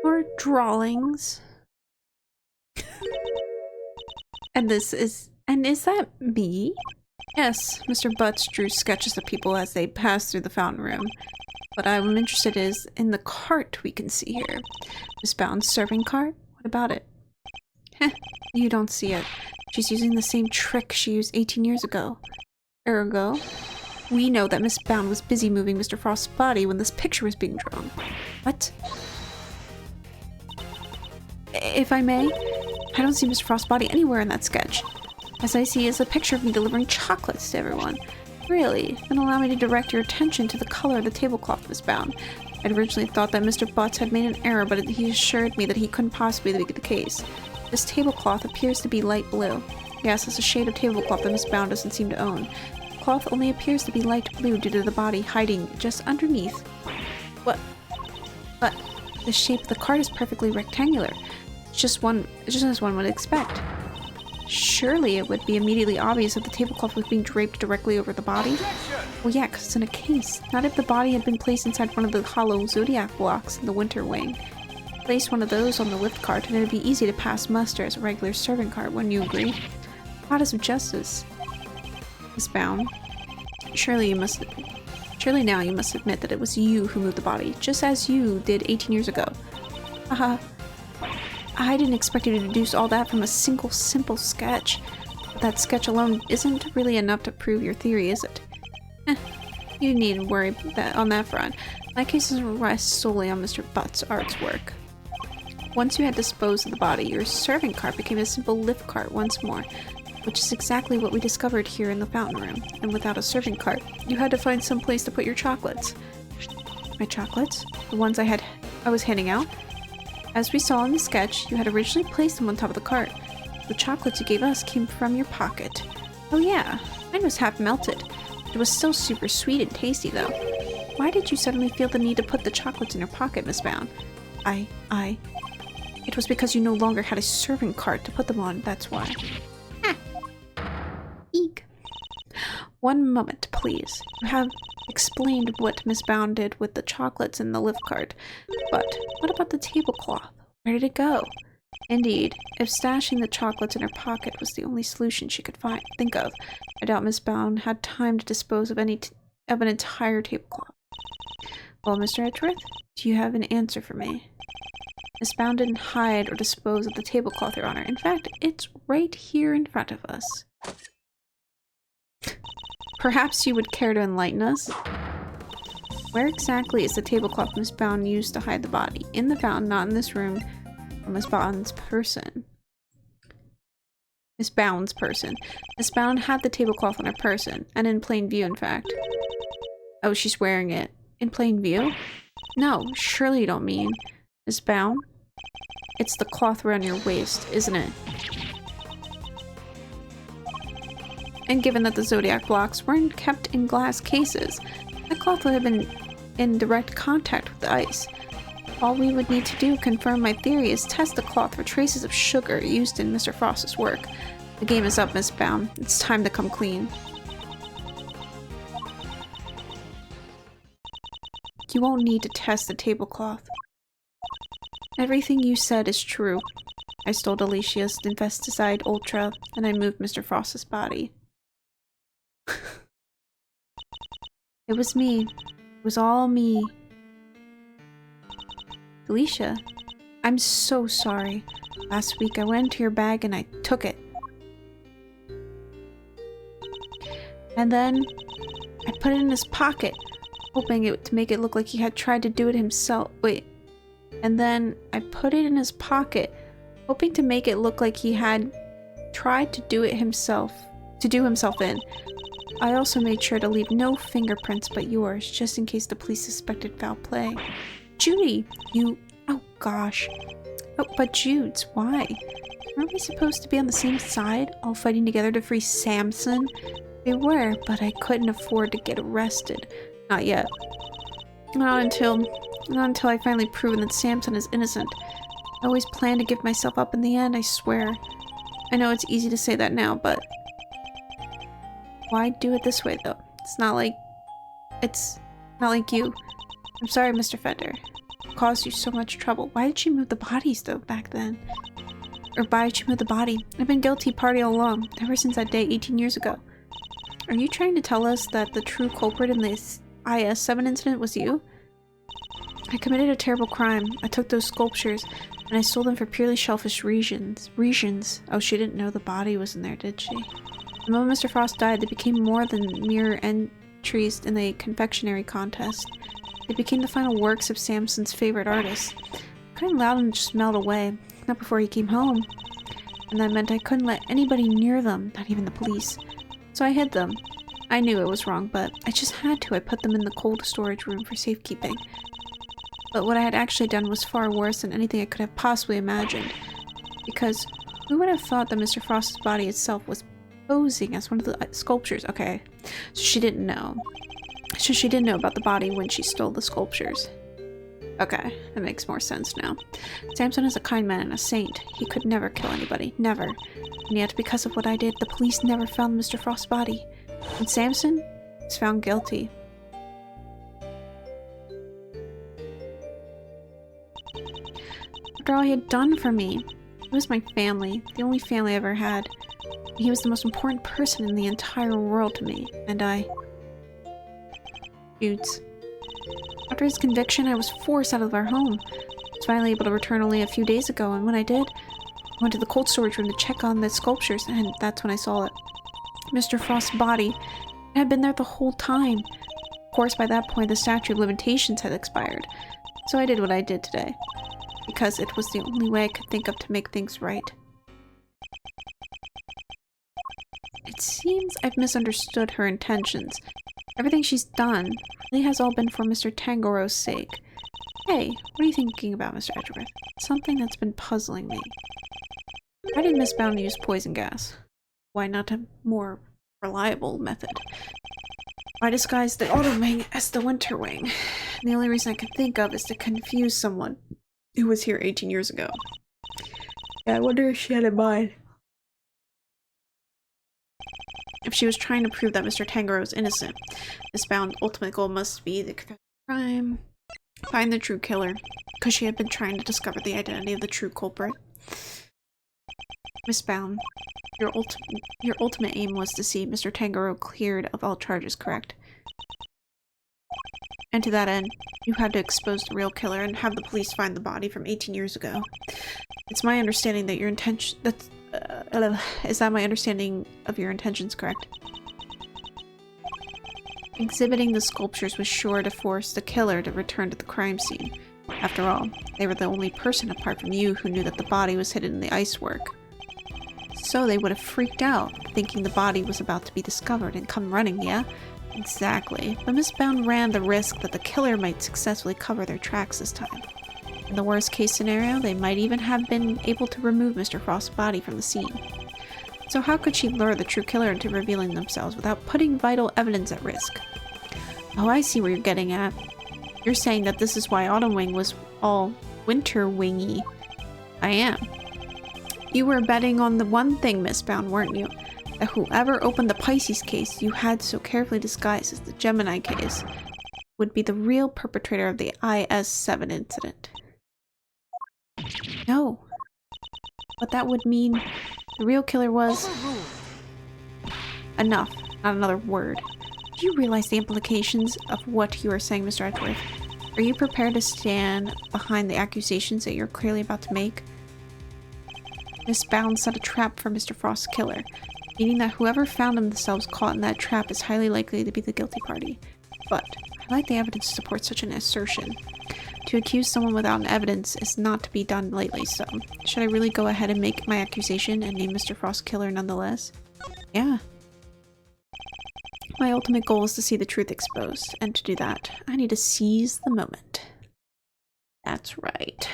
Or drawings. And is that me? Yes, Mr. Butts drew sketches of people as they passed through the fountain room. What I'm interested is in the cart we can see here. Miss Bound's serving cart? What about it? Heh, you don't see it. She's using the same trick she used 18 years ago. Ergo, we know that Miss Bound was busy moving Mr. Frost's body when this picture was being drawn. What? If I may, I don't see Mr. Frost's body anywhere in that sketch. As I see is a picture of me delivering chocolates to everyone. Really? Then allow me to direct your attention to the color of the tablecloth, Miss Bound. I'd originally thought that Mr. Butts had made an error, but he assured me that he couldn't possibly be the case. This tablecloth appears to be light blue. Yes, it's a shade of tablecloth that Miss Bound doesn't seem to own. The cloth only appears to be light blue due to the body hiding just underneath. What? But the shape of the cart is perfectly rectangular. It's just as one would expect. Surely it would be immediately obvious if the tablecloth was being draped directly over the body. Well, yeah, because it's in a case. Not if the body had been placed inside one of the hollow zodiac blocks in the winter wing. Place one of those on the lift cart and it would be easy to pass muster as a regular serving cart, wouldn't you agree? Goddess of justice. Miss Bound, surely now you must admit that it was you who moved the body, just as you did 18 years ago. Haha. I didn't expect you to deduce all that from a single simple sketch. But that sketch alone isn't really enough to prove your theory, is it? You needn't worry on that front. My case doesn't rest solely on Mr. Butts' art's work. Once you had disposed of the body, your serving cart became a simple lift cart once more, which is exactly what we discovered here in the fountain room. And without a serving cart, you had to find some place to put your chocolates. My chocolates? The ones I was handing out? As we saw in the sketch, you had originally placed them on top of the cart. The chocolates you gave us came from your pocket. Oh yeah, mine was half melted. It was still super sweet and tasty though. Why did you suddenly feel the need to put the chocolates in your pocket, Miss Bound? It was because you no longer had a serving cart to put them on, that's why. Eek. One moment, please. You have explained what Miss Bound did with the chocolates in the lift cart, but what about the tablecloth? Where did it go? Indeed, if stashing the chocolates in her pocket was the only solution she could think of, I doubt Miss Bound had time to dispose of an entire tablecloth. Well, Mr. Edgeworth, do you have an answer for me? Miss Bound didn't hide or dispose of the tablecloth, Your Honor. In fact, it's right here in front of us. Perhaps you would care to enlighten us? Where exactly is the tablecloth Miss Bound used to hide the body? In the fountain, not in this room, or Miss Bound's person? Miss Bound's person. Miss Bound had the tablecloth on her person, and in plain view, in fact. Oh, she's wearing it. In plain view? No, surely you don't mean Miss Bound? It's the cloth around your waist, isn't it? And given that the zodiac blocks weren't kept in glass cases, the cloth would have been in direct contact with the ice. All we would need to do to confirm my theory is test the cloth for traces of sugar used in Mr. Frost's work. The game is up, Miss Bound. It's time to come clean. You won't need to test the tablecloth. Everything you said is true. I stole Delicia's Infesticide Ultra, and I moved Mr. Frost's body. It was me. It was all me. Delicia, I'm so sorry. Last week I went into your bag and I took it. And then I put it in his pocket, hoping to make it look like he had tried to do it himself. Wait. And then I put it in his pocket, hoping to make it look like he had tried to do himself in. I also made sure to leave no fingerprints but yours, just in case the police suspected foul play. Judy, you... Oh gosh. Oh, but Judes, why? Aren't we supposed to be on the same side, all fighting together to free Samson? They were, but I couldn't afford to get arrested. Not yet. Not until I finally proven that Samson is innocent. I always planned to give myself up in the end, I swear. I know it's easy to say that now, but... Why do it this way, though? It's not like you. I'm sorry, Mr. Fender. It caused you so much trouble. Why did she move the bodies, though, back then? Or why did she move the body? I've been guilty party all along, ever since that day 18 years ago. Are you trying to tell us that the true culprit in this IS-7 incident was you? I committed a terrible crime. I took those sculptures, and I sold them for purely selfish reasons. Oh, she didn't know the body was in there, did she? The moment Mr. Frost died, they became more than mere entries in a confectionery contest. They became the final works of Samson's favorite artist. I couldn't allow them to just melt away, not before he came home. And that meant I couldn't let anybody near them, not even the police. So I hid them. I knew it was wrong, but I just had to. I put them in the cold storage room for safekeeping. But what I had actually done was far worse than anything I could have possibly imagined. Because who would have thought that Mr. Frost's body itself was posing as one of the sculptures? Okay, so she didn't know. So she didn't know about the body when she stole the sculptures. Okay, that makes more sense now. Samson is a kind man and a saint. He could never kill anybody. Never. And yet, because of what I did, the police never found Mr. Frost's body. And Samson was found guilty. After all he had done for me, he was my family, the only family I ever had. He was the most important person in the entire world to me, and I... Judes. After his conviction, I was forced out of our home. I was finally able to return only a few days ago, and when I did, I went to the cold storage room to check on the sculptures, and that's when I saw it. Mr. Frost's body had been there the whole time. Of course, by that point, the statute of limitations had expired, so I did what I did today, because it was the only way I could think of to make things right. It seems I've misunderstood her intentions. Everything she's done really has all been for Mr. Tangoro's sake. Hey, what are you thinking about, Mr. Edgeworth? Something that's been puzzling me. Why did Miss Bound use poison gas? Why not a more reliable method? Why disguise the autumn wing as the winter wing? And the only reason I can think of is to confuse someone who was here 18 years ago. Yeah, I wonder if she had in mind. If she was trying to prove that Mr. Tangoro is innocent. Miss Bound's ultimate goal must be to confess the crime, find the true killer, because she had been trying to discover the identity of the true culprit. Miss Bound, your ultimate aim was to see Mr. Tangoro cleared of all charges, correct? And to that end, you had to expose the real killer and have the police find the body from 18 years ago. It's my understanding that your intention... is that my understanding of your intentions correct? Exhibiting the sculptures was sure to force the killer to return to the crime scene. After all, they were the only person apart from you who knew that the body was hidden in the icework. So they would have freaked out, thinking the body was about to be discovered and come running, yeah? Exactly. But Miss Bound ran the risk that the killer might successfully cover their tracks this time. In the worst case scenario, they might even have been able to remove Mr. Frost's body from the scene. So how could she lure the true killer into revealing themselves without putting vital evidence at risk? Oh, I see where you're getting at. You're saying that this is why Autumn Wing was all winter wingy. I am. You were betting on the one thing, Miss Bound, weren't you? That whoever opened the Pisces case you had so carefully disguised as the Gemini case would be the real perpetrator of the IS-7 incident. No. But that would mean the real killer was... Enough. Not another word. Do you realize the implications of what you are saying, Mr. Edgeworth? Are you prepared to stand behind the accusations that you're clearly about to make? Miss Bound set a trap for Mr. Frost's killer, meaning that whoever found themselves caught in that trap is highly likely to be the guilty party. But I like the evidence to support such an assertion. To accuse someone without an evidence is not to be done lightly, so should I really go ahead and make my accusation and name Mr. Frost killer nonetheless? Yeah. My ultimate goal is to see the truth exposed, and to do that, I need to seize the moment. That's right.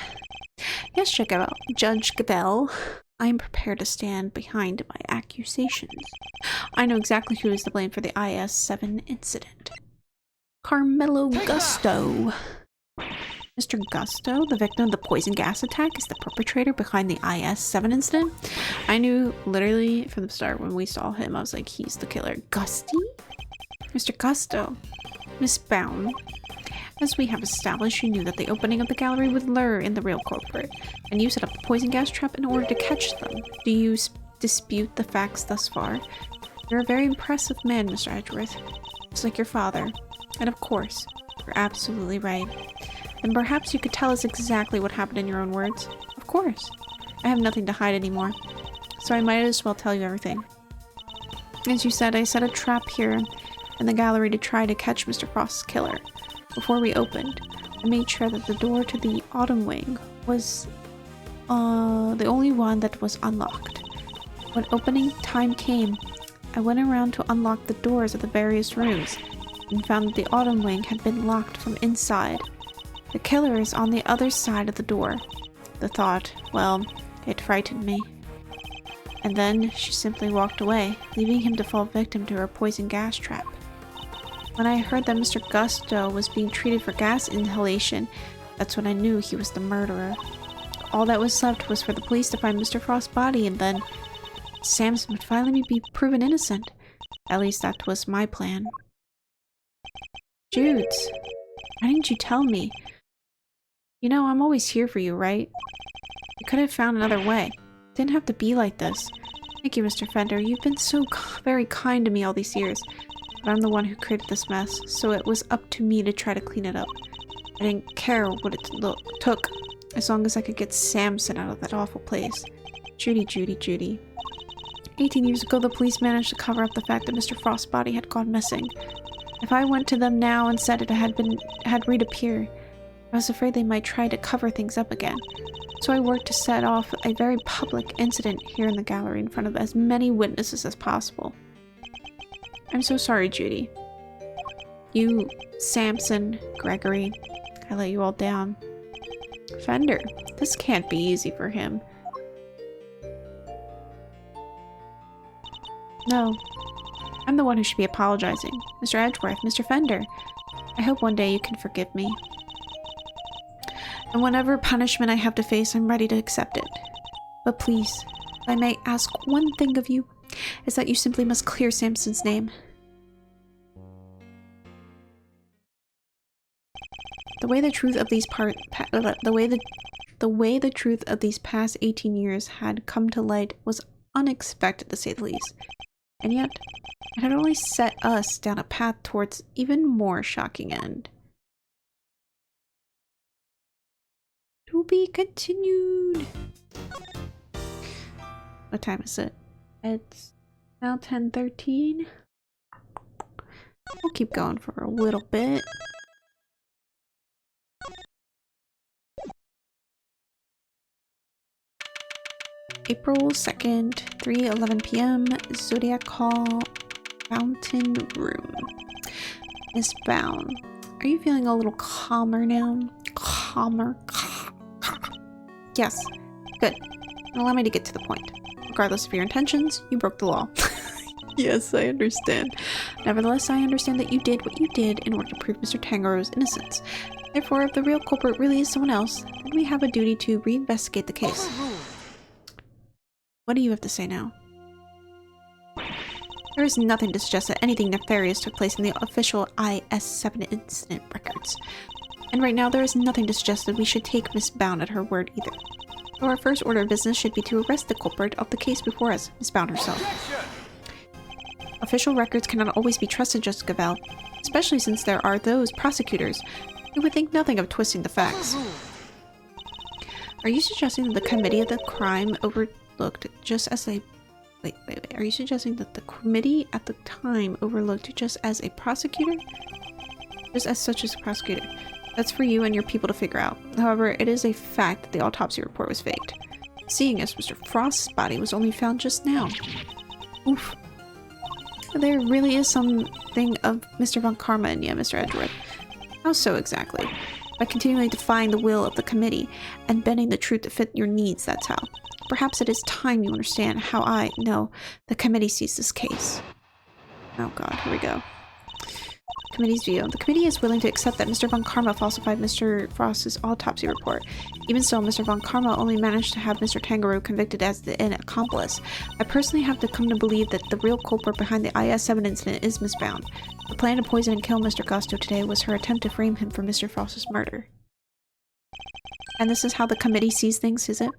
Yes, check out Judge Gabel. I am prepared to stand behind my accusations. I know exactly who is to blame for the IS-7 incident. Carmelo Gusto. Mr. Gusto, the victim of the poison gas attack, is the perpetrator behind the IS-7 incident. I knew literally from the start when we saw him, I was like, he's the killer. Gusty? Mr. Gusto. Miss Bound. As we have established, you knew that the opening of the gallery would lure in the real culprit, and you set up the poison gas trap in order to catch them. Do you dispute the facts thus far? You're a very impressive man, Mr. Edgeworth. Just like your father. And of course, you're absolutely right. And perhaps you could tell us exactly what happened in your own words. Of course. I have nothing to hide anymore, so I might as well tell you everything. As you said, I set a trap here in the gallery to try to catch Mr. Frost's killer. Before we opened, I made sure that the door to the Autumn Wing was the only one that was unlocked. When opening time came, I went around to unlock the doors of the various rooms and found that the Autumn Wing had been locked from inside. The killer is on the other side of the door. The thought, well, it frightened me. And then she simply walked away, leaving him to fall victim to her poison gas trap. When I heard that Mr. Gusto was being treated for gas inhalation, that's when I knew he was the murderer. All that was left was for the police to find Mr. Frost's body, and then Samson would finally be proven innocent. At least that was my plan. Judes, why didn't you tell me? You know, I'm always here for you, right? You could have found another way. It didn't have to be like this. Thank you, Mr. Fender. You've been so very kind to me all these years. But I'm the one who created this mess, so it was up to me to try to clean it up. I didn't care what it took, as long as I could get Samson out of that awful place. Judy, Judy, Judy. 18 years ago, the police managed to cover up the fact that Mr. Frost's body had gone missing. If I went to them now and said it had reappeared, I was afraid they might try to cover things up again. So I worked to set off a very public incident here in the gallery in front of as many witnesses as possible. I'm so sorry, Judy. You, Samson, Gregory, I let you all down. Fender, this can't be easy for him. No, I'm the one who should be apologizing. Mr. Edgeworth, Mr. Fender, I hope one day you can forgive me. And whatever punishment I have to face, I'm ready to accept it. But please, if I may ask one thing of you, is that you simply must clear Samson's name. The way the truth of these past 18 years had come to light was unexpected, to say the least. And yet, it had only set us down a path towards even more shocking end. To be continued. What time is it? It's now 10:13. We'll keep going for a little bit. April 2nd, 3:11 p.m. Zodiac Hall, Fountain Room. Miss Bound, are you feeling a little calmer now? Calmer? Yes. Good. Allow me to get to the point. Regardless of your intentions, you broke the law. Yes, I understand. Nevertheless, I understand that you did what you did in order to prove Mr. Tangero's innocence. Therefore, if the real culprit really is someone else, then we have a duty to reinvestigate the case. What do you have to say now? There is nothing to suggest that anything nefarious took place in the official IS-7 incident records. And right now, there is nothing to suggest that we should take Miss Bound at her word either. So our first order of business should be to arrest the culprit of the case before us, Miss Bound herself. Official records cannot always be trusted, Jessica Bell, especially since there are those prosecutors who would think nothing of twisting the facts. Are you suggesting that the committee of the crime overlooked just as a... Wait. Are you suggesting that the committee at the time overlooked just as a prosecutor? just as such as a prosecutor. That's for you and your people to figure out. However, it is a fact that the autopsy report was faked. Seeing as Mr. Frost's body was only found just now. Oof. There really is something of Mr. Von Karma in you, Mr. Edgeworth. How so exactly? By continually defying the will of the committee and bending the truth to fit your needs, that's how. Perhaps it is time you understand how the committee sees this case. Oh god, here we go. Committee's view. The committee is willing to accept that Mr. Von Karma falsified Mr. Frost's autopsy report. Even so, Mr. Von Karma only managed to have Mr. Tangaroo convicted as an accomplice. I personally have to come to believe that the real culprit behind the IS-7 incident is Miss Bound. The plan to poison and kill Mr. Gusto today was her attempt to frame him for Mr. Frost's murder. And this is how the committee sees things, is it?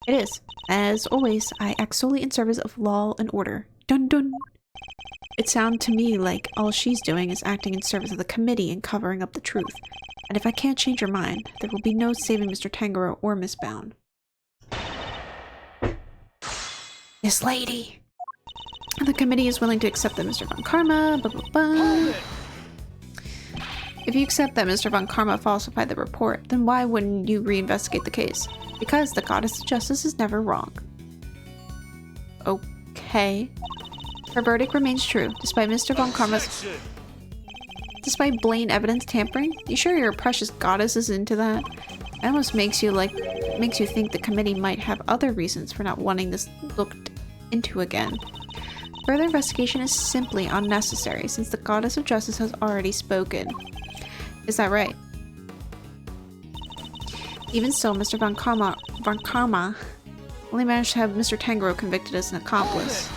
It is. As always, I act solely in service of law and order. Dun dun! It sounds to me like all she's doing is acting in service of the committee and covering up the truth. And if I can't change her mind, there will be no saving Mr. Tangaroo or Miss Bound. This lady! The committee is willing to accept that Mr. Von Karma, blah blah blah. If you accept that Mr. Von Karma falsified the report, then why wouldn't you reinvestigate the case? Because the goddess of justice is never wrong. Okay. Her verdict remains true, despite Mr. Von Karma's... Despite blatant evidence tampering? You sure your precious goddess is into that? It almost makes you think the committee might have other reasons for not wanting this looked into again. Further investigation is simply unnecessary, since the goddess of justice has already spoken. Is that right? Even so, Mr. Von Karma only managed to have Mr. Tangaroo convicted as an accomplice.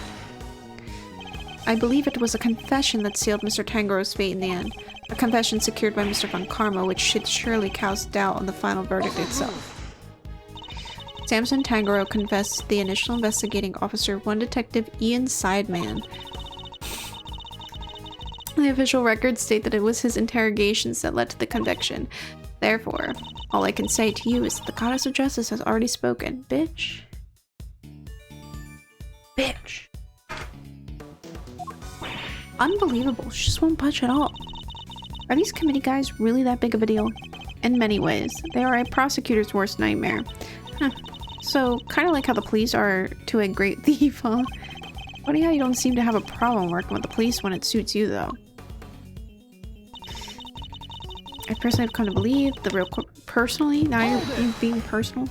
I believe it was a confession that sealed Mr. Tangaroo's fate in the end. A confession secured by Mr. Von Karma, which should surely cast doubt on the final verdict itself. Samson Tangaroo confessed to the initial investigating officer, one Detective Ian Sideman. The official records state that it was his interrogations that led to the conviction. Therefore, all I can say to you is that the goddess of justice has already spoken. Bitch. Bitch. Unbelievable. She just won't budge at all. Are these committee guys really that big of a deal? In many ways, they are a prosecutor's worst nightmare. Huh. So, kind of like how the police are to a great thief, huh? Funny how you don't seem to have a problem working with the police when it suits you, though. I personally have come to believe the real personally. Now you're being personal.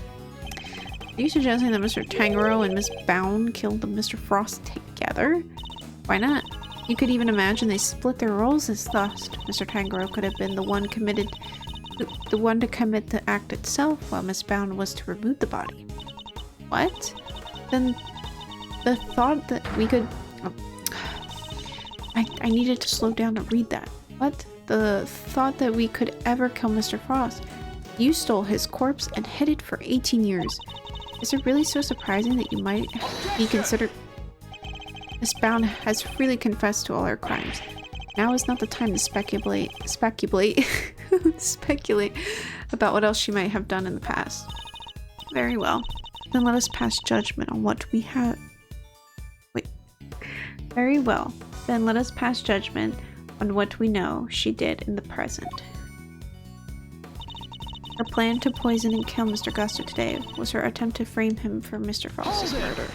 Are you suggesting that Mr. Tangaroo and Miss Bound killed Mr. Frost together? Why not? You could even imagine they split their roles as thus. Mr. Tangaroo could have been the one to commit the act itself, while Miss Bound was to remove the body. What? Then the thought that we could... Oh. I needed to slow down to read that. What? The thought that we could ever kill Mr. Frost. You stole his corpse and hid it for 18 years. Is it really so surprising that you might be considered... Miss Bound has freely confessed to all her crimes. Now is not the time to speculate about what else she might have done in the past. Very well. Then let us pass judgment on what we have... Wait. Very well. Then let us pass judgment on what we know she did in the present. Her plan to poison and kill Mr. Gusto today was her attempt to frame him for Mr. Frost's murder.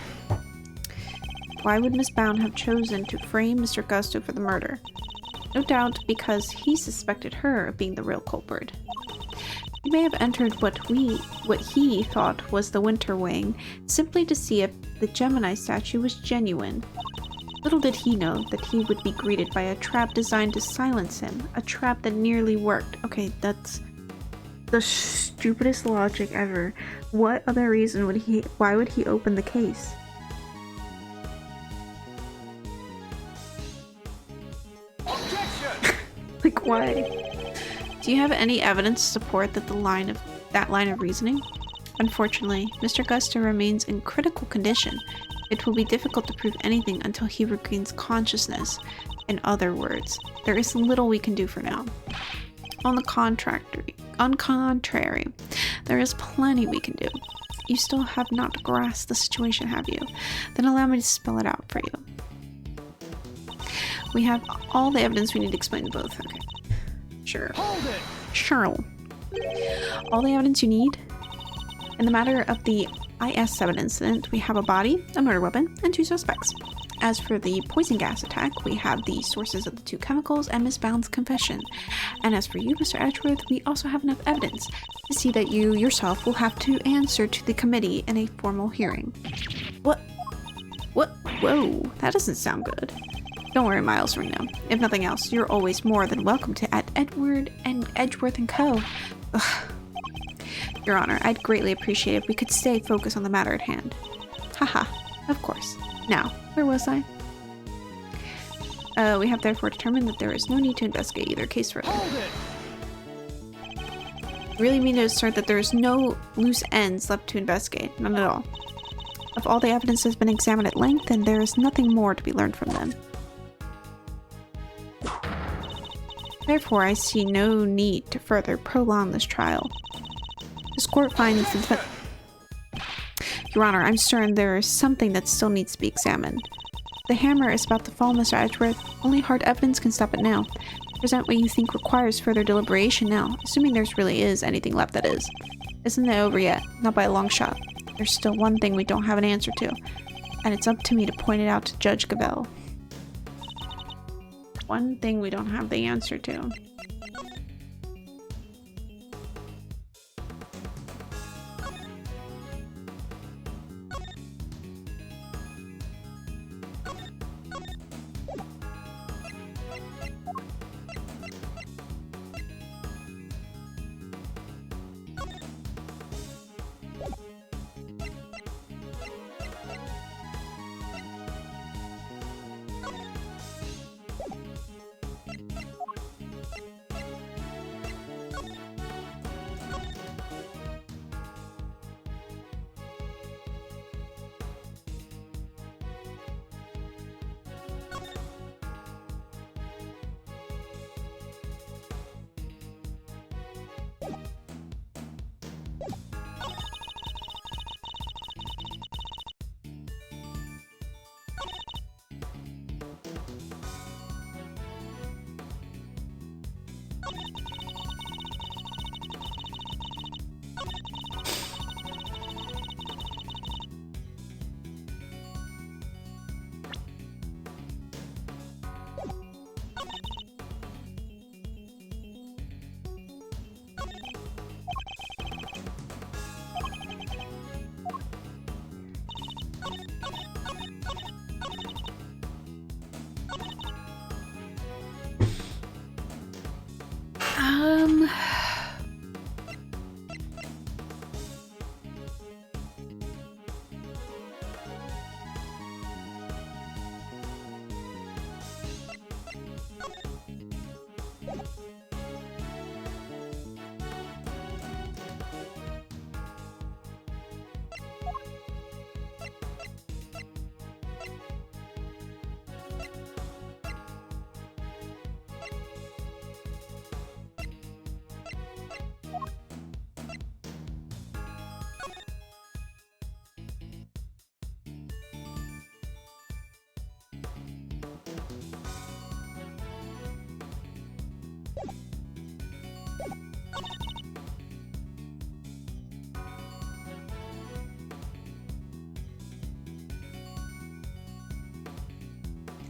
Why would Miss Bound have chosen to frame Mr. Gusto for the murder? No doubt because he suspected her of being the real culprit. He may have entered what he thought was the Winter Wing simply to see if the Gemini statue was genuine. Little did he know that he would be greeted by a trap designed to silence him, a trap that nearly worked. Okay, that's the stupidest logic ever. What other reason would why would he open the case? Like, why? Do you have any evidence to support that line of reasoning? Unfortunately, Mr. Gusto remains in critical condition. It will be difficult to prove anything until he regains consciousness. In other words, there is little we can do for now. On the contrary, there is plenty we can do. You still have not grasped the situation, have you? Then allow me to spell it out for you. We have all the evidence we need to explain both. Okay. Sure. Hold it! Sure. All the evidence you need. In the matter of the IS-7 incident, we have a body, a murder weapon, and 2 suspects. As for the poison gas attack, we have the sources of the 2 chemicals and Miss Bound's confession. And as for you, Mr. Edgeworth, we also have enough evidence to see that you yourself will have to answer to the committee in a formal hearing. What? Whoa, that doesn't sound good. Don't worry, Miles Reno. If nothing else, you're always more than welcome to at Edward and Edgeworth & Co. Ugh. Your Honor, I'd greatly appreciate if we could stay focused on the matter at hand. Haha, of course. Now, where was I? We have therefore determined that there is no need to investigate either case further. Hold it! Really mean to assert that there is no loose ends left to investigate. None at all. If all the evidence has been examined at length, then there is nothing more to be learned from them. Therefore, I see no need to further prolong this trial. This court finds that... Your Honor, I'm certain there is something that still needs to be examined. The hammer is about to fall, Mr. Edgeworth. Only hard evidence can stop it now. Present what you think requires further deliberation now, assuming there's really is anything left that is. Isn't it over yet? Not by a long shot. There's still one thing we don't have an answer to, and it's up to me to point it out to Judge Gabel. One thing we don't have the answer to.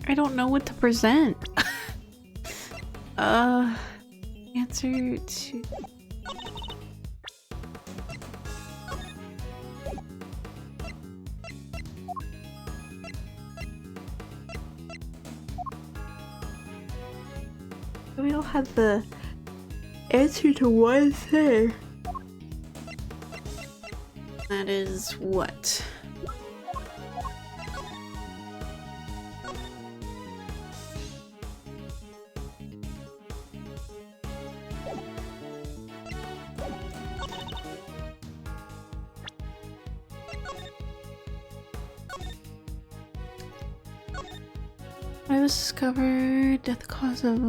I don't know what to present. Answer to... We all had the answer to one thing. That is what? I was discovered at the cause of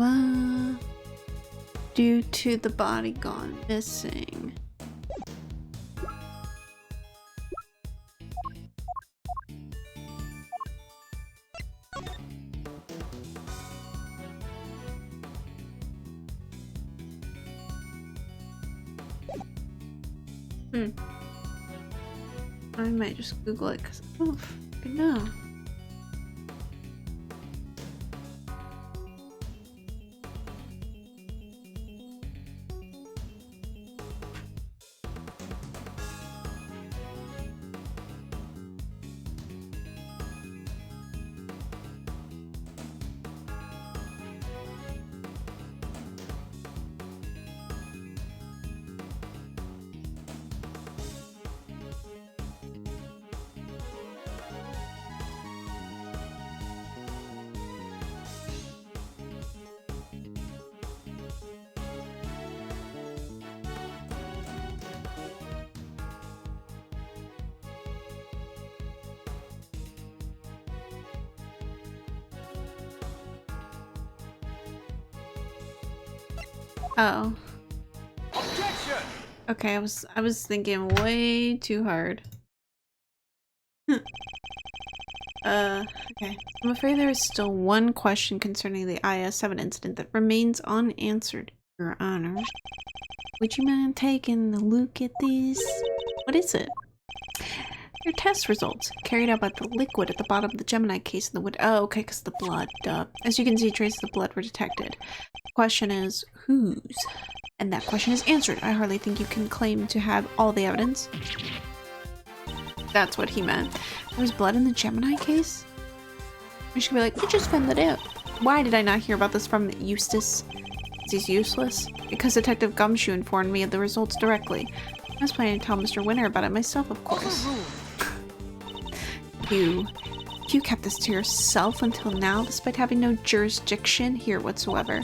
due to the body gone missing. I might just Google it because I don't fucking know. Oh. Objection! Okay, I was thinking way too hard. Okay. I'm afraid there is still one question concerning the IS-7 incident that remains unanswered, Your Honor. Would you mind taking a look at this? What is it? Your test results, carried out by the liquid at the bottom of the Gemini case in the wood. Oh, okay, because the blood. Duh. As you can see, traces of blood were detected. The question is, whose? And that question is answered. I hardly think you can claim to have all the evidence. That's what he meant. There was blood in the Gemini case? We should be like, we just found that out. Why did I not hear about this from Eustace? Is he useless? Because Detective Gumshoe informed me of the results directly. I was planning to tell Mr. Winter about it myself, of course. You kept this to yourself until now, despite having no jurisdiction here whatsoever.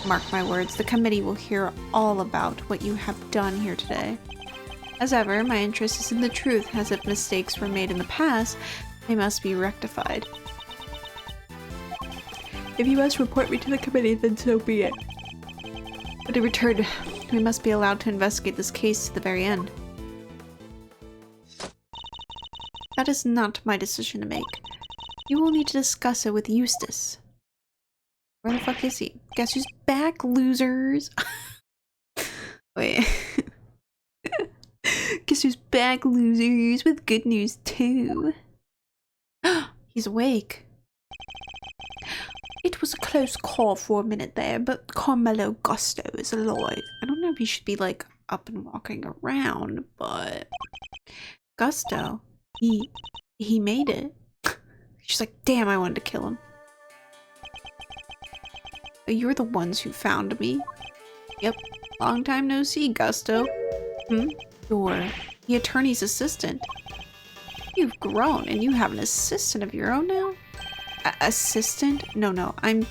Mark my words, the committee will hear all about what you have done here today. As ever, my interest is in the truth, as if mistakes were made in the past, they must be rectified. If you must report me to the committee, then so be it. But in return, we must be allowed to investigate this case to the very end. That is not my decision to make. You will need to discuss it with Eustace. Where the fuck is he? Guess who's back, losers? Wait. Guess who's back, losers, with good news too. He's awake. It was a close call for a minute there, but Carmelo Gusto is alive. I don't know if he should be like up and walking around, but Gusto, he made it. She's like, damn, I wanted to kill him. You're the ones who found me. Yep, long time no see, Gusto. You're the attorney's assistant. You've grown and you have an assistant of your own now? Assistant? No, I'm...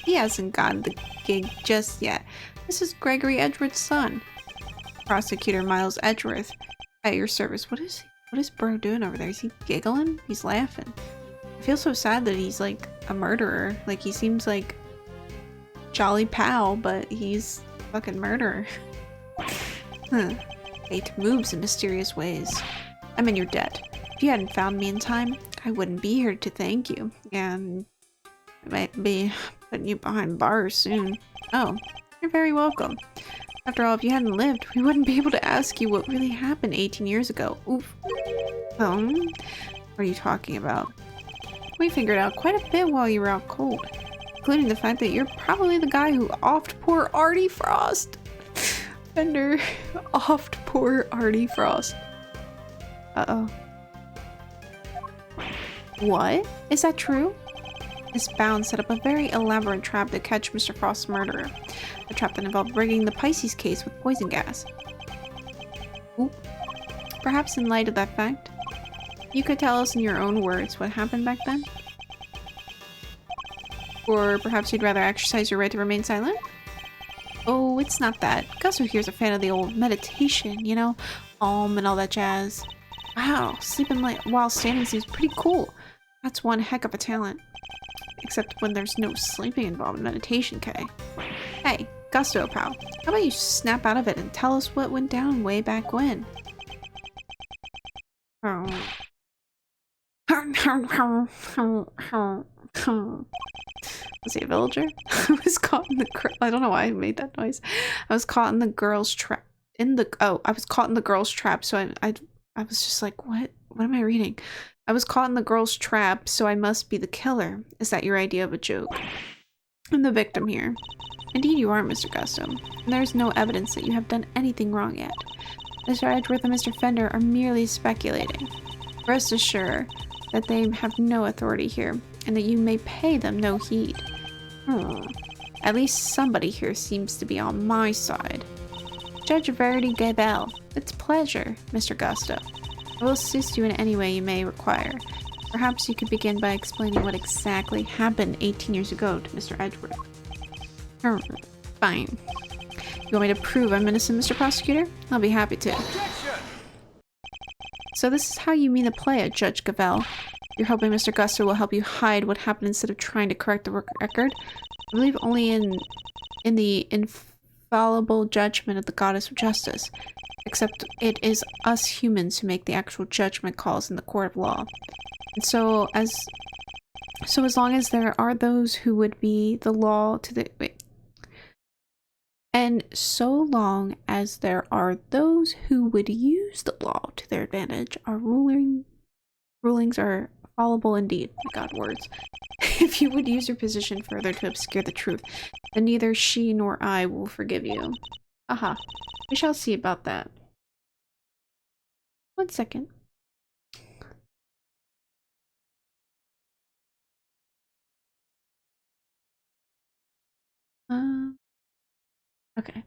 He hasn't gotten the gig just yet. This is Gregory Edgeworth's son. Prosecutor Miles Edgeworth. At your service. What is bro doing over there? Is he giggling? He's laughing. I feel so sad that he's like a murderer. Like he seems like jolly pal, but he's a fucking murderer. Fate moves in mysterious ways. I'm in your debt. If you hadn't found me in time, I wouldn't be here to thank you. And I might be putting you behind bars soon. Oh, you're very welcome. After all, if you hadn't lived, we wouldn't be able to ask you what really happened 18 years ago. Oof. What are you talking about? We figured out quite a bit while you were out cold, including the fact that you're probably the guy who offed poor Artie Frost. Bender offed poor Artie Frost. Uh-oh. What? Is that true? Miss Bounds set up a very elaborate trap to catch Mr. Frost's murderer. A trap that involved rigging the Pisces case with poison gas. Oop. Perhaps in light of that fact, you could tell us in your own words what happened back then? Or perhaps you'd rather exercise your right to remain silent? Oh, it's not that. Gusto here's a fan of the old meditation, you know? And all that jazz. Wow, sleeping while standing seems pretty cool. That's one heck of a talent. Except when there's no sleeping involved in meditation, Kay. Hey, Gusto, pal. How about you snap out of it and tell us what went down way back when? Was he a villager? I was caught in the I don't know why I made that noise. I was caught in the girl's trap. I was caught in the girl's trap, so I was just like, what am I reading? I was caught in the girl's trap, so I must be the killer. Is that your idea of a joke? I'm the victim here. Indeed you are, Mr. Gusto. And there is no evidence that you have done anything wrong yet. Mr. Edgeworth and Mr. Fender are merely speculating. Rest assured that they have no authority here, and that you may pay them no heed. At least somebody here seems to be on my side. Judge Verity Gabel, it's a pleasure, Mr. Gusto. I will assist you in any way you may require. Perhaps you could begin by explaining what exactly happened 18 years ago to Mr. Edgeworth. Fine. You want me to prove I'm innocent, Mr. Prosecutor? I'll be happy to. Objection! So this is how you mean to play it, Judge Gabel. You're hoping Mr. Gusto will help you hide what happened instead of trying to correct the record? I believe only in the infallible judgment of the goddess of justice. Except it is us humans who make the actual judgment calls in the court of law. And so as long as there are those who would be the law to the and so long as there are those who would use the law to their advantage, our rulings are fallible indeed. My God, words. If you would use your position further to obscure the truth, then neither she nor I will forgive you. Aha. We shall see about that. 1 second. Okay.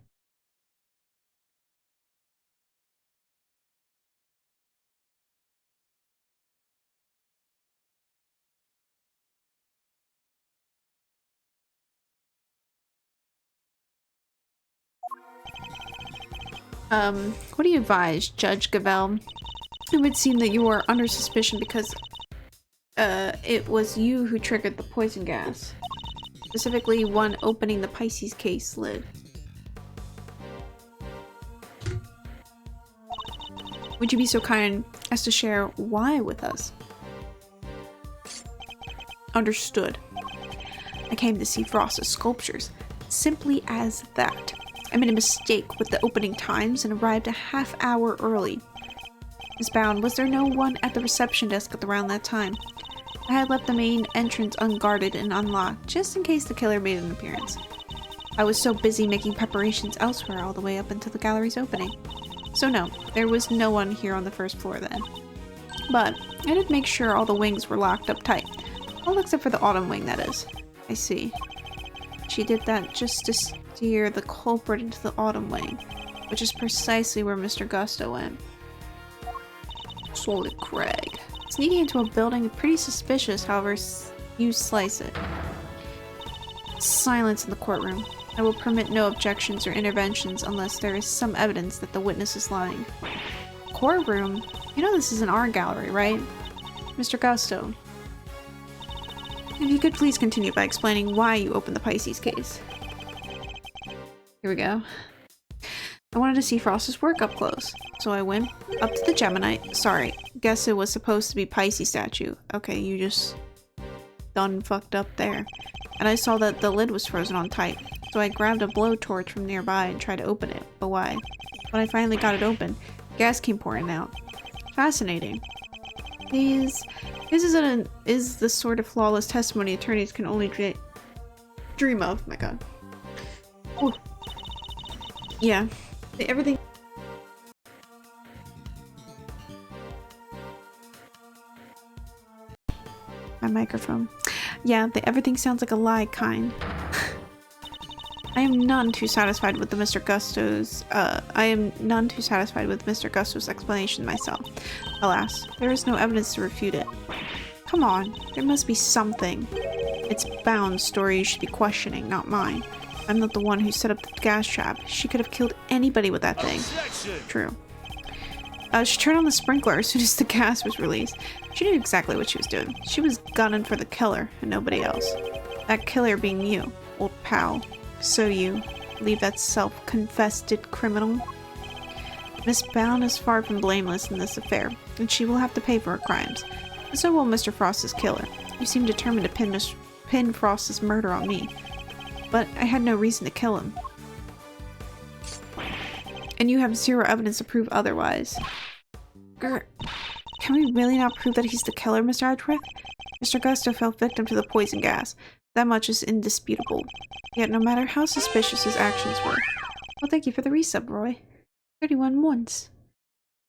What do you advise, Judge Gabel? It would seem that you are under suspicion because, it was you who triggered the poison gas. Specifically, one opening the Pisces case lid. Would you be so kind as to share why with us? Understood. I came to see Frost's sculptures. Simply as that. I made a mistake with the opening times and arrived a half hour early. Miss Bound, was there no one at the reception desk at around that time? I had left the main entrance unguarded and unlocked, just in case the killer made an appearance. I was so busy making preparations elsewhere all the way up until the gallery's opening. So no, there was no one here on the first floor then. But I did make sure all the wings were locked up tight. All except for the autumn wing, that is. I see. She did that just to steer the culprit into the autumn wing, which is precisely where Mr. Gusto went. Solid Craig. Sneaking into a building is pretty suspicious, however you slice it. Silence in the courtroom. I will permit no objections or interventions unless there is some evidence that the witness is lying. Courtroom? You know this is an art gallery, right? Mr. Gusto. If you could please continue by explaining why you opened the Pisces case. Here we go. I wanted to see Frost's work up close, so I went up to the Gemini. Sorry, guess it was supposed to be Pisces statue. Okay, you just done fucked up there. And I saw that the lid was frozen on tight, so I grabbed a blowtorch from nearby and tried to open it. But why? When I finally got it open, gas came pouring out. Fascinating. This is the sort of flawless testimony attorneys can only dream of. My God. Ooh. Yeah. Everything. My microphone. Yeah, everything sounds like a lie kind. I am none too satisfied with Mr. Gusto's explanation myself. Alas, there is no evidence to refute it. Come on, there must be something. It's Bound's story you should be questioning, not mine. I'm not the one who set up the gas trap. She could have killed anybody with that thing. Objection! True. She turned on the sprinkler as soon as the gas was released. She knew exactly what she was doing. She was gunning for the killer and nobody else. That killer being you, old pal. So you leave that self-confessed criminal? Miss Bound is far from blameless in this affair, and she will have to pay for her crimes. And so will Mr. Frost's killer. You seem determined to pin Frost's murder on me. But I had no reason to kill him. And you have zero evidence to prove otherwise. Grr. Can we really not prove that he's the killer, Mr. Edgeworth? Mr. Gusto fell victim to the poison gas. That much is indisputable. Yet no matter how suspicious his actions were... Well, thank you for the resub, Roy. 31 once.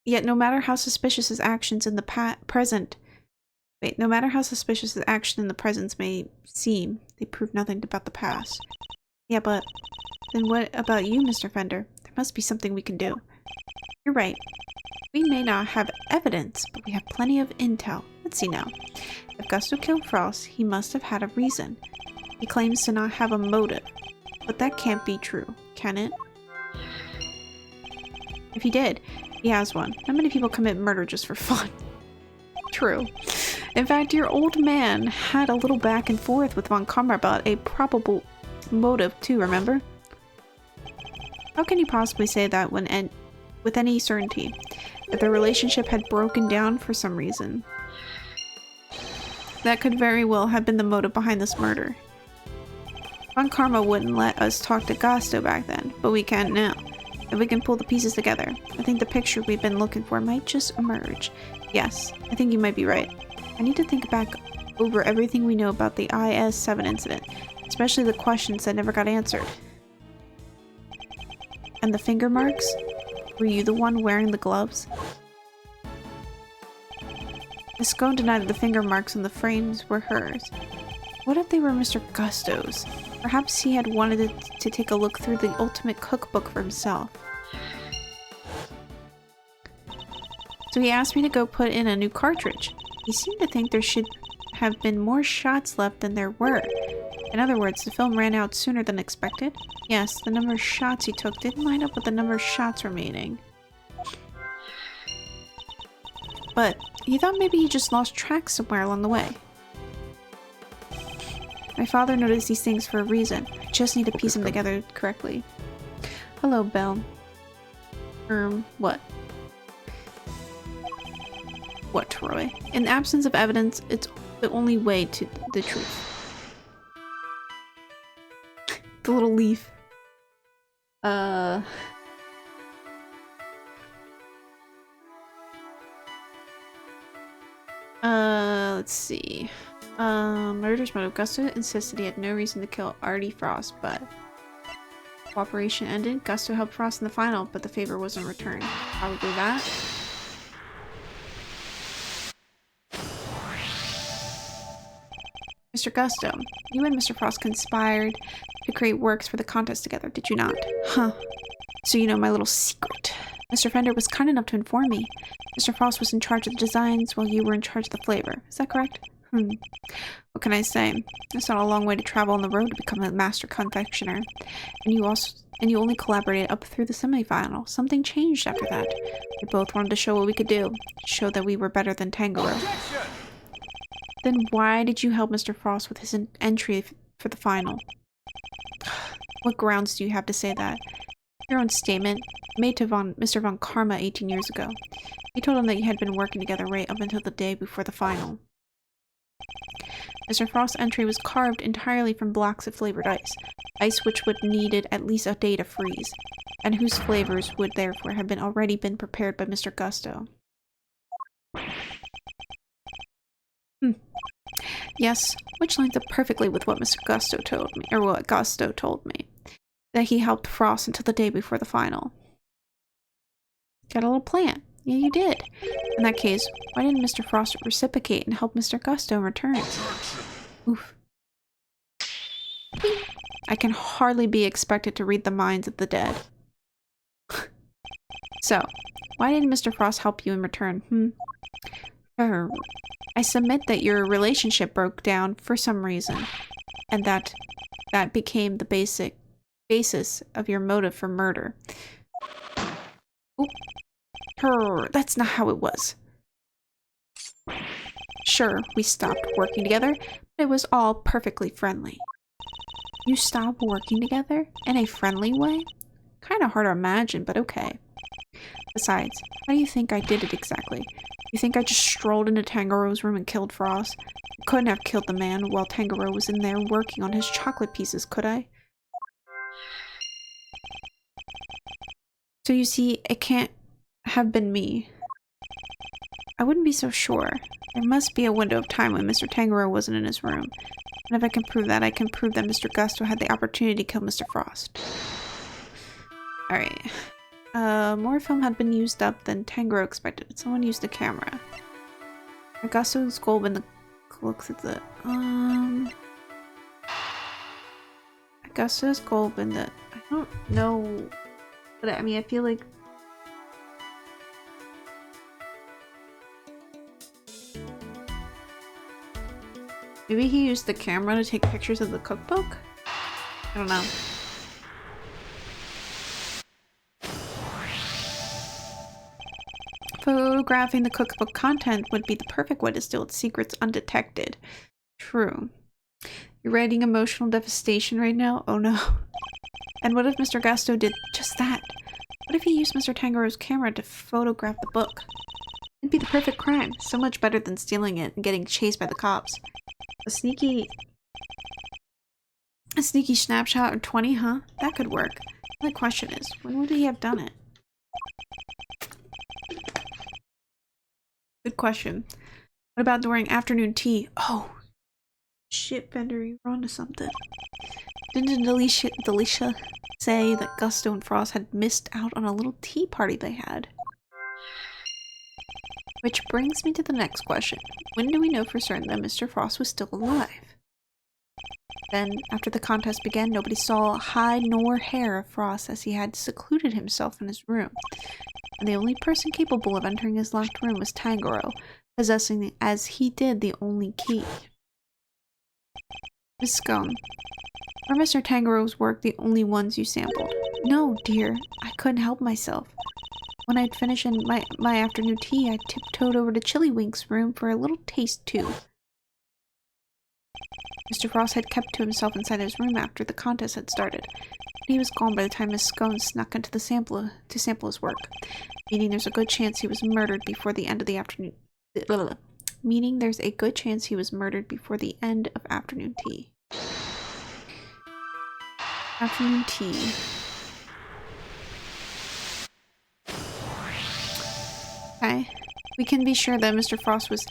Yet no matter how suspicious his actions in the present... Wait, no matter how suspicious his action in the present may seem, they prove nothing about the past. Yeah, but... Then what about you, Mr. Fender? There must be something we can do. You're right. We may not have evidence, but we have plenty of intel. Let's see now. If Gusto killed Frost, he must have had a reason. He claims to not have a motive. But that can't be true, can it? If he did, he has one. Not many people commit murder just for fun. True. In fact, your old man had a little back and forth with Von Karma about a probable motive too, remember? How can you possibly say that with any certainty? That their relationship had broken down for some reason. That could very well have been the motive behind this murder. Von Karma wouldn't let us talk to Gusto back then, but we can now. If we can pull the pieces together, I think the picture we've been looking for might just emerge. Yes, I think you might be right. I need to think back over everything we know about the IS-7 incident, especially the questions that never got answered. And the finger marks? Were you the one wearing the gloves? Miss Scone denied that the finger marks on the frames were hers. What if they were Mr. Gusto's? Perhaps he had wanted to take a look through the ultimate cookbook for himself. So he asked me to go put in a new cartridge. He seemed to think there should have been more shots left than there were. In other words, the film ran out sooner than expected. Yes, the number of shots he took didn't line up with the number of shots remaining. But he thought maybe he just lost track somewhere along the way. My father noticed these things for a reason. I just need to piece them together correctly. Hello, Belle. What? What, Troy? In the absence of evidence, it's the only way to the truth. The little leaf. Let's see. Murder's motive. Gusto insisted he had no reason to kill Artie Frost, but cooperation ended. Gusto helped Frost in the final, but the favor wasn't returned. Probably that. Mr. Gusto, you and Mr. Frost conspired to create works for the contest together, did you not? Huh. So you know my little secret. Mr. Fender was kind enough to inform me. Mr. Frost was in charge of the designs while you were in charge of the flavor. Is that correct? What can I say? It's not a long way to travel on the road to become a master confectioner. And you only collaborated up through the semifinal. Something changed after that. We both wanted to show what we could do. Show that we were better than Tangoro. Then why did you help Mr. Frost with his entry for the final? What grounds do you have to say that? Your own statement, made to Mr. Von Karma 18 years ago. You told him that you had been working together right up until the day before the final. Mr. Frost's entry was carved entirely from blocks of flavored ice. Ice which would needed at least a day to freeze, and whose flavors would therefore have already been prepared by Mr. Gusto. Yes, which lines up perfectly with what Mr. Gusto told me, or what Gusto told me. That he helped Frost until the day before the final. Got a little plan. Yeah, you did. In that case, why didn't Mr. Frost reciprocate and help Mr. Gusto in return? Oof. I can hardly be expected to read the minds of the dead. So, why didn't Mr. Frost help you in return? I submit that your relationship broke down for some reason, and that became the basis of your motive for murder. That's not how it was. Sure, we stopped working together, but it was all perfectly friendly. You stopped working together in a friendly way? Kinda hard to imagine, but okay. Besides, how do you think I did it exactly? You think I just strolled into Tangoro's room and killed Frost? I couldn't have killed the man while Tangoro was in there working on his chocolate pieces, could I? So you see, it can't have been me. I wouldn't be so sure. There must be a window of time when Mr. Tangerow wasn't in his room. And if I can prove that, I can prove that Mr. Gusto had the opportunity to kill Mr. Frost. Alright. More film had been used up than Tangerow expected. Someone used the camera. Gusto's goal been the looks at the Gusto's goal been the I don't know, but I mean I feel like maybe he used the camera to take pictures of the cookbook? I don't know. Photographing the cookbook content would be the perfect way to steal its secrets undetected. True. You're writing emotional devastation right now? Oh no. And what if Mr. Gusto did just that? What if he used Mr. Tangerow's camera to photograph the book? It'd be the perfect crime. So much better than stealing it and getting chased by the cops. A sneaky snapshot or 20, huh? That could work. The question is, when would he have done it? Good question. What about during afternoon tea? Oh, shit, Bender, you're onto something. Didn't Delicia say that Gusto and Frost had missed out on a little tea party they had? Which brings me to the next question. When do we know for certain that Mr. Frost was still alive? Then, after the contest began, nobody saw hide nor hair of Frost as he had secluded himself in his room. And the only person capable of entering his locked room was Tangerow, possessing, as he did, the only key. Miss Scone, are Mr. Tangerow's work the only ones you sampled? No, dear, I couldn't help myself. When I'd finished my afternoon tea, I tiptoed over to Chillywink's room for a little taste too. Mr. Frost had kept to himself inside his room after the contest had started. He was gone by the time Miss Scone snuck into the sample his work, meaning there's a good chance he was murdered before the end of the afternoon. Meaning there's a good chance he was murdered before the end of afternoon tea. Afternoon tea. Okay. We can be sure that Mr. Frost was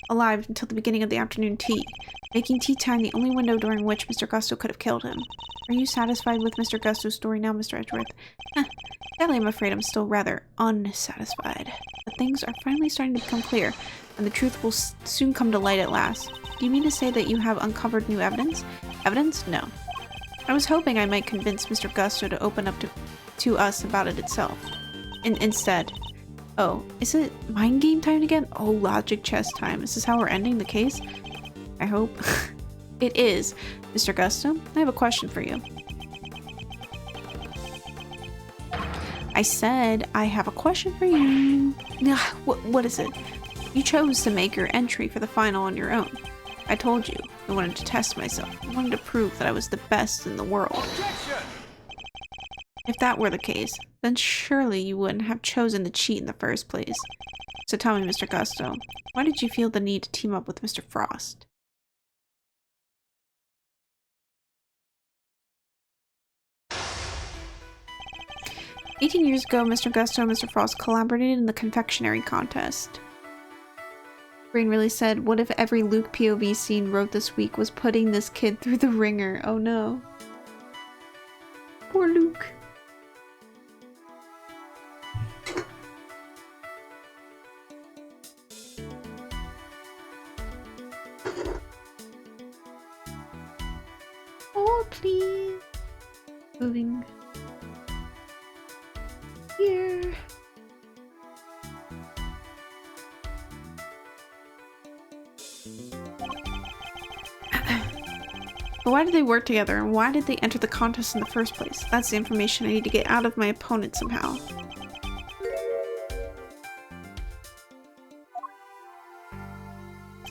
alive until the beginning of the afternoon tea, making tea time the only window during which Mr. Gusto could have killed him. Are you satisfied with Mr. Gusto's story now, Mr. Edgeworth? Sadly, I'm afraid I'm still rather unsatisfied. But things are finally starting to become clear, and the truth will soon come to light at last. Do you mean to say that you have uncovered new evidence? Evidence? No. I was hoping I might convince Mr. Gusto to open up to us about it itself. Instead... Oh, is it mind game time again? Oh, logic chess time. Is this how we're ending the case? I hope. It is. Mr. Gusto, I have a question for you. I said I have a question for you. What is it? You chose to make your entry for the final on your own. I told you. I wanted to test myself. I wanted to prove that I was the best in the world. Objection! If that were the case, then surely you wouldn't have chosen to cheat in the first place. So tell me, Mr. Gusto, why did you feel the need to team up with Mr. Frost? "18 years ago, Mr. Gusto and Mr. Frost collaborated in the confectionery contest." Brain really said, what if every Luke POV scene wrote this week was putting this kid through the ringer? Oh no. Poor Luke. Oh, please. Moving here. But why did they work together, and why did they enter the contest in the first place? That's the information I need to get out of my opponent somehow.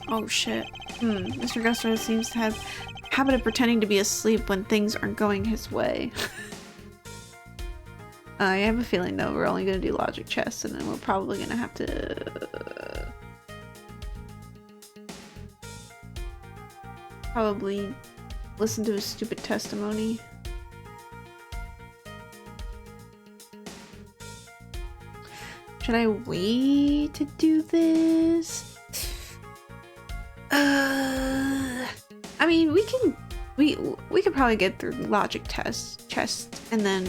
Oh shit. Mr. Gusto seems to have a habit of pretending to be asleep when things aren't going his way. I have a feeling though we're only gonna do logic chess, and then we're probably gonna have to probably listen to his stupid testimony. Should I wait to do this? I mean, we could probably get through logic tests, and then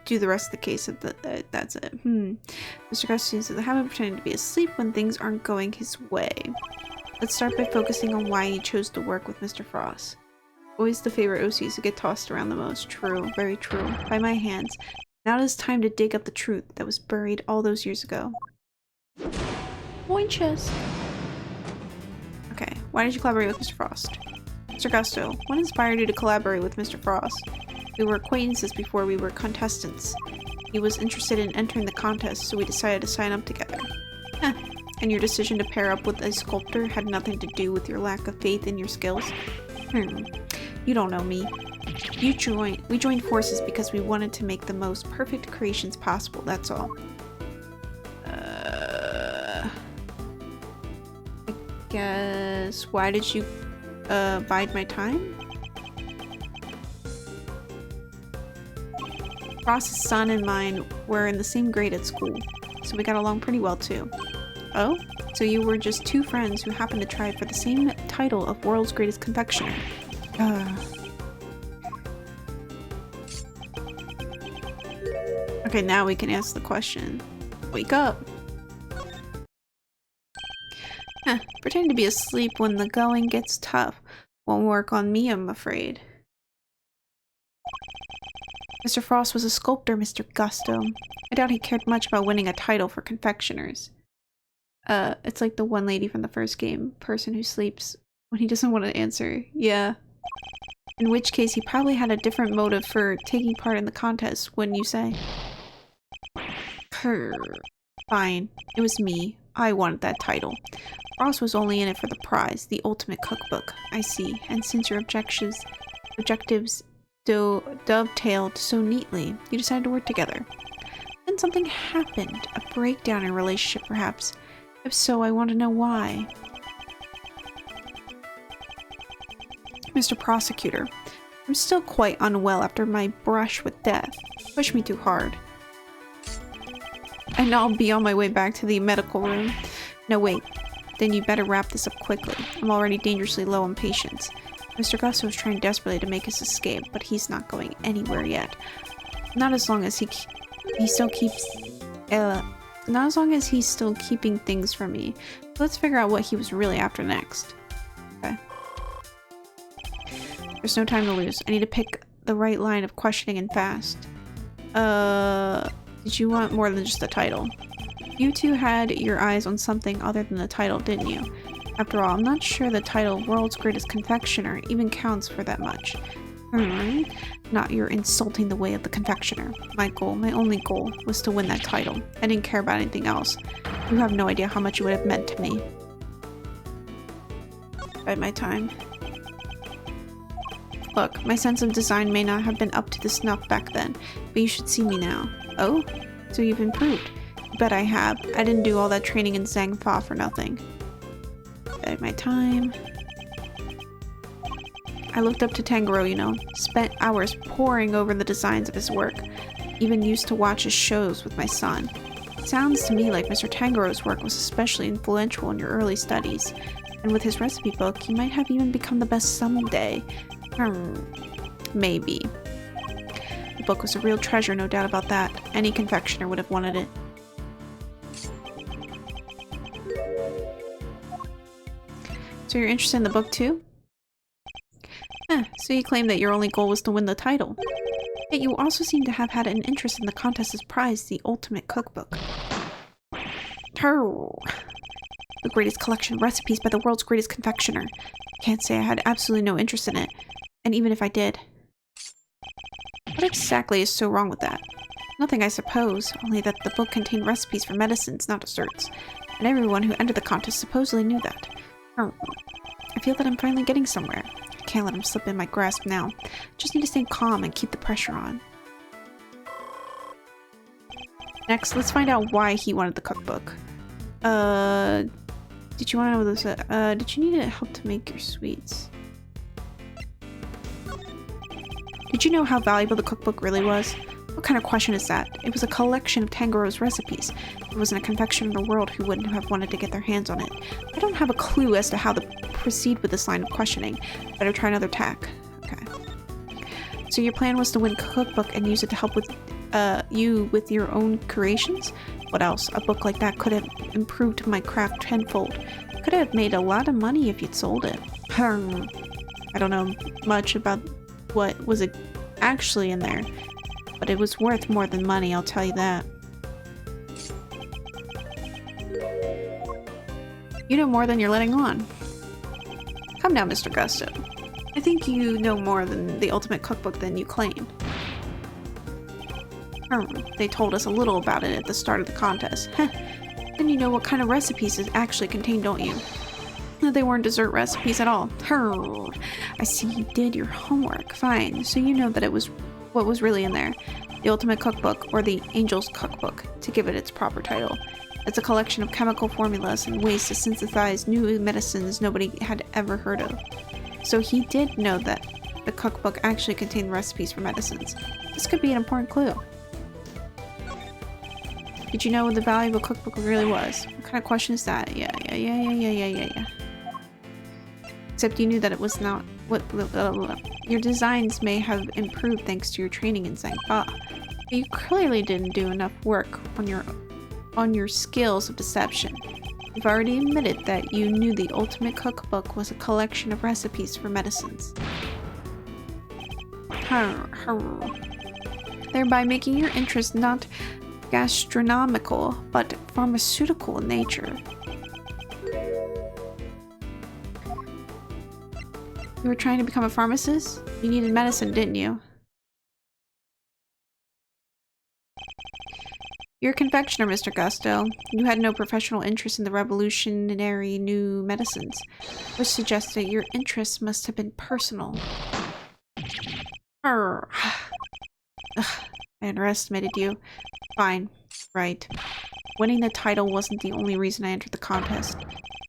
do the rest of the case of that's it. Mr. Gus seems to have a habit of pretending to be asleep when things aren't going his way. Let's start by focusing on why he chose to work with Mr. Frost. Always the favorite OCs who get tossed around the most. True, very true. By my hands. Now it is time to dig up the truth that was buried all those years ago. Coin chest. Okay, why did you collaborate with Mr. Frost? Mr. Gusto, what inspired you to collaborate with Mr. Frost? We were acquaintances before we were contestants. He was interested in entering the contest, so we decided to sign up together. Huh. And your decision to pair up with a sculptor had nothing to do with your lack of faith in your skills? You don't know me. We joined forces because we wanted to make the most perfect creations possible, that's all. I guess... Why did you bide my time? Frost's son and mine were in the same grade at school, so we got along pretty well too. Oh? So you were just two friends who happened to try for the same title of World's Greatest Confectioner. Okay, now we can ask the question. Wake up! Pretending to be asleep when the going gets tough won't work on me, I'm afraid. Mr. Frost was a sculptor, Mr. Gusto. I doubt he cared much about winning a title for confectioners. It's like the one lady from the first game, person who sleeps when he doesn't want to answer. Yeah. In which case, he probably had a different motive for taking part in the contest, wouldn't you say? Fine. It was me. I wanted that title. Frost was only in it for the prize, the ultimate cookbook. I see. And since your objectives dovetailed so neatly, you decided to work together. Then something happened. A breakdown in relationship, perhaps. If so, I want to know why. Mr. Prosecutor, I'm still quite unwell after my brush with death. Push me too hard. And I'll be on my way back to the medical room. No, wait. Then you better wrap this up quickly. I'm already dangerously low on patience. Mr. Gusto is trying desperately to make his escape, but he's not going anywhere yet. Not as long as he still keeps... not as long as he's still keeping things from me. Let's figure out what he was really after next. Okay. There's no time to lose. I need to pick the right line of questioning and fast. Did you want more than just the title? You two had your eyes on something other than the title, didn't you? After all, I'm not sure the title World's Greatest Confectioner even counts for that much. Not you're insulting the way of the confectioner. My only goal, was to win that title. I didn't care about anything else. You have no idea how much it would have meant to me. Bide my time. Look, my sense of design may not have been up to the snuff back then, but you should see me now. Oh? So you've improved. Bet I have. I didn't do all that training in Zangfa for nothing. Bide my time. I looked up to Tanjiro, you know. Spent hours poring over the designs of his work. Even used to watch his shows with my son. It sounds to me like Mr. Tanjiro's work was especially influential in your early studies. And with his recipe book, he might have even become the best someday. Maybe. The book was a real treasure, no doubt about that. Any confectioner would have wanted it. So you're interested in the book too? So you claim that your only goal was to win the title. Yet you also seem to have had an interest in the contest's prize, the ultimate cookbook. The greatest collection of recipes by the world's greatest confectioner. Can't say I had absolutely no interest in it. And even if I did. What exactly is so wrong with that? Nothing, I suppose, only that the book contained recipes for medicines, not desserts. And everyone who entered the contest supposedly knew that. I feel that I'm finally getting somewhere. I can't let him slip in my grasp now. Just need to stay calm and keep the pressure on. Next, let's find out why he wanted the cookbook. Did you want to know this? Did you need help to make your sweets? Did you know how valuable the cookbook really was? What kind of question is that? It was a collection of Tangaro's recipes. If it wasn't a confectioner in the world who wouldn't have wanted to get their hands on it. I don't have a clue as to how to proceed with this line of questioning. Better try another tack. Okay. So your plan was to win cookbook and use it to help with you with your own creations? What else? A book like that could have improved my craft tenfold. Could have made a lot of money if you'd sold it. I don't know much about what was actually in there, but it was worth more than money, I'll tell you that. You know more than you're letting on. Come now, Mr. Gusto. I think you know more than the ultimate cookbook than you claim. They told us a little about it at the start of the contest. Then you know what kind of recipes it actually contained, don't you? No, they weren't dessert recipes at all. I see you did your homework. Fine, so you know that it was what was really in there. The ultimate cookbook, or the Angel's Cookbook, to give it its proper title. It's a collection of chemical formulas and ways to synthesize new medicines nobody had ever heard of. So he did know that the cookbook actually contained recipes for medicines. This could be an important clue. Did you know what the value of a cookbook really was? What kind of question is that? Yeah. Except you knew that it was not what your designs may have improved thanks to your training in Zangba. But you clearly didn't do enough work on your skills of deception. You've already admitted that you knew the ultimate cookbook was a collection of recipes for medicines. Thereby making your interest not gastronomical, but pharmaceutical in nature. You were trying to become a pharmacist? You needed medicine, didn't you? You're a confectioner, Mr. Gusto. You had no professional interest in the revolutionary new medicines, which suggests that your interests must have been personal. I underestimated you. Fine. Right. Winning the title wasn't the only reason I entered the contest.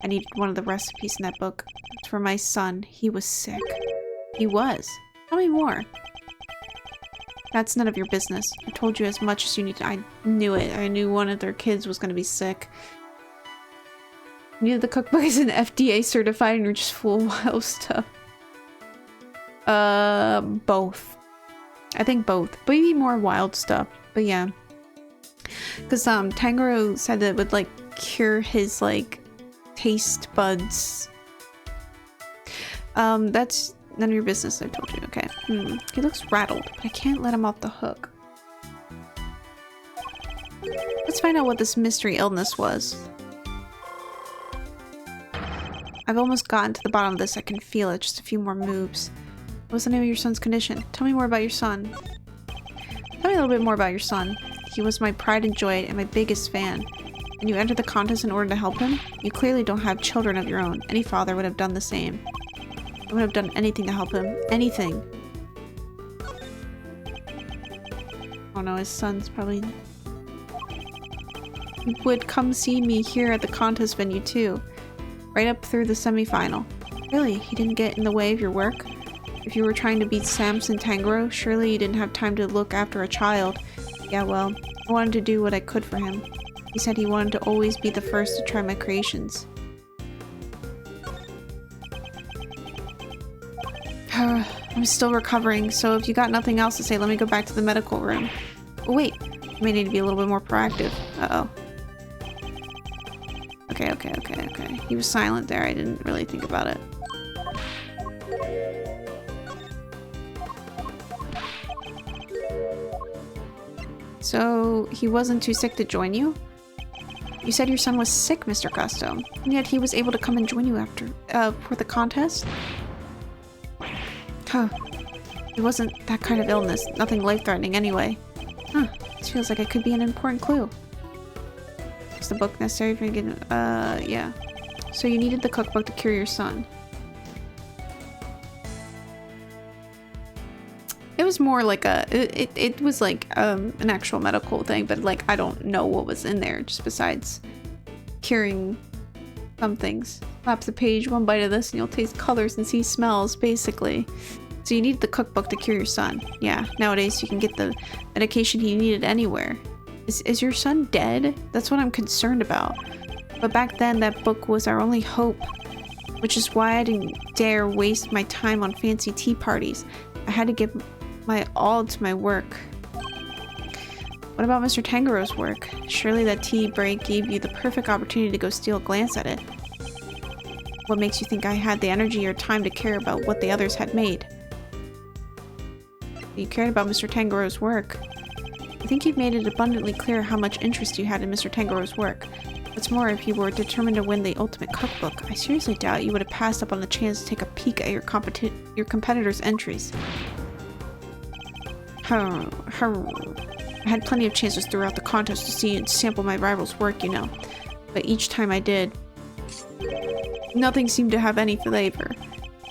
I needed one of the recipes in that book. It's for my son. He was sick. He was? Tell me more. That's none of your business. I told you as much as you needed. I knew it. I knew one of their kids was going to be sick. Neither the cookbook is an FDA certified and you're just full of wild stuff. Both. I think both. Maybe more wild stuff. But yeah. Because Tangaro said that it would like cure his like taste buds. That's none of your business, I told you. Okay. He looks rattled, but I can't let him off the hook. Let's find out what this mystery illness was. I've almost gotten to the bottom of this. I can feel it. Just a few more moves. What's the name of your son's condition? Tell me more about your son. Tell me a little bit more about your son. He was my pride and joy and my biggest fan. And you entered the contest in order to help him? You clearly don't have children of your own. Any father would have done the same. I would have done anything to help him. Anything. Oh no, his son's probably... He would come see me here at the contest venue too. Right up through the semi-final. Really? He didn't get in the way of your work? If you were trying to beat Samson Tangaro, surely you didn't have time to look after a child. Yeah, well, I wanted to do what I could for him. He said he wanted to always be the first to try my creations. I'm still recovering, so if you got nothing else to say, let me go back to the medical room. Oh, wait. I may need to be a little bit more proactive. Uh-oh. Okay. He was silent there. I didn't really think about it. So, he wasn't too sick to join you? You said your son was sick, Mr. Gusto, and yet he was able to come and join you after, for the contest? Huh. It wasn't that kind of illness. Nothing life-threatening anyway. Huh. This feels like it could be an important clue. Is the book necessary for getting... yeah. So you needed the cookbook to cure your son. It was more like a... It was like, an actual medical thing, but like, I don't know what was in there, just besides curing some things. Lapse a page, one bite of this, and you'll taste colors and see smells, basically. So you needed the cookbook to cure your son. Yeah, nowadays you can get the medication he needed anywhere. Is your son dead? That's what I'm concerned about. But back then, that book was our only hope. Which is why I didn't dare waste my time on fancy tea parties. I had to give my all to my work. What about Mr. Tangaro's work? Surely that tea break gave you the perfect opportunity to go steal a glance at it. What makes you think I had the energy or time to care about what the others had made? You cared about Mr. Tangaro's work. I think you've made it abundantly clear how much interest you had in Mr. Tangaro's work. What's more, if you were determined to win the ultimate cookbook, I seriously doubt you would have passed up on the chance to take a peek at your competitor's entries. I had plenty of chances throughout the contest to see and sample my rival's work, you know. But each time I did, nothing seemed to have any flavor.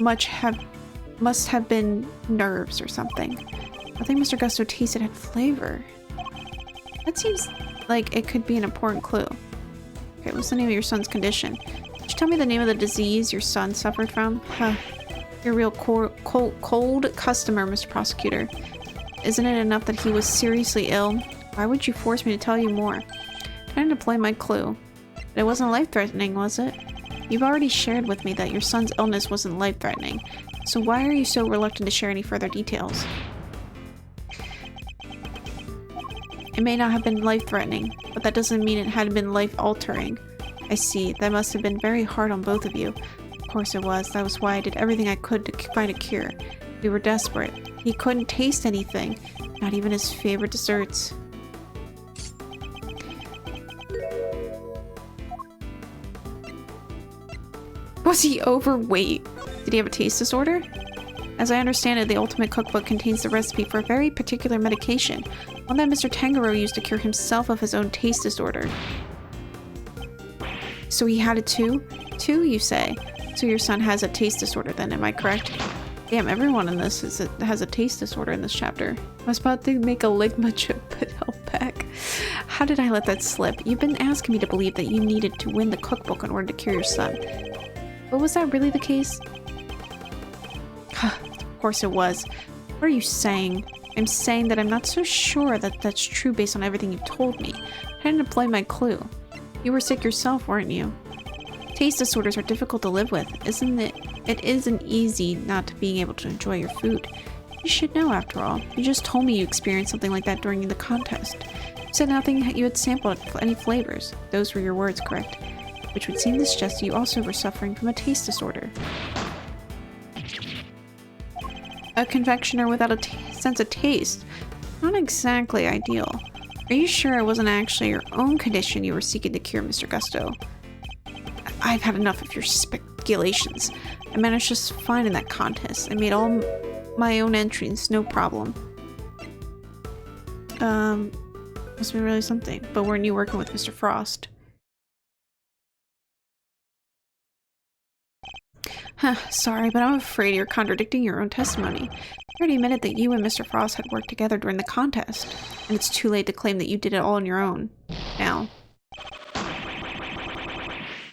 Must have been nerves or something. Nothing Mr. Gusto tasted had flavor. That seems like it could be an important clue. Okay, what's the name of your son's condition? Could you tell me the name of the disease your son suffered from? Huh. You're a real cold customer, Mr. Prosecutor. Isn't it enough that he was seriously ill? Why would you force me to tell you more? Trying to play my clue. But it wasn't life-threatening, was it? You've already shared with me that your son's illness wasn't life-threatening. So why are you so reluctant to share any further details? It may not have been life-threatening, but that doesn't mean it had been life-altering. I see. That must have been very hard on both of you. Of course it was. That was why I did everything I could to find a cure. We were desperate. He couldn't taste anything, not even his favorite desserts. Was he overweight? Did he have a taste disorder? As I understand it, the Ultimate Cookbook contains the recipe for a very particular medication, one that Mr. Tangaro used to cure himself of his own taste disorder. So he had it too? Too, you say? So your son has a taste disorder then, am I correct? Damn, everyone in this has a taste disorder in this chapter. I was about to make a Ligma chip, but held back. How did I let that slip? You've been asking me to believe that you needed to win the cookbook in order to cure your son. But was that really the case? Of course it was. What are you saying? I'm saying that I'm not so sure that that's true based on everything you've told me. I didn't apply my clue. You were sick yourself, weren't you? Taste disorders are difficult to live with, isn't it? It isn't easy not being able to enjoy your food. You should know, after all. You just told me you experienced something like that during the contest. You said nothing you had sampled any flavors. Those were your words, correct? Which would seem to suggest you also were suffering from a taste disorder. A confectioner without a sense of taste. Not exactly ideal. Are you sure it wasn't actually your own condition you were seeking to cure, Mr. Gusto? I've had enough of your speculations. I managed just fine in that contest. I made all my own entries, no problem. Must be really something. But weren't you working with Mr. Frost? Huh, sorry, but I'm afraid you're contradicting your own testimony. You already admitted that you and Mr. Frost had worked together during the contest, and it's too late to claim that you did it all on your own. Now.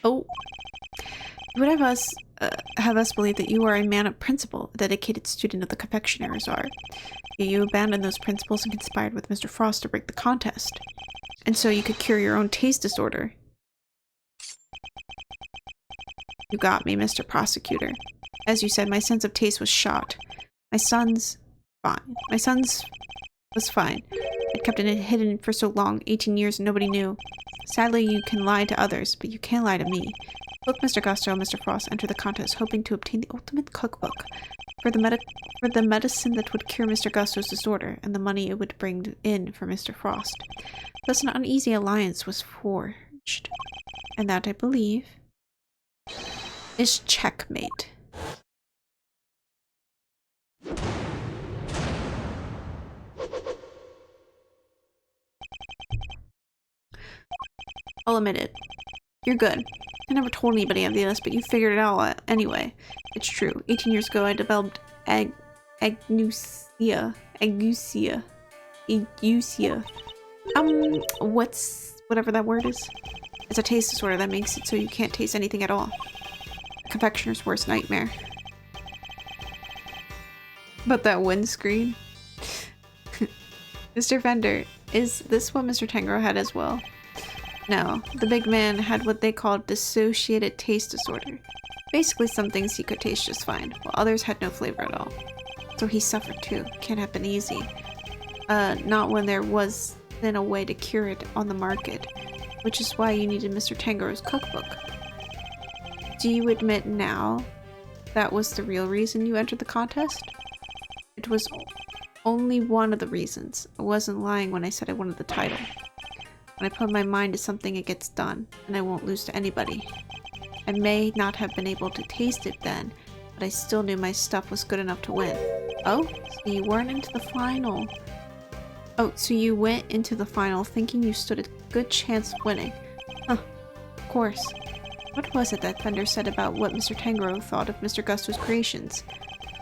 Oh. You would have us believe that you are a man of principle, a dedicated student of the confectioner's art. Yet you abandoned those principles and conspired with Mr. Frost to break the contest. And so you could cure your own taste disorder. You got me, Mr. Prosecutor. As you said, my sense of taste was shot. My son's fine. My son's was fine. I'd kept it hidden for so long, 18 years, and nobody knew. Sadly, you can lie to others, but you can't lie to me. Both Mr. Gusto and Mr. Frost entered the contest hoping to obtain the ultimate cookbook for the medicine that would cure Mr. Gusto's disorder and the money it would bring in for Mr. Frost. Thus an uneasy alliance was forged. And that, I believe, is checkmate. I'll admit it. You're good. I never told anybody of this, but you figured it out anyway. It's true. 18 years ago, I developed ageusia. Whatever that word is. It's a taste disorder that makes it so you can't taste anything at all. A confectioner's worst nightmare. But that windscreen. Mr. Fender, is this what Mr. Tango had as well? No, the big man had what they called dissociated taste disorder. Basically some things he could taste just fine, while others had no flavor at all. So he suffered too. Can't happen easy. Not when there was then a way to cure it on the market, which is why you needed Mr. Tango's cookbook. Do you admit now that was the real reason you entered the contest? It was only one of the reasons. I wasn't lying when I said I wanted the title. When I put my mind to something, it gets done, and I won't lose to anybody. I may not have been able to taste it then, but I still knew my stuff was good enough to win. Oh, so you weren't into the final. Oh, so you went into the final thinking you stood a good chance of winning. Huh, of course. What was it that Thunder said about what Mr. Tango thought of Mr. Gusto's creations?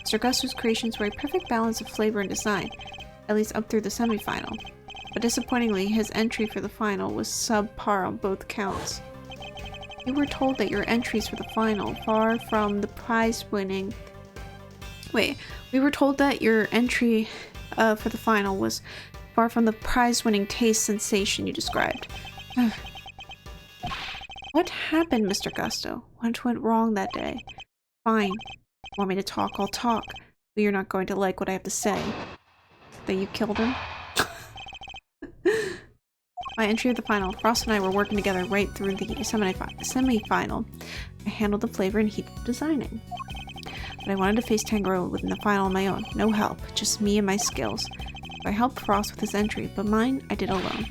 Mr. Gusto's creations were a perfect balance of flavor and design, at least up through the semi-final. But disappointingly, his entry for the final was subpar on both counts. You were told that your entries for the final, far from the prize-winning... Wait, we were told that your entry for the final was far from the prize-winning taste sensation you described. What happened, Mr. Gusto? What went wrong that day? Fine. Want me to talk? I'll talk. But you're not going to like what I have to say. That you killed him? My entry of the final. Frost and I were working together right through the semi-final. I handled the flavor and heat designing. But I wanted to face Tango within the final on my own. No help. Just me and my skills. I helped Frost with his entry, but mine I did alone.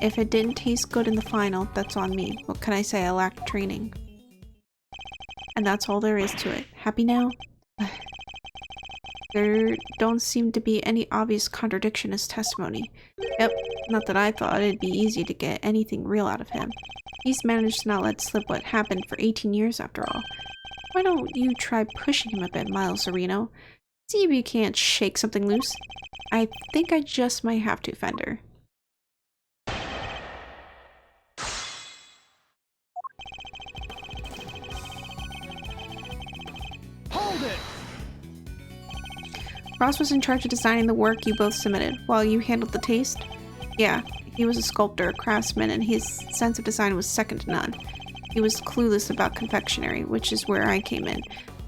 If it didn't taste good in the final, that's on me. What can I say? I lacked training. And that's all there is to it. Happy now? There don't seem to be any obvious contradiction as testimony. Yep, not that I thought it'd be easy to get anything real out of him. He's managed to not let slip what happened for 18 years after all. Why don't you try pushing him a bit, Miles Sereno? See if you can't shake something loose. I think I just might have to, Fender. Hold it! Ross was in charge of designing the work you both submitted, while you handled the taste? Yeah, he was a sculptor, a craftsman, and his sense of design was second to none. He was clueless about confectionery, which is where I came in.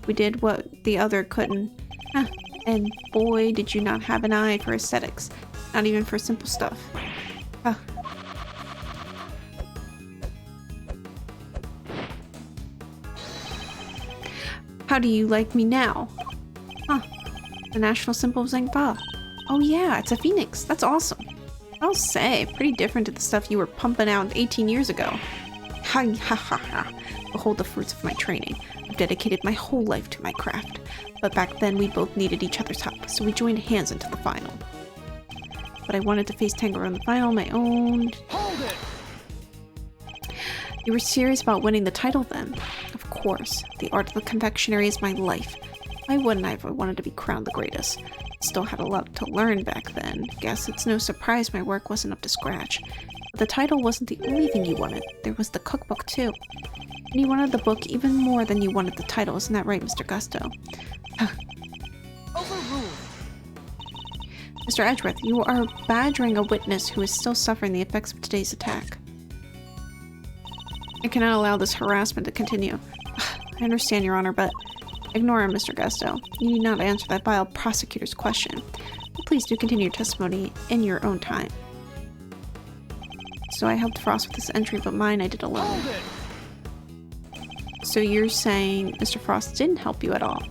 We did what the other couldn't. Huh. And boy, did you not have an eye for aesthetics. Not even for simple stuff. Huh. How do you like me now? Huh. The national symbol of Zangba. Oh yeah, it's a phoenix. That's awesome. I'll say, pretty different to the stuff you were pumping out 18 years ago. Ha ha ha ha. Behold the fruits of my training. I've dedicated my whole life to my craft. But back then we both needed each other's help, so we joined hands until the final. But I wanted to face Tango in the final on my own. Hold it! You were serious about winning the title then? Of course. The art of the confectionery is my life. Why wouldn't I if I wanted to be crowned the greatest? Still had a lot to learn back then. Guess it's no surprise my work wasn't up to scratch. But the title wasn't the only thing you wanted. There was the cookbook too. And you wanted the book even more than you wanted the title, isn't that right, Mr. Gusto? Overruled. Mr. Edgeworth, you are badgering a witness who is still suffering the effects of today's attack. I cannot allow this harassment to continue. I understand, Your Honor, but ignore him, Mr. Gusto. You need not answer that vile prosecutor's question. But please do continue your testimony in your own time. So I helped Frost with this entry, but mine I did alone. Hold it! So you're saying Mr. Frost didn't help you at all,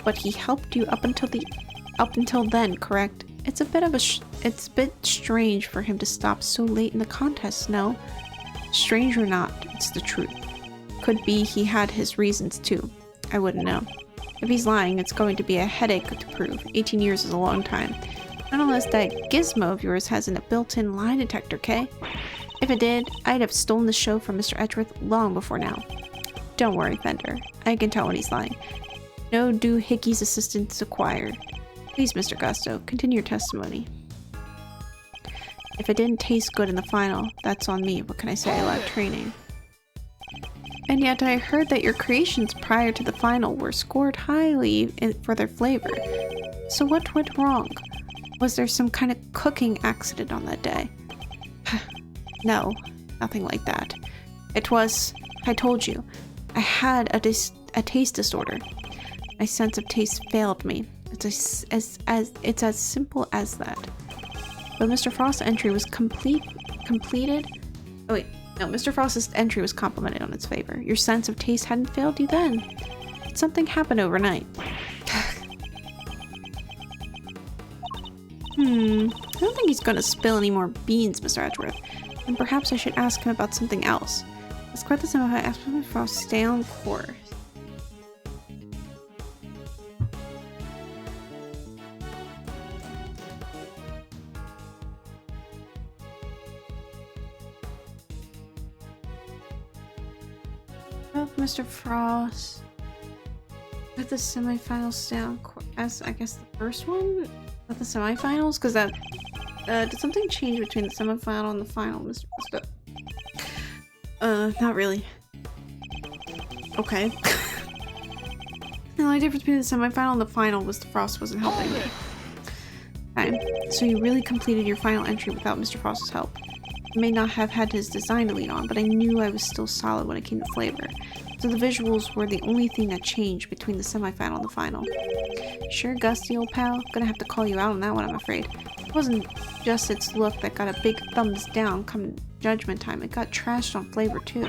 but he helped you up until then, correct? It's a bit strange for him to stop so late in the contest, no? Strange or not, it's the truth. Could be he had his reasons too. I wouldn't know. If he's lying, it's going to be a headache to prove. 18 years is a long time. Not unless that gizmo of yours has a built-in lie detector, Kay? If it did, I'd have stolen the show from Mr. Edgeworth long before now. Don't worry, Fender. I can tell when he's lying. No doohickeys assistance acquired. Please, Mr. Gusto, continue your testimony. If it didn't taste good in the final, that's on me. What can I say? I lack training. And yet I heard that your creations prior to the final were scored highly for their flavor. So what went wrong? Was there some kind of cooking accident on that day? No, nothing like that. It was, I told you, I had a taste disorder. My sense of taste failed me. It's as simple as that. But Mr. Frost's entry was completed. Oh wait, no, Mr. Frost's entry was complimented on its favor. Your sense of taste hadn't failed you then. Something happened overnight. I don't think he's gonna spill any more beans, Mr. Edgeworth. And perhaps I should ask him about something else. Let's quit this and ask Mr. Frost to stay on course. Oh, Mr. Frost. Put the semifinals down as I guess the first one? With the semifinals? Because that did something change between the semifinal and the final, Mr. Frost? Not really. Okay. The only difference between the semifinal and the final was the Frost wasn't helping me. Okay, so you really completed your final entry without Mr. Frost's help. I may not have had his design to lean on, but I knew I was still solid when it came to flavor. So the visuals were the only thing that changed between the semifinal and the final. Sure, Gusty, old pal? Gonna have to call you out on that one, I'm afraid. It wasn't just its look that got a big thumbs down come judgment time. It got trashed on flavor, too.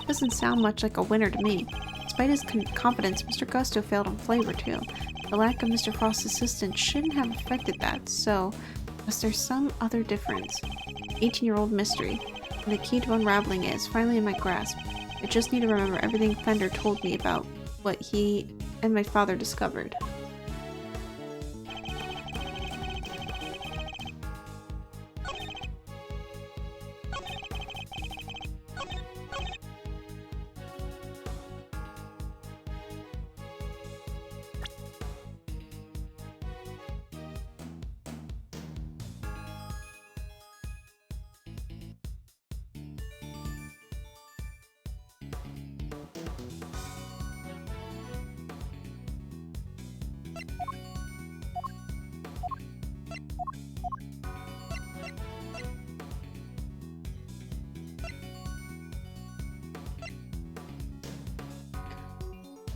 Doesn't sound much like a winner to me. Despite his confidence, Mr. Gusto failed on flavor, too. The lack of Mr. Frost's assistance shouldn't have affected that, so was there some other difference? 18-year-old mystery. And the key to unraveling it is finally in my grasp. I just need to remember everything Fender told me about what he and my father discovered.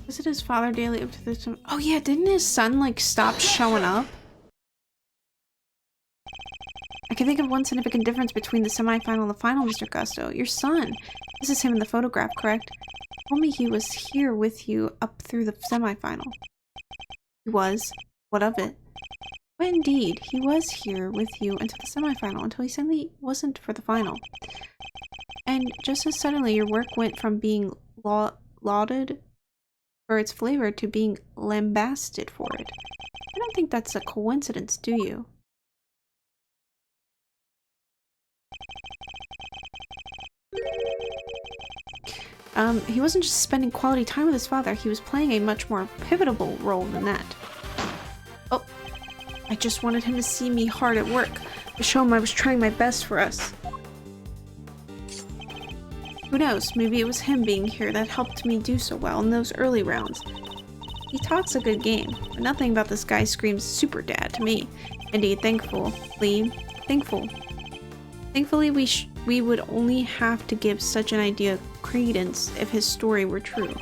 Visit his father daily up to this time. Oh yeah, didn't his son like stop showing up? I can think of one significant difference between the semifinal and the final, Mr. Gusto. Your son. This is him in the photograph, correct? He told me he was here with you up through the semifinal. He was. What of it? But indeed, he was here with you until the semifinal, until he suddenly wasn't for the final. And just as suddenly, your work went from being lauded for its flavor to being lambasted for it. I don't think that's a coincidence, do you? He wasn't just spending quality time with his father, he was playing a much more pivotal role than that. Oh, I just wanted him to see me hard at work, to show him I was trying my best for us. Who knows, maybe it was him being here that helped me do so well in those early rounds. He talks a good game, but nothing about this guy screams super dad to me. Indeed, thankfully, we would only have to give such an idea credence if his story were true.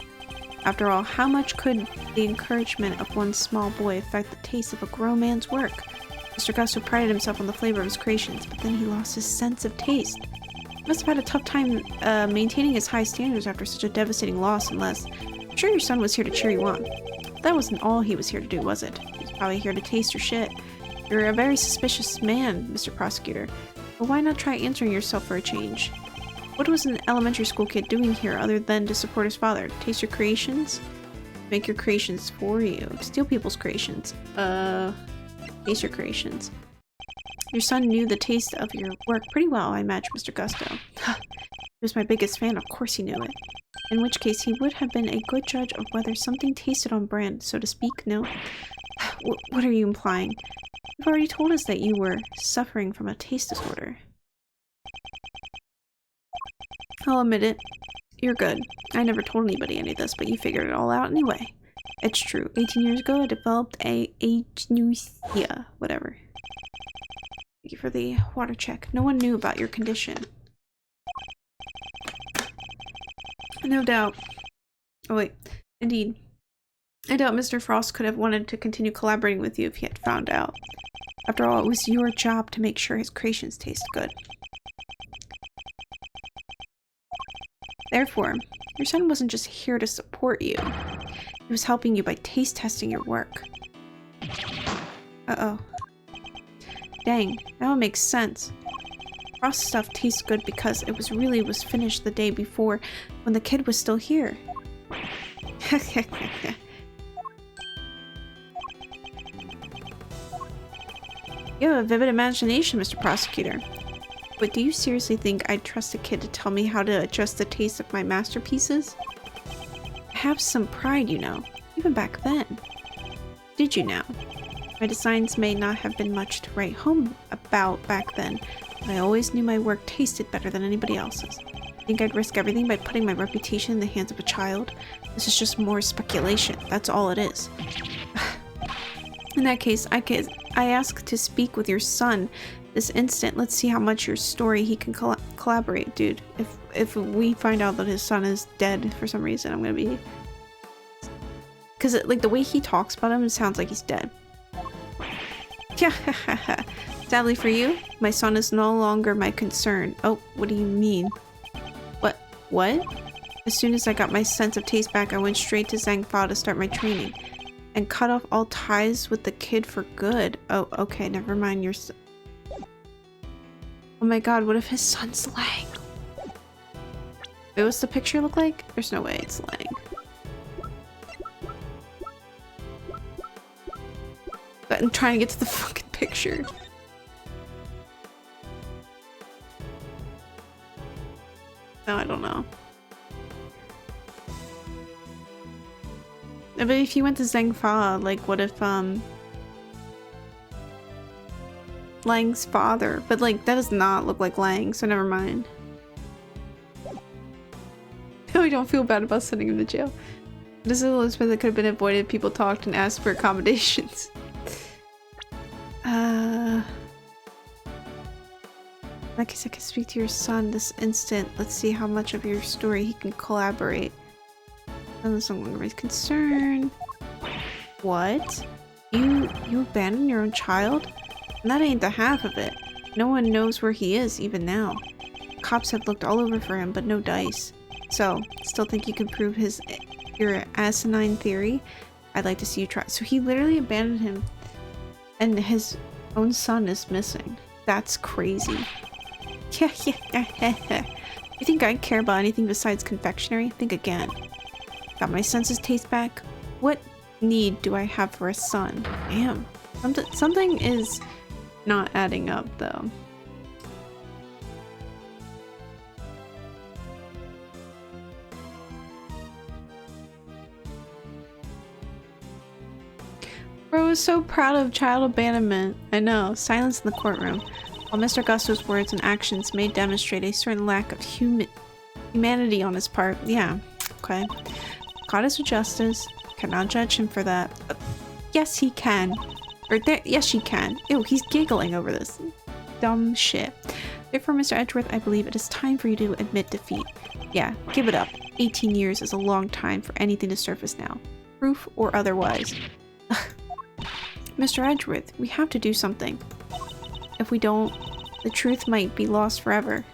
After all, how much could the encouragement of one small boy affect the taste of a grown man's work? Mr. Gusto prided himself on the flavor of his creations, but then he lost his sense of taste. He must have had a tough time maintaining his high standards after such a devastating loss, unless I'm sure your son was here to cheer you on. That wasn't all he was here to do, was it? He was probably here to taste your shit. You're a very suspicious man, Mr. Prosecutor. But why not try answering yourself for a change? What was an elementary school kid doing here other than to support his father? Taste your creations? Make your creations for you. Steal people's creations. Taste your creations. Your son knew the taste of your work pretty well, I imagine, Mr. Gusto. He was my biggest fan, of course he knew it. In which case, he would have been a good judge of whether something tasted on brand, so to speak, no? What are you implying? You've already told us that you were suffering from a taste disorder. I'll admit it. You're good. I never told anybody any of this, but you figured it all out anyway. It's true. 18 years ago, I developed a agnosia, whatever. Thank you for the water check. No one knew about your condition. No doubt. Oh wait, indeed. I doubt Mr. Frost could have wanted to continue collaborating with you if he had found out. After all, it was your job to make sure his creations taste good. Therefore, your son wasn't just here to support you. He was helping you by taste testing your work. Uh-oh. Dang, now it makes sense. Frost's stuff tastes good because it was finished the day before when the kid was still here. You have a vivid imagination, Mr. Prosecutor. But do you seriously think I'd trust a kid to tell me how to adjust the taste of my masterpieces? I have some pride, you know, even back then. Did you now? My designs may not have been much to write home about back then, but I always knew my work tasted better than anybody else's. Think I'd risk everything by putting my reputation in the hands of a child? This is just more speculation, that's all it is. In that case, I ask to speak with your son this instant. Let's see how much your story he can collaborate, dude. If we find out that his son is dead for some reason, I'm gonna be... Because, like, the way he talks about him, it sounds like he's dead. Sadly for you, my son is no longer my concern. Oh, what do you mean? What? As soon as I got my sense of taste back, I went straight to Zhangfa to start my training. And cut off all ties with the kid for good. Oh, okay, never mind your son. Oh my god, what if his son's Lang? Wait, what's the picture look like? There's no way it's Lang. But I'm trying to get to the fucking picture. No, I don't know. But if you went to Zhangfa, like, what if, Lang's father? But, like, that does not look like Lang, so never mind. No, I don't feel bad about sending him to jail. This is a Elizabeth that could have been avoided if people talked and asked for accommodations. In that case, I can speak to your son this instant. Let's see how much of your story he can collaborate. Unless I'm going to raise concern. What? You abandoned your own child? And that ain't the half of it. No one knows where he is, even now. Cops have looked all over for him, but no dice. So, still think you can prove your asinine theory? I'd like to see you try. So he literally abandoned him, and his own son is missing. That's crazy. You think I care about anything besides confectionery? Think again. Got my senses taste back? What need do I have for a son? Damn. Something is not adding up, though. Bro is so proud of child abandonment. I know. Silence in the courtroom. While Mr. Gusto's words and actions may demonstrate a certain lack of humanity on his part. Yeah. Okay. Goddess of Justice. Cannot judge him for that. Yes, he can. Yes, she can. Ew, he's giggling over this. Dumb shit. Therefore, Mr. Edgeworth, I believe it is time for you to admit defeat. Yeah, give it up. 18 years is a long time for anything to surface now. Proof or otherwise. Mr. Edgeworth, we have to do something. If we don't, the truth might be lost forever.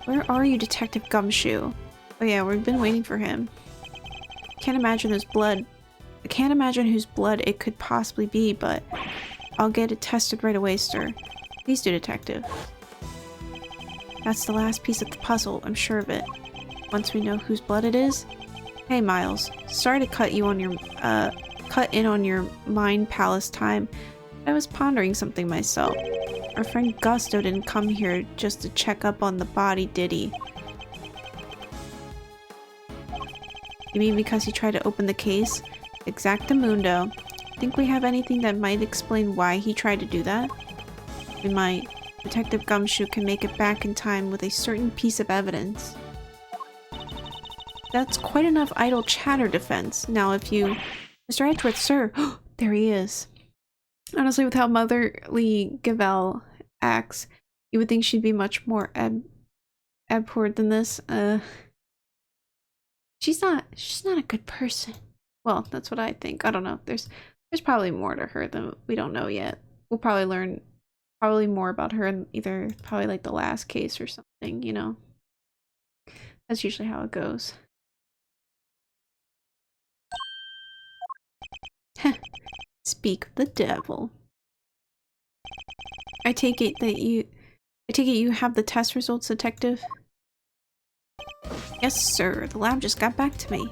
Where are you, Detective Gumshoe? Oh yeah, we've been waiting for him. I can't imagine whose blood it could possibly be, but I'll get it tested right away, sir. Please do, Detective. That's the last piece of the puzzle, I'm sure of it. Once we know whose blood it is... Hey, Miles. Sorry to cut in on your mind palace time. I was pondering something myself. Our friend Gusto didn't come here just to check up on the body, did he? You mean because he tried to open the case? Exactamundo. Think we have anything that might explain why he tried to do that? We might. Detective Gumshoe can make it back in time with a certain piece of evidence. That's quite enough idle chatter defense. Now if you... Mr. Edgeworth, sir! There he is. Honestly, with how motherly Gavel acts, you would think she'd be much more abhorred than this. She's not a good person. Well, that's what I think. I don't know. There's probably more to her than we don't know yet. We'll probably learn more about her in either probably like the last case or something, you know. That's usually how it goes. Speak of the devil. I take it you have the test results, Detective? Yes, sir. The lab just got back to me.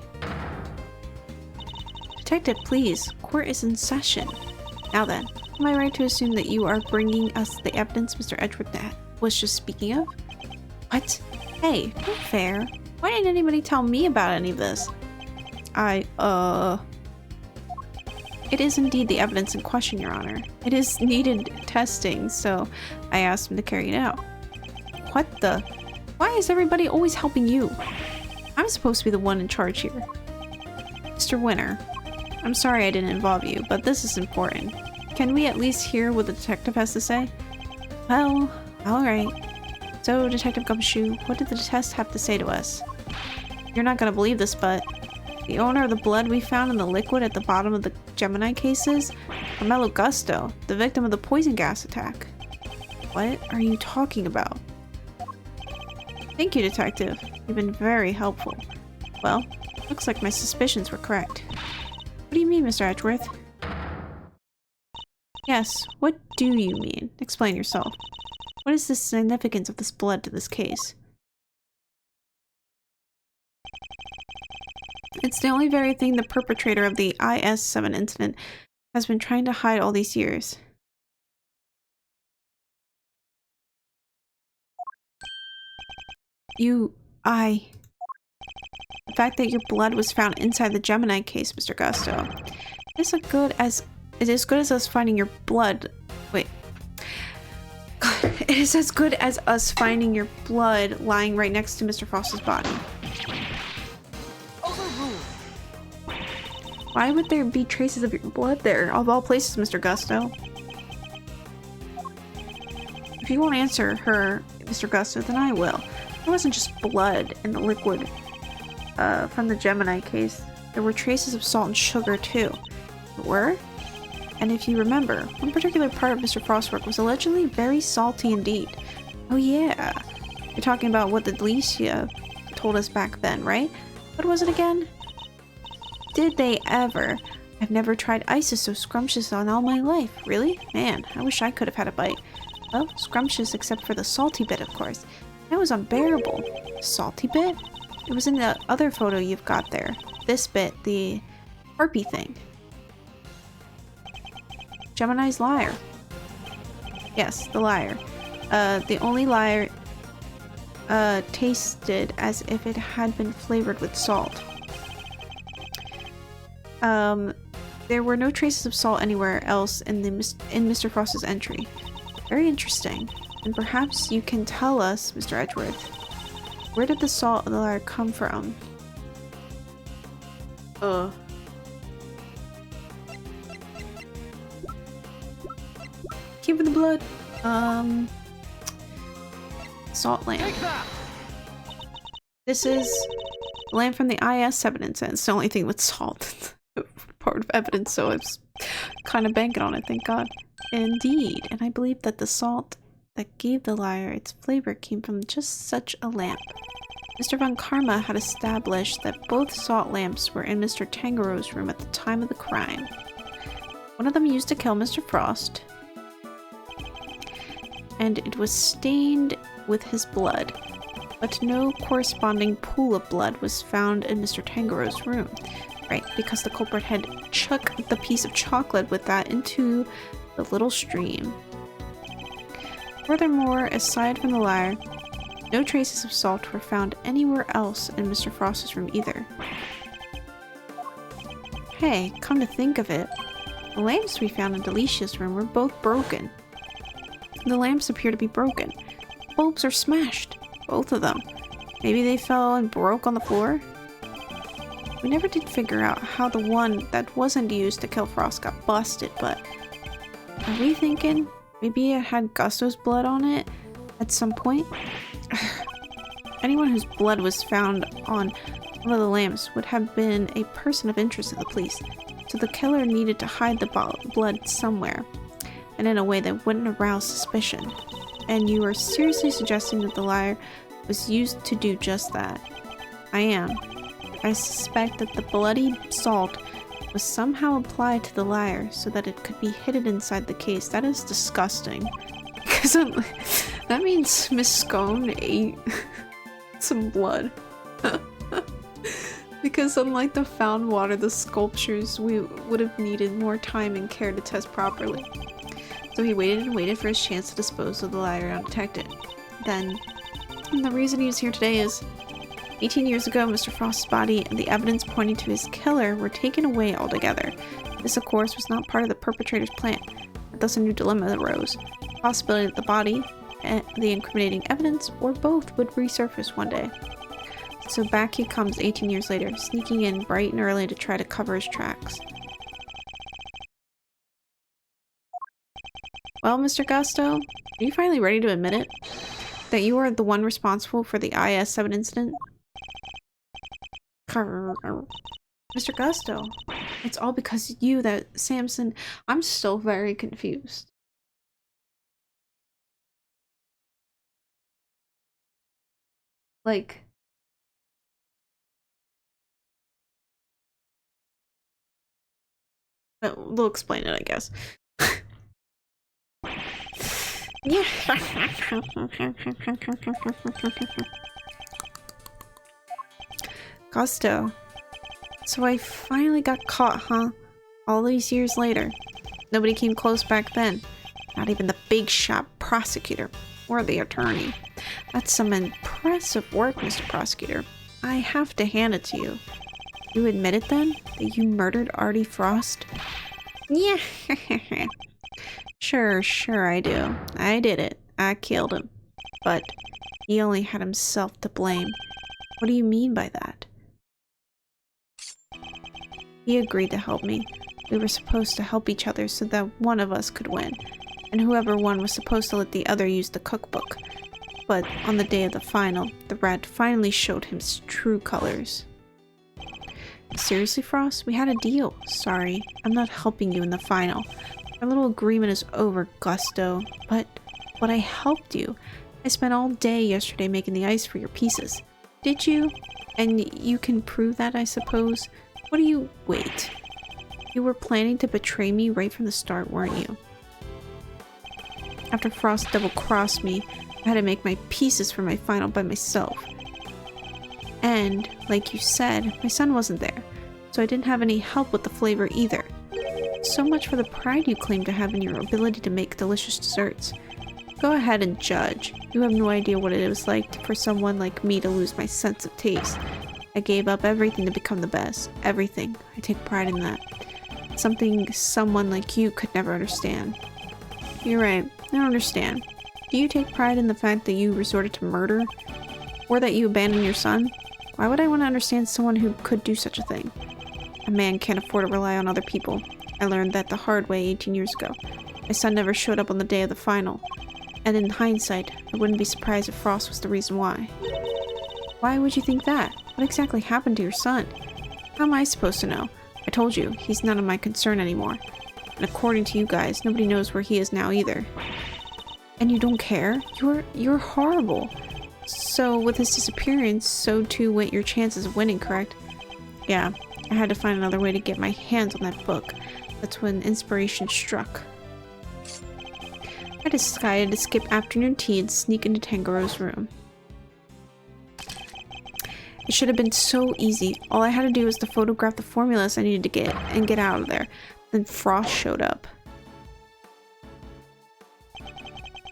Detective, please. Court is in session. Now then, am I right to assume that you are bringing us the evidence Mr. Edgeworth was just speaking of? What? Hey, not fair. Why didn't anybody tell me about any of this? It is indeed the evidence in question, Your Honor. It is needed testing, so I asked him to carry it out. What the? Why is everybody always helping you? I'm supposed to be the one in charge here. Mr. Winter, I'm sorry I didn't involve you, but this is important. Can we at least hear what the detective has to say? Well, alright. So, Detective Gumshoe, what did the test have to say to us? You're not gonna believe this, but the owner of the blood we found in the liquid at the bottom of the Gemini cases? Carmelo Gusto, the victim of the poison gas attack. What are you talking about? Thank you, Detective. You've been very helpful. Well, looks like my suspicions were correct. What do you mean, Mr. Edgeworth? Yes, what do you mean? Explain yourself. What is the significance of this blood to this case? It's the only very thing the perpetrator of the IS-7 incident has been trying to hide all these years. The fact that your blood was found inside the Gemini case, Mr. Gusto. It is as good as us finding your blood. Wait. God, it is as good as us finding your blood lying right next to Mr. Frost's body. Why would there be traces of your blood there? Of all places, Mr. Gusto. If you won't answer her, Mr. Gusto, then I will. There wasn't just blood in the liquid from the Gemini case. There were traces of salt and sugar, too. There were? And if you remember, one particular part of Mr. Frost's work was allegedly very salty indeed. Oh yeah. You're talking about what the Delicia told us back then, right? What was it again? Did they ever? I've never tried ices so scrumptious in all my life. Really? Man, I wish I could have had a bite. Well, scrumptious except for the salty bit, of course. That was unbearable. Salty bit? It was in the other photo you've got there. This bit, the harpy thing. Gemini's liar. Yes, the liar. The only liar tasted as if it had been flavored with salt. There were no traces of salt anywhere else in Mr. Frost's entry. Very interesting. And perhaps you can tell us, Mr. Edgeworth, where did the salt of the liar come from? Came from the blood. Salt lamp. This is lamp from the IS-7 incident. It's the only thing with salt. Part of evidence, so I was kind of banking on it, thank God. Indeed, and I believe that the salt that gave the liar its flavor came from just such a lamp. Mr. Von Karma had established that both salt lamps were in Mr. Tangero's room at the time of the crime. One of them used to kill Mr. Frost, and it was stained with his blood, but no corresponding pool of blood was found in Mr. Tangero's room. Right, because the culprit had chucked the piece of chocolate with that into the little stream. Furthermore, aside from the liar, no traces of salt were found anywhere else in Mr. Frost's room either. Hey, come to think of it, the lamps we found in Delicia's room were both broken. The lamps appear to be broken. Bulbs are smashed, both of them. Maybe they fell and broke on the floor? We never did figure out how the one that wasn't used to kill Frost got busted, but are we thinking maybe it had Gusto's blood on it at some point? Anyone whose blood was found on one of the lamps would have been a person of interest to the police, so the killer needed to hide the blood somewhere, and in a way that wouldn't arouse suspicion. And you are seriously suggesting that the liar was used to do just that? I am. I suspect that the bloody salt was somehow applied to the liar so that it could be hidden inside the case. That is disgusting. Because that means Miss Scone ate some blood. Because unlike the found water, the sculptures we would have needed more time and care to test properly. So he waited and waited for his chance to dispose of the liar undetected. Then, the reason he was here today is 18 years ago, Mr. Frost's body and the evidence pointing to his killer were taken away altogether. This, of course, was not part of the perpetrator's plan, but thus a new dilemma arose. The possibility that the body, and the incriminating evidence, or both would resurface one day. So back he comes 18 years later, sneaking in bright and early to try to cover his tracks. Well, Mr. Gusto, are you finally ready to admit it? That you are the one responsible for the IS-7 incident? Mr. Gusto, it's all because of you that Samson... I'm still very confused. Like... They'll explain it, I guess. Gusto. So I finally got caught, huh? All these years later. Nobody came close back then. Not even the big shot prosecutor or the attorney. That's some impressive work, Mr. Prosecutor. I have to hand it to you. You admit it then? That you murdered Artie Frost? Yeah. Sure I do. I did it. I killed him. But he only had himself to blame. What do you mean by that? He agreed to help me. We were supposed to help each other so that one of us could win. And whoever won was supposed to let the other use the cookbook. But on the day of the final, the rat finally showed his true colors. Seriously, Frost? We had a deal. Sorry, I'm not helping you in the final. Our little agreement is over, Gusto. But I helped you. I spent all day yesterday making the ice for your pieces. Did you? And you can prove that, I suppose? What do you... Wait. You were planning to betray me right from the start, weren't you? After Frost double-crossed me, I had to make my pieces for my final by myself. And, like you said, my son wasn't there, so I didn't have any help with the flavor either. So much for the pride you claim to have in your ability to make delicious desserts. Go ahead and judge. You have no idea what it was like for someone like me to lose my sense of taste. I gave up everything to become the best. Everything. I take pride in that. Something someone like you could never understand. You're right. I don't understand. Do you take pride in the fact that you resorted to murder? Or that you abandoned your son? Why would I want to understand someone who could do such a thing? A man can't afford to rely on other people. I learned that the hard way 18 years ago. My son never showed up on the day of the final. And in hindsight, I wouldn't be surprised if Frost was the reason why. Why would you think that? What exactly happened to your son? How am I supposed to know? I told you, he's none of my concern anymore. And according to you guys, nobody knows where he is now either. And you don't care? You're horrible. So with his disappearance, so too went your chances of winning, correct? Yeah, I had to find another way to get my hands on that book. That's when inspiration struck. I decided to skip afternoon tea and sneak into Tangaro's room. It should have been so easy. All I had to do was to photograph the formulas I needed to get and get out of there. Then Frost showed up.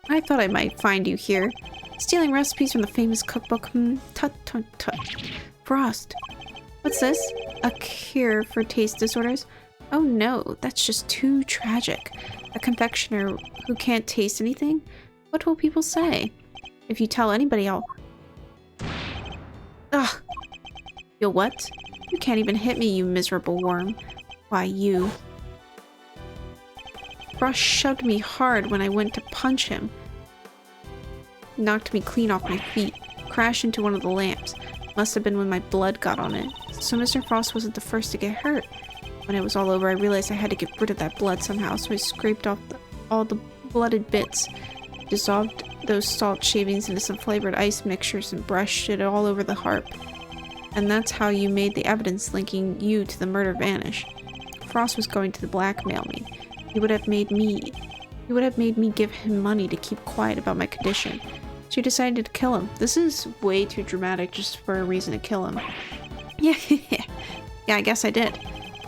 I thought I might find you here. Stealing recipes from the famous cookbook. Tut. Frost. What's this? A cure for taste disorders? Oh no, that's just too tragic. A confectioner who can't taste anything? What will people say? If you tell anybody, I'll... Ugh. You'll what? You can't even hit me, you miserable worm. Why, you. Frost shoved me hard when I went to punch him. Knocked me clean off my feet. Crashed into one of the lamps. Must have been when my blood got on it. So Mr. Frost wasn't the first to get hurt. When it was all over, I realized I had to get rid of that blood somehow, so I scraped off all the blooded bits. Dissolved those salt shavings into some flavored ice mixtures and brushed it all over the harp. And that's how you made the evidence linking you to the murder vanish. Frost was going to blackmail me. He would have made me give him money to keep quiet about my condition. So he decided to kill him. This is way too dramatic just for a reason to kill him. Yeah, I guess I did.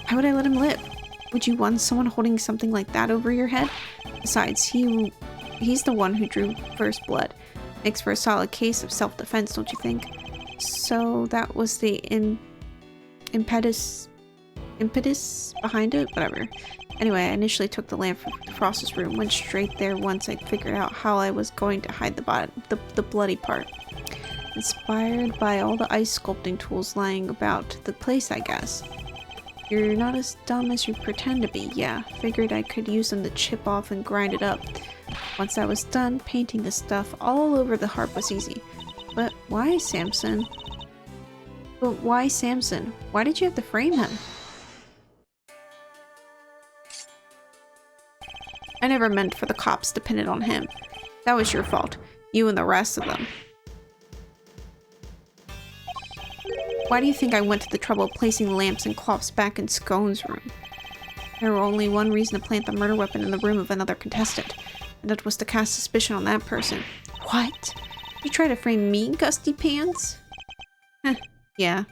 Why would I let him live? Would you want someone holding something like that over your head? Besides, he's the one who drew first blood. Makes for a solid case of self-defense, don't you think? So that was the impetus behind it? Whatever. Anyway, I initially took the lamp from Frost's room, went straight there once I'd figured out how I was going to hide the bloody part. Inspired by all the ice sculpting tools lying about the place, I guess. You're not as dumb as you pretend to be, yeah. Figured I could use them to chip off and grind it up. Once I was done, painting the stuff all over the harp was easy. But why Samson? Why did you have to frame him? I never meant for the cops to pin it on him. That was your fault. You and the rest of them. Why do you think I went to the trouble of placing lamps and cloths back in Scone's room? There were only one reason to plant the murder weapon in the room of another contestant, and that was to cast suspicion on that person. What? You try to frame me, Gusty Pants? Yeah.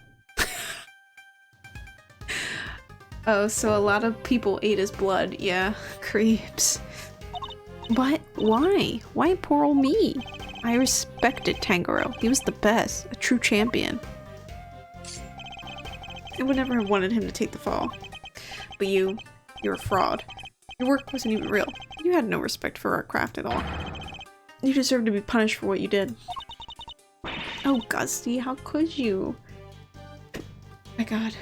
Oh, so a lot of people ate his blood. Yeah, creeps. What? Why? Why poor old me? I respected Tanjiro. He was the best. A true champion. I would never have wanted him to take the fall. But you're a fraud. Your work wasn't even real. You had no respect for our craft at all. You deserve to be punished for what you did. Oh, Gusty, how could you? My god.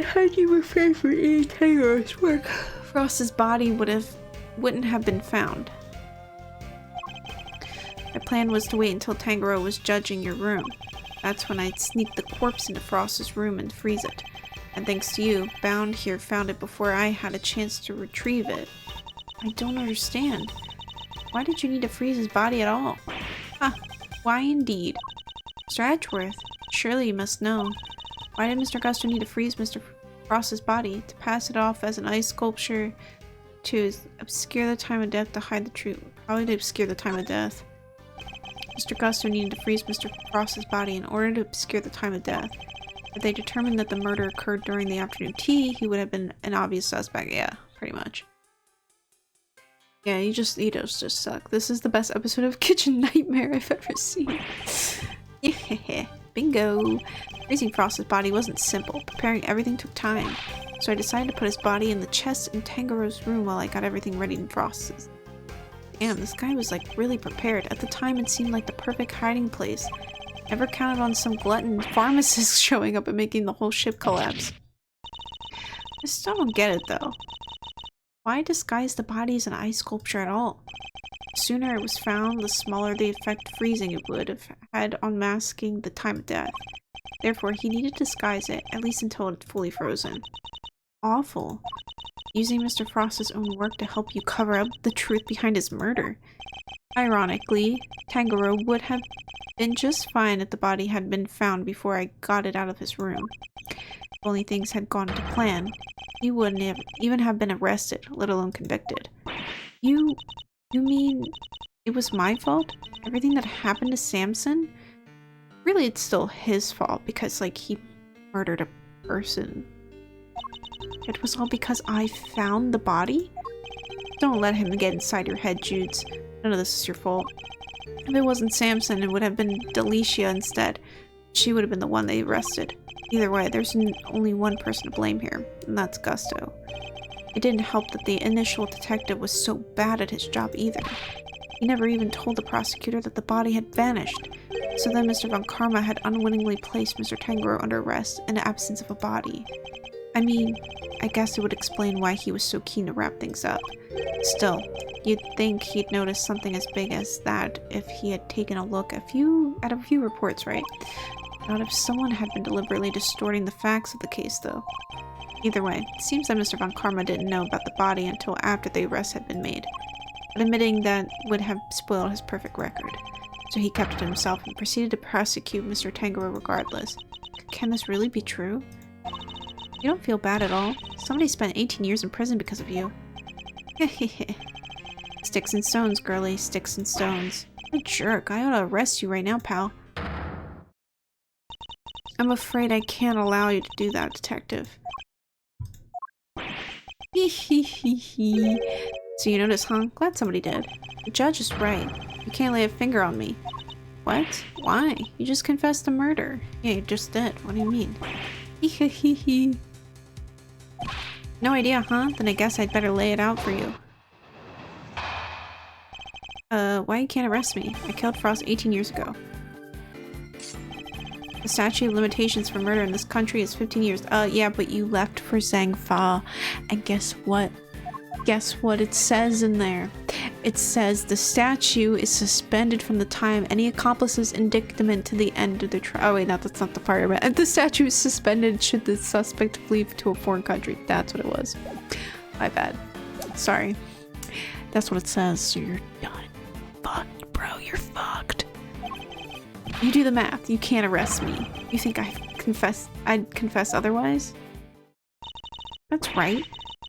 How'd you refrain from eating Tanjiro's work? Frost's body wouldn't have been found. My plan was to wait until Tanjiro was judging your room. That's when I'd sneak the corpse into Frost's room and freeze it. And thanks to you, Bound here found it before I had a chance to retrieve it. I don't understand. Why did you need to freeze his body at all? Huh, why indeed? Mr. Edgeworth, surely you must know. Why did Mr. Guster need to freeze Mr. Frost's body? To pass it off as an ice sculpture? To obscure the time of death, to hide the truth? Probably to obscure the time of death. Mr. Guster needed to freeze Mr. Frost's body in order to obscure the time of death. If they determined that the murder occurred during the afternoon tea, he would have been an obvious suspect. Yeah, pretty much. Yeah, Edos just suck. This is the best episode of Kitchen Nightmare I've ever seen. Yeah, bingo! Freezing Frost's body wasn't simple. Preparing everything took time. So I decided to put his body in the chest in Tanjiro's room while I got everything ready in Frost's. Damn, this guy was like really prepared. At the time it seemed like the perfect hiding place. Never counted on some glutton pharmacist showing up and making the whole ship collapse. I still don't get it though. Why disguise the body as an ice sculpture at all? The sooner it was found, the smaller the effect freezing it would have had on masking the time of death. Therefore, he needed to disguise it, at least until it's fully frozen. Awful. Using Mr. Frost's own work to help you cover up the truth behind his murder. Ironically, Tanjiro would have been just fine if the body had been found before I got it out of his room. If only things had gone to plan, he wouldn't even have been arrested, let alone convicted. You mean it was my fault? Everything that happened to Samson? Really, it's still his fault because, like, he murdered a person. It was all because I found the body? Don't let him get inside your head, Judes. None of this is your fault. If it wasn't Samson, it would have been Delicia instead. She would have been the one they arrested. Either way, there's only one person to blame here, and that's Gusto. It didn't help that the initial detective was so bad at his job either. He never even told the prosecutor that the body had vanished. So then Mr. Von Karma had unwittingly placed Mr. Tangerow under arrest in the absence of a body. I mean, I guess it would explain why he was so keen to wrap things up. Still, you'd think he'd notice something as big as that if he had taken a look at a few reports, right? Not if someone had been deliberately distorting the facts of the case, though. Either way, it seems that Mr. Von Karma didn't know about the body until after the arrest had been made. But admitting that would have spoiled his perfect record. So he kept it to himself and proceeded to prosecute Mr. Tangerow regardless. Can this really be true? You don't feel bad at all. Somebody spent 18 years in prison because of you. Hehehe. Sticks and stones, girly. Sticks and stones. What a jerk. I ought to arrest you right now, pal. I'm afraid I can't allow you to do that, detective. Hehehe. So you notice, huh? Glad somebody did. The judge is right. You can't lay a finger on me. What? Why? You just confessed to murder. Yeah, you just did. What do you mean? Hehehe. No idea, huh? Then I guess I'd better lay it out for you. Why you can't arrest me? I killed Frost 18 years ago. The statute of limitations for murder in this country is 15 years. Yeah, but you left for Zhang Fa. And guess what? Guess what it says in there? It says the statute is suspended from the time any accomplice's indictment to the end of the trial. Oh wait, no, that's not the part I read. The statute is suspended should the suspect flee to a foreign country. That's what it was. My bad. Sorry. That's what it says, so you're done. Fucked, bro. You're fucked. You do the math. You can't arrest me. You think I'd confess otherwise? That's right.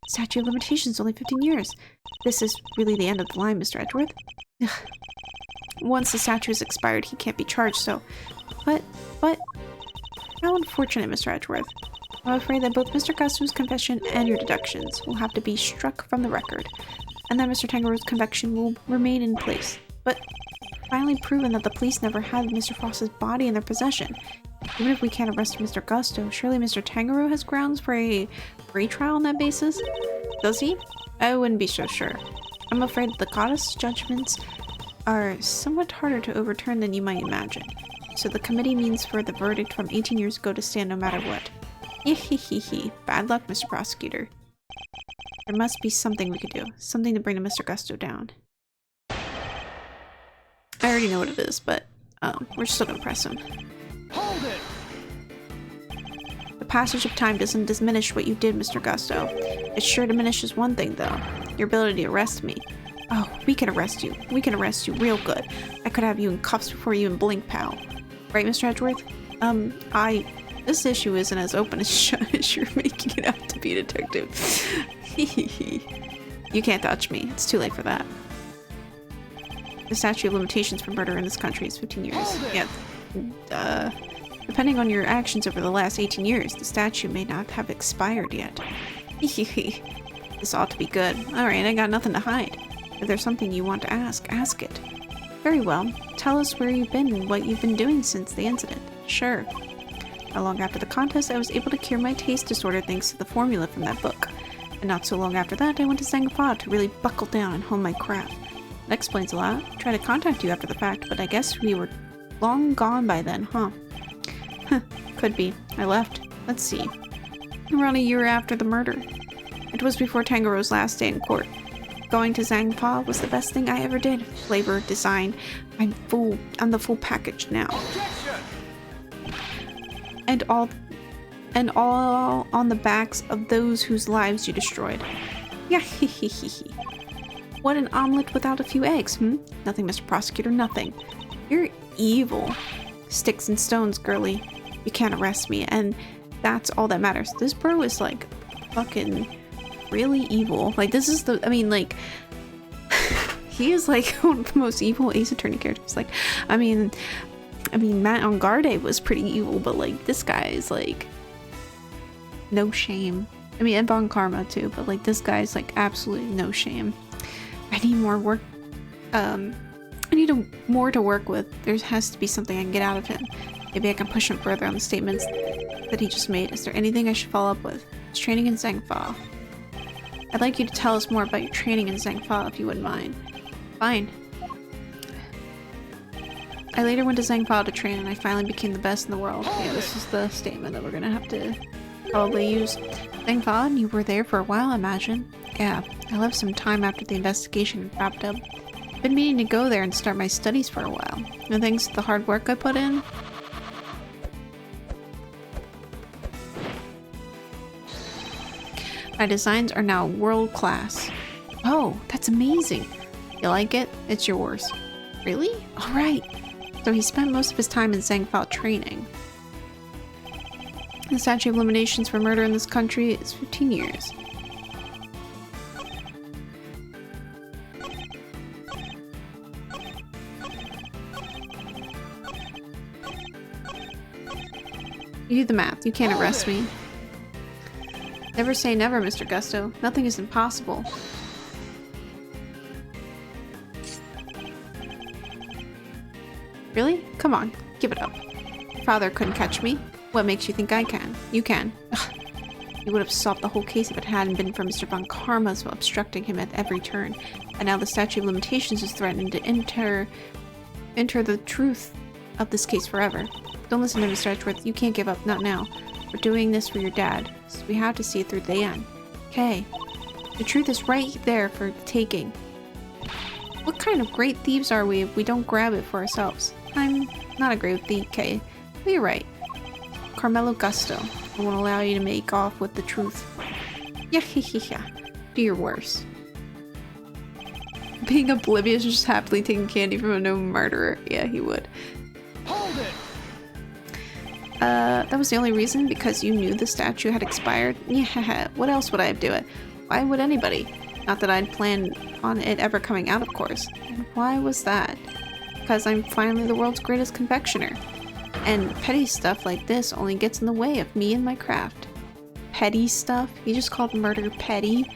Statute of limitations only 15 years. This is really the end of the line, Mr. Edgeworth. Once the statute is expired, he can't be charged, so... But... How unfortunate, Mr. Edgeworth. I'm afraid that both Mr. Gusto's confession and your deductions will have to be struck from the record, and that Mr. Tangerow's conviction will remain in place. But finally proven that the police never had Mr. Frost's body in their possession. Even if we can't arrest Mr. Gusto, surely Mr. Tangerow has grounds for a retrial on that basis? Does he? I wouldn't be so sure. I'm afraid the goddess' judgments are somewhat harder to overturn than you might imagine. So the committee means for the verdict from 18 years ago to stand no matter what. Hehehe. Bad luck, Mr. Prosecutor. There must be something we could do. Something to bring Mr. Gusto down. I already know what it is, but we're still gonna press him. Hold it! The passage of time doesn't diminish what you did, Mr. Gusto. It sure diminishes one thing, though. Your ability to arrest me. Oh, we can arrest you. We can arrest you real good. I could have you in cuffs before you even blink, pal. Right, Mr. Edgeworth? This issue isn't as open as shut as you're making it out to be, detective. You can't touch me. It's too late for that. The statute of limitations for murder in this country is 15 years. Yeah. Depending on your actions over the last 18 years, the statute may not have expired yet. This ought to be good. Alright, I got nothing to hide. If there's something you want to ask it. Very well. Tell us where you've been and what you've been doing since the incident. Sure. Not long after the contest, I was able to cure my taste disorder thanks to the formula from that book. And not so long after that, I went to Zhang Fa to really buckle down and hone my craft. That explains a lot. I tried to contact you after the fact, but I guess we were long gone by then, huh? Could be. I left. Let's see. Around a year after the murder. It was before Tangerow's last day in court. Going to Zhang Fa was the best thing I ever did. Flavor, design. I'm the full package now. And all on the backs of those whose lives you destroyed. Yeah, What an omelet without a few eggs, Nothing, Mr. Prosecutor, nothing. You're evil. Sticks and stones, girly. You can't arrest me, and that's all that matters. This bro is, like, fucking really evil. Like, this is he is, like, one of the most evil Ace Attorney characters. Like, I mean, Matt on Garde was pretty evil, but, like, this guy is, like, no shame. I mean, and Von Karma, too, but, like, this guy's, like, absolutely no shame. I need more work. I need more to work with. There has to be something I can get out of him. Maybe I can push him further on the statements that he just made. Is there anything I should follow up with? It's training in Zhangfa. I'd like you to tell us more about your training in Zhangfa if you wouldn't mind. Fine. I later went to Zhangfa to train and I finally became the best in the world. Yeah, this is the statement that we're gonna have to probably use. Zhangfa, and you were there for a while, I imagine? Yeah, I left some time after the investigation wrapped up. Been meaning to go there and start my studies for a while. No thanks to the hard work I put in. My designs are now world class. Oh, that's amazing. You like it? It's yours. Really? Alright. So he spent most of his time in Zhangfa training. The statute of limitations for murder in this country is 15 years. You do the math. You can't arrest me. Never say never, Mr. Gusto. Nothing is impossible. Really? Come on. Give it up. Your father couldn't catch me. What makes you think I can? You can. Ugh. You would have solved the whole case if it hadn't been for Mr. Von Karma's obstructing him at every turn. And now the statute of limitations is threatening to enter the truth of this case forever. Don't listen to Mr. Edgeworth. You can't give up. Not now. We're doing this for your dad. So we have to see it through the end. Okay. The truth is right there for the taking. What kind of great thieves are we if we don't grab it for ourselves? I'm not a great thief, okay? But you're right. Carmelo Gusto. I won't allow you to make off with the truth. Yeah. Do your worst. Being oblivious and just happily taking candy from a known murderer. Yeah, he would. Hold it! That was the only reason? Because you knew the statue had expired? Yeah, what else would I do it? Why would anybody? Not that I'd planned on it ever coming out, of course. And why was that? Because I'm finally the world's greatest confectioner. And petty stuff like this only gets in the way of me and my craft. Petty stuff? You just called murder petty?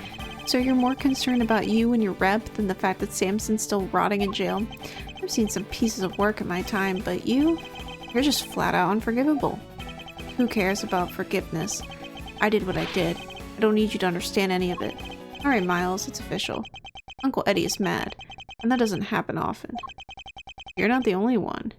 So you're more concerned about you and your rep than the fact that Samson's still rotting in jail? I've seen some pieces of work in my time, but you're just flat out unforgivable. Who cares about forgiveness? I did what I did. I don't need you to understand any of it. Alright, Miles, it's official. Uncle Eddie is mad, and that doesn't happen often. You're not the only one.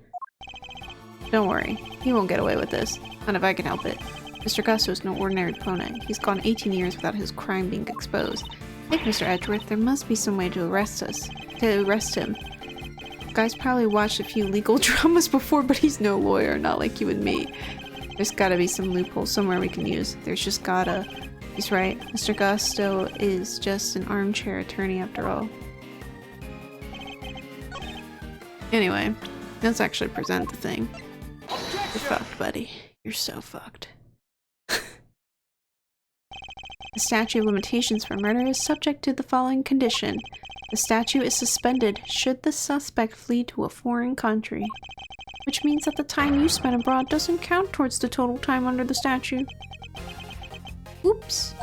Don't worry, he won't get away with this. Not if I can help it. Mr. Gusto is no ordinary pone. He's gone 18 years without his crime being exposed. Think, Mr. Edgeworth, there must be some way to arrest him. The guy's probably watched a few legal dramas before, but he's no lawyer, not like you and me. There's gotta be some loophole somewhere we can use. There's just gotta... He's right. Mr. Gusto is just an armchair attorney after all. Anyway, let's actually present the thing. You're fucked, buddy. You're so fucked. The statute of limitations for murder is subject to the following condition. The statute is suspended should the suspect flee to a foreign country. Which means that the time you spent abroad doesn't count towards the total time under the statute. Oops.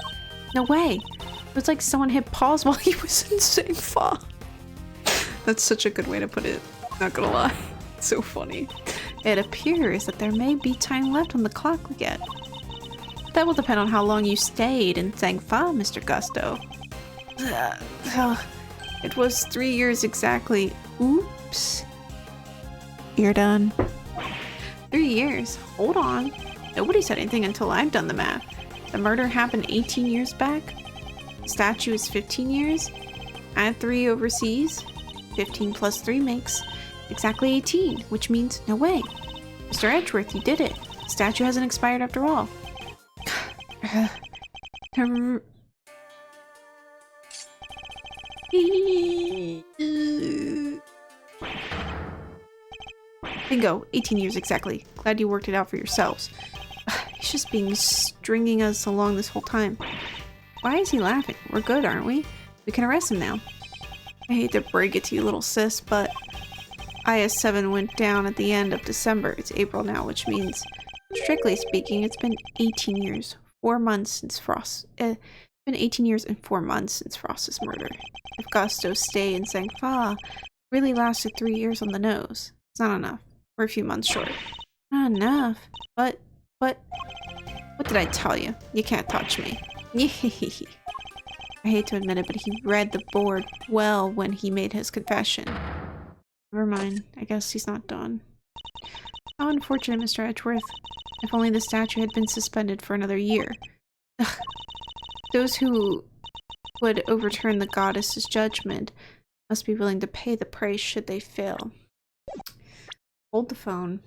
No way. It was like someone hit pause while he was in Zhangfa. That's such a good way to put it. Not gonna lie. It's so funny. It appears that there may be time left on the clock yet. That will depend on how long you stayed in Zhangfa, Mr. Gusto. It was 3 years exactly. Oops. You're done. 3 years? Hold on. Nobody said anything until I've done the math. The murder happened 18 years back. The statue is 15 years. Add 3 overseas. 15 plus 3 makes exactly 18, which means no way. Mr. Edgeworth, you did it. The statue hasn't expired after all. Bingo, 18 years exactly. Glad you worked it out for yourselves. He's just been stringing us along this whole time. Why is he laughing? We're good, aren't we? We can arrest him now. I hate to break it to you, little sis, but IS-7 went down at the end of December. It's April now, which means, strictly speaking, it's been 18 years. 4 months since Frost. It's been 18 years and 4 months since Frost's murder. If Gusto stay in Zhangfa, really lasted 3 years on the nose. It's not enough. We're a few months short. Not enough. But, what did I tell you? You can't touch me. I hate to admit it, but he read the board well when he made his confession. Never mind. I guess he's not done. How unfortunate, Mr. Edgeworth. If only the statue had been suspended for another year. Ugh. Those who would overturn the goddess's judgment must be willing to pay the price should they fail. Hold the phone.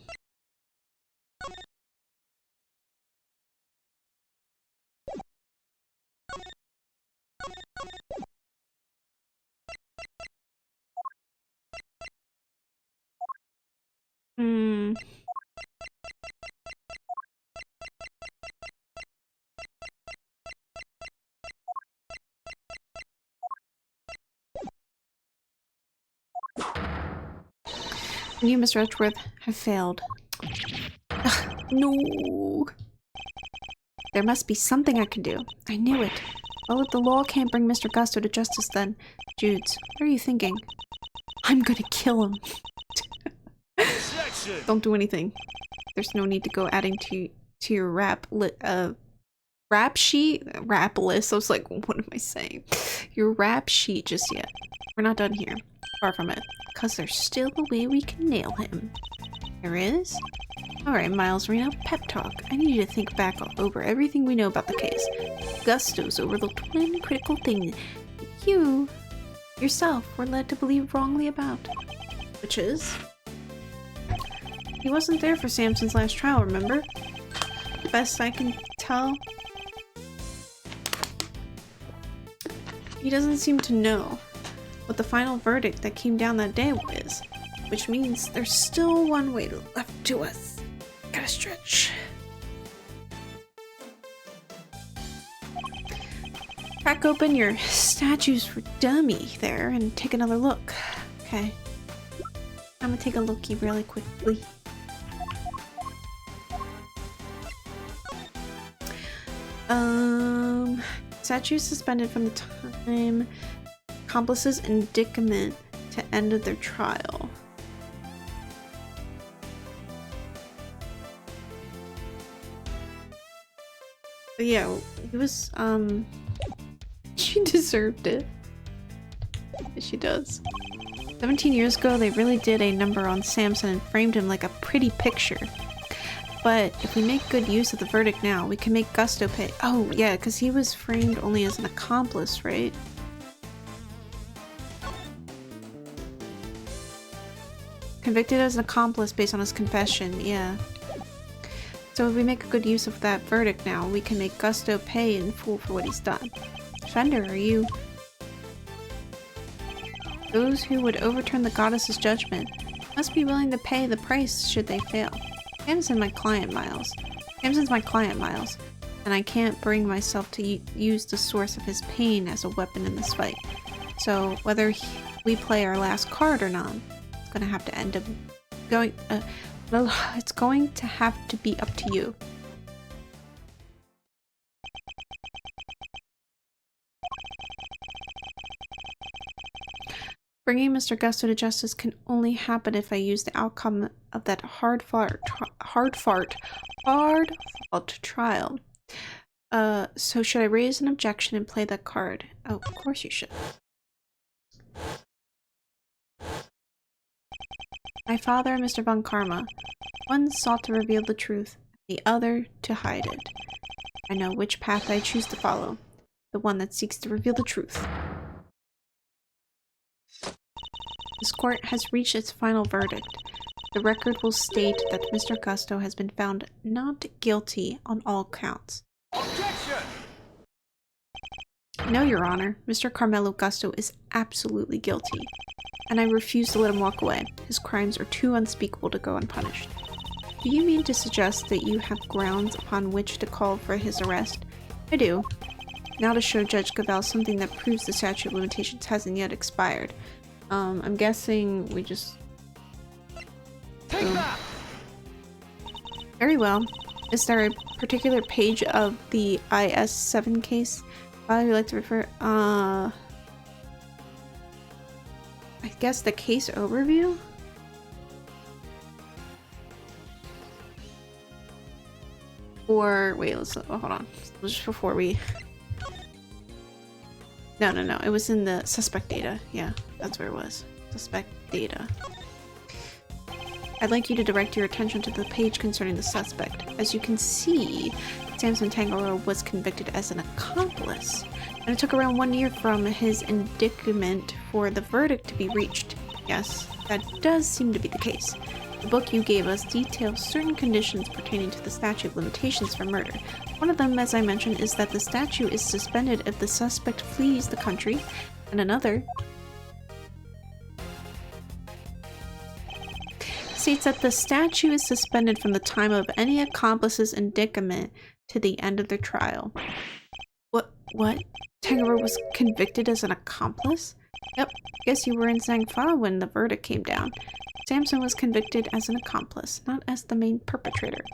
You, Mr. Edgeworth, have failed. Ugh, no. There must be something I can do. I knew it. Well, if the law can't bring Mr. Gusto to justice, then... Judes, what are you thinking? I'm gonna kill him. Don't do anything. There's no need to go adding to your rap sheet? Rap list? I was like, what am I saying? Your rap sheet just yet. We're not done here. Far from it. Because there's still a way we can nail him. There is? Alright, Miles Reno, pep talk. I need you to think back over everything we know about the case. Gusto's overlooked one critical thing that you, yourself, were led to believe wrongly about. Which is? He wasn't there for Samson's last trial, remember? Best I can tell. He doesn't seem to know what the final verdict that came down that day is, which means there's still one way left to us. Gotta stretch. Crack open your statues for dummy there and take another look. Okay. I'm gonna take a looky really quickly. Statue suspended from the time accomplices' indictment to end of their trial. But yeah, it was, she deserved it. She does. 17 years ago, they really did a number on Samson and framed him like a pretty picture. But if we make good use of the verdict now, we can make Gusto pay. Oh, yeah, because he was framed only as an accomplice, right? Convicted as an accomplice based on his confession, yeah. So if we make a good use of that verdict now, we can make Gusto pay in full for what he's done. Fender, are you? Those who would overturn the goddess's judgment must be willing to pay the price should they fail. Samson's my client, Miles. And I can't bring myself to use the source of his pain as a weapon in this fight. So whether we play our last card or not, it's gonna have to end up going. It's going to have to be up to you. Bringing Mr. Gusto to justice can only happen if I use the outcome of that hard-fought trial. So should I raise an objection and play that card? Oh, of course you should. My father and Mr. Von Karma. One sought to reveal the truth, the other to hide it. I know which path I choose to follow. The one that seeks to reveal the truth. This court has reached its final verdict. The record will state that Mr. Gusto has been found not guilty on all counts. Objection! No, Your Honor. Mr. Carmelo Gusto is absolutely guilty, and I refuse to let him walk away. His crimes are too unspeakable to go unpunished. Do you mean to suggest that you have grounds upon which to call for his arrest? I do. Now to show Judge Cavell something that proves the statute of limitations hasn't yet expired. I'm guessing we just... Take that! Very well. Is there a particular page of the IS-7 case file you'd like to refer? I guess the case overview? Or wait, let's hold on. Just before we. No. It was in the suspect data. Yeah, that's where it was. Suspect data. I'd like you to direct your attention to the page concerning the suspect. As you can see, Samson Tangaroa was convicted as an accomplice, and it took around 1 year from his indictment for the verdict to be reached. Yes, that does seem to be the case. The book you gave us details certain conditions pertaining to the statute of limitations for murder. One of them, as I mentioned, is that the statute is suspended if the suspect flees the country, and another states that the statute is suspended from the time of any accomplice's indictment to the end of their trial. What? Tangaroa was convicted as an accomplice? Yep, guess you were in Zangfa when the verdict came down. Samson was convicted as an accomplice, not as the main perpetrator,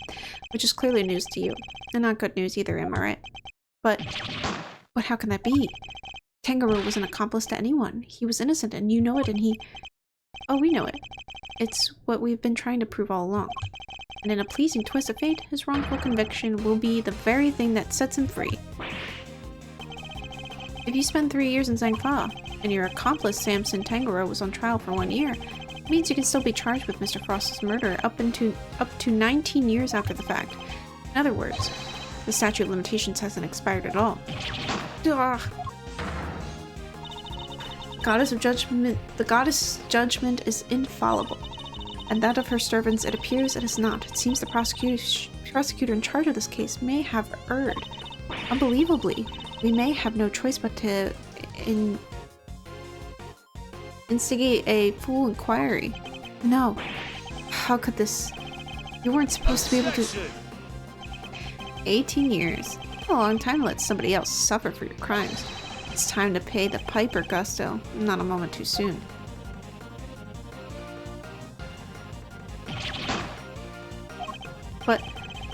which is clearly news to you. And not good news either, am I right? But how can that be? Tangaroa was an accomplice to anyone. He was innocent, and you know it, and he... Oh, we know it. It's what we've been trying to prove all along. And in a pleasing twist of fate, his wrongful conviction will be the very thing that sets him free. If you spend 3 years in Zangfa, and your accomplice Samson Tangaroa was on trial for 1 year, it means you can still be charged with Mr. Frost's murder up to 19 years after the fact. In other words, the statute of limitations hasn't expired at all. Ugh. The goddess judgment is infallible, and that of her servants it appears it is not. It seems the prosecutor in charge of this case may have erred. Unbelievably, we may have no choice but to instigate a full inquiry. No. How could this... You weren't supposed to be able to... 18 years. A long time to let somebody else suffer for your crimes. It's time to pay the piper, Gusto. Not a moment too soon. But,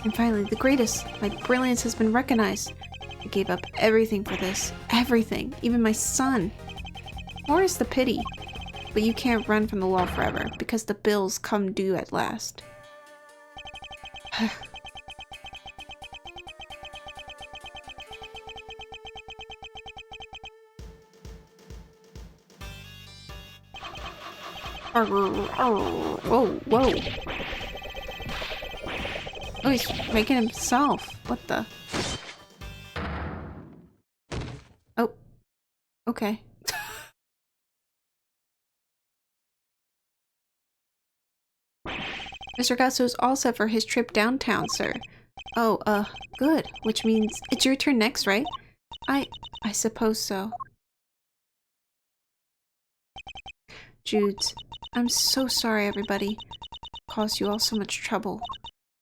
and finally, the greatest. My brilliance has been recognized. I gave up everything for this. Everything. Even my son. More is the pity. But you can't run from the law forever, because the bills come due at last. Whoa. Oh, he's making himself. What the? Oh. Okay. Mr. Gusto is all set for his trip downtown, sir. Oh, good. Which means it's your turn next, right? I suppose so. Judes, I'm so sorry, everybody. Caused you all so much trouble.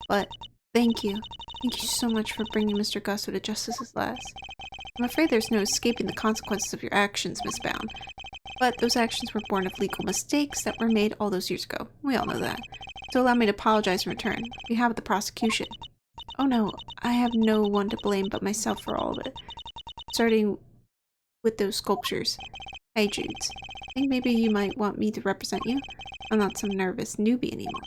But thank you. Thank you so much for bringing Mr. Gusto to justice at last. I'm afraid there's no escaping the consequences of your actions, Miss Bound. But those actions were born of legal mistakes that were made all those years ago. We all know that. So allow me to apologize in return. We have the prosecution. Oh no, I have no one to blame but myself for all of it. Starting with those sculptures. Hey, Judes. Think maybe you might want me to represent you? I'm not some nervous newbie anymore.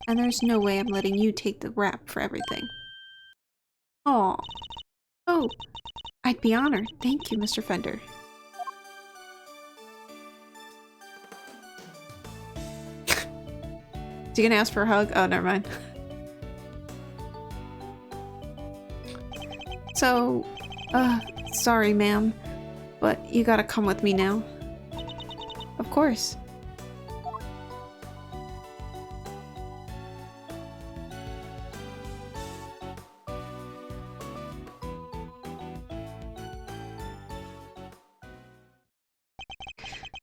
And there's no way I'm letting you take the rap for everything. Aw. Oh, I'd be honored. Thank you, Mr. Fender. Is he gonna ask for a hug? Oh, never mind. So, sorry, ma'am, but you gotta come with me now. Of course.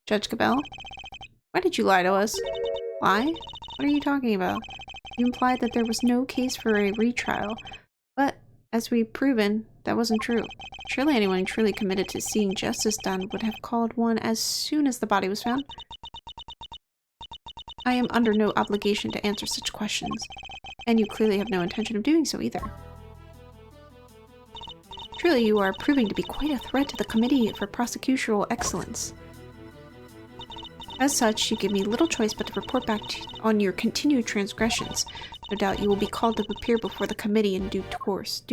Judge Cabell? Why did you lie to us? Lie? What are you talking about? You implied that there was no case for a retrial, but as we've proven, that wasn't true. Surely anyone truly committed to seeing justice done would have called one as soon as the body was found. I am under no obligation to answer such questions, and you clearly have no intention of doing so either. Truly, you are proving to be quite a threat to the Committee for Prosecutorial Excellence. As such, you give me little choice but to report back on your continued transgressions. No doubt you will be called to appear before the committee in due course.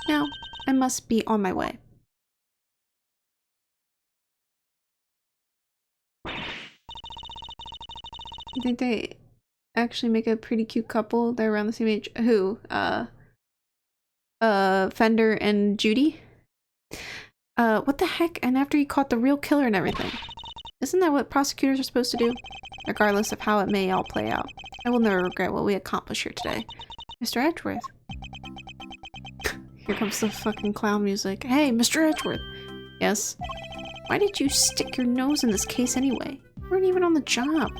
Now, I must be on my way. You think they actually make a pretty cute couple? They're around the same age. Who? Fender and Judy? What the heck? And after he caught the real killer and everything. Isn't that what prosecutors are supposed to do? Regardless of how it may all play out. I will never regret what we accomplished here today. Mr. Edgeworth. Here comes the fucking clown music. Hey, Mr. Edgeworth! Yes? Why did you stick your nose in this case anyway? You weren't even on the job.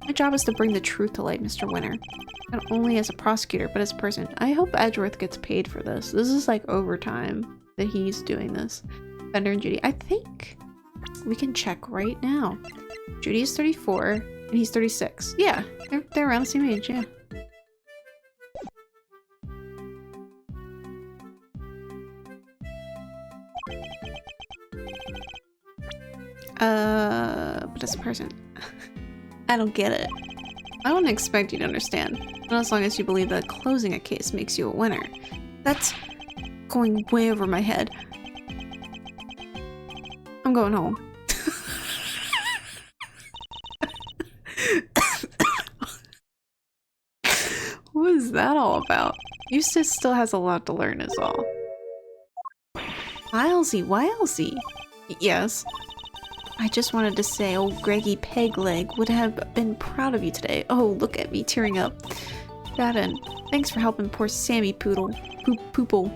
My job is to bring the truth to light, Mr. Winter. Not only as a prosecutor, but as a person. I hope Edgeworth gets paid for this. This is like overtime that he's doing this. Fender and Judy. I think we can check right now. Judy is 34 and he's 36. Yeah, they're around the same age, yeah. But as a person, I don't get it. I wouldn't expect you to understand. Not as long as you believe that closing a case makes you a winner. That's going way over my head. I'm going home. What is that all about? Eustace still has a lot to learn is all. Wilesy. Yes. I just wanted to say old Greggy Pegleg would have been proud of you today. Oh, look at me tearing up. That and thanks for helping poor Sammy Poople.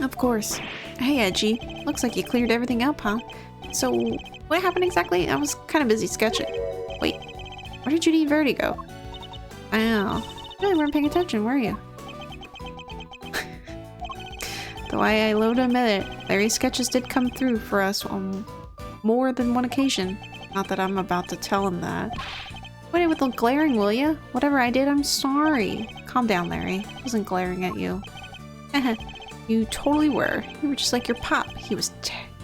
Of course. Hey, Edgy. Looks like you cleared everything up, huh? So, what happened exactly? I was kind of busy sketching. Wait, where did Judy and Verity go? Wow. You really weren't paying attention, were you? Though I low to admit it, Larry's sketches did come through for us on more than one occasion. Not that I'm about to tell him that. Quit it with the glaring, will ya? Whatever I did, I'm sorry. Calm down, Larry. I wasn't glaring at you. You totally were. You were just like your pop. He was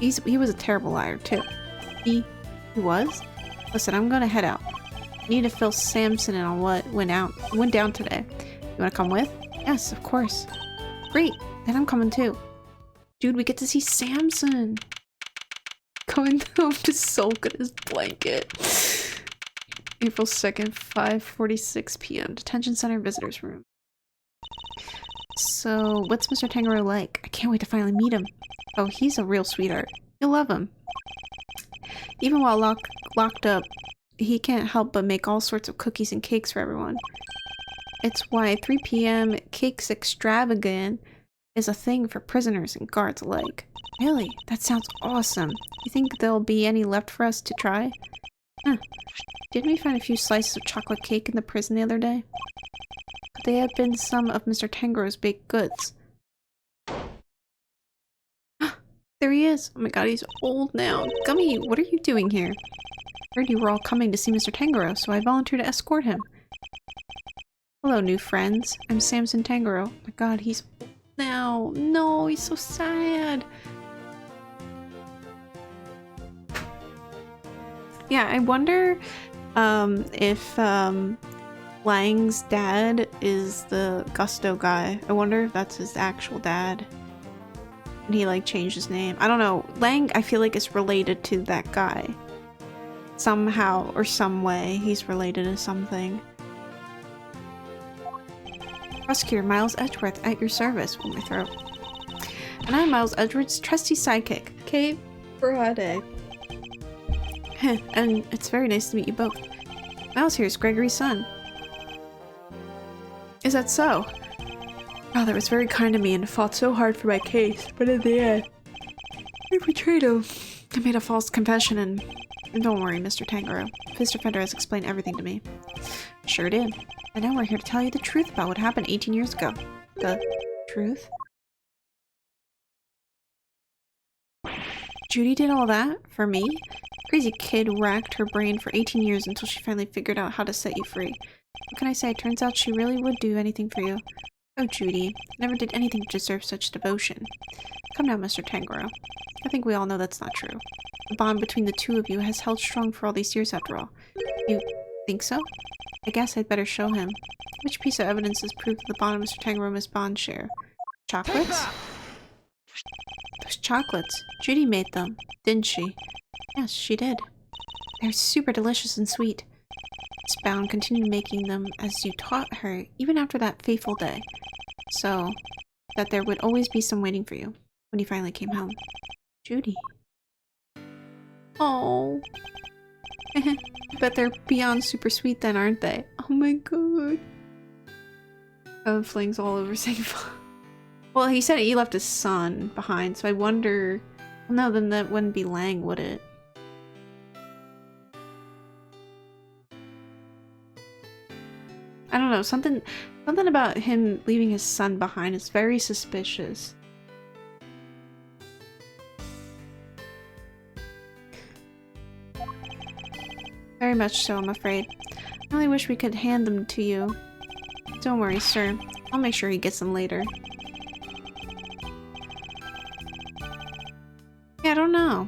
a terrible liar too. He was? Listen, I'm gonna head out. I need to fill Samson in on what went down today. You wanna come with? Yes, of course. Great. Then I'm coming too. Dude, we get to see Samson. Going home to sulk in his blanket. April 2nd, 5:46 p.m. Detention Center Visitors Room. So, what's Mr. Tangerou like? I can't wait to finally meet him. Oh, he's a real sweetheart. You'll love him. Even while locked up, he can't help but make all sorts of cookies and cakes for everyone. It's why 3 p.m. cakes extravagant is a thing for prisoners and guards alike. Really? That sounds awesome. You think there'll be any left for us to try? Huh. Didn't we find a few slices of chocolate cake in the prison the other day? Could they have been some of Mr. Tangerou's baked goods? There he is! Oh my god, he's old now. Gummy, what are you doing here? I heard you were all coming to see Mr. Tangerou, so I volunteered to escort him. Hello, new friends. I'm Samson Tangerou. Oh my god, he's old now. No, he's so sad. Yeah, I wonder if Lang's dad is the Gusto guy. I wonder if that's his actual dad. And he like changed his name. I don't know. Lang, I feel like is related to that guy. Somehow or some way he's related to something. Prosecutor Miles Edgeworth at your service. Oh, my throat. And I'm Miles Edgeworth's trusty sidekick. Okay, Friday. And it's very nice to meet you both. Miles here is Gregory's son. Is that so? Father was very kind to me and fought so hard for my case, but in the end, I betrayed him. I made a false confession and don't worry, Mr. Tangerou. Mr. Fender has explained everything to me. Sure did. And now we're here to tell you the truth about what happened 18 years ago. The truth? Judy did all that? For me? Crazy kid racked her brain for 18 years until she finally figured out how to set you free. What can I say? Turns out she really would do anything for you. Oh, Judy, never did anything to deserve such devotion. Come now, Mr. Tangrowth. I think we all know that's not true. The bond between the two of you has held strong for all these years after all. You think so? I guess I'd better show him. Which piece of evidence is proof that the bond of Mr. Tangrowth is bond share? Chocolates? Those chocolates. Judy made them, didn't she? Yes, she did. They're super delicious and sweet. Miss Bound continued making them as you taught her, even after that fateful day. So that there would always be some waiting for you when you finally came home. Judy. Oh. Bet they're beyond super sweet then, aren't they? Oh my god. Oh, flings all over Sigma. Well, he said he left his son behind, so I wonder... No, then that wouldn't be Lang, would it? I don't know, something about him leaving his son behind is very suspicious. Very much so, I'm afraid. I only wish we could hand them to you. Don't worry, sir. I'll make sure he gets them later. Yeah, I don't know.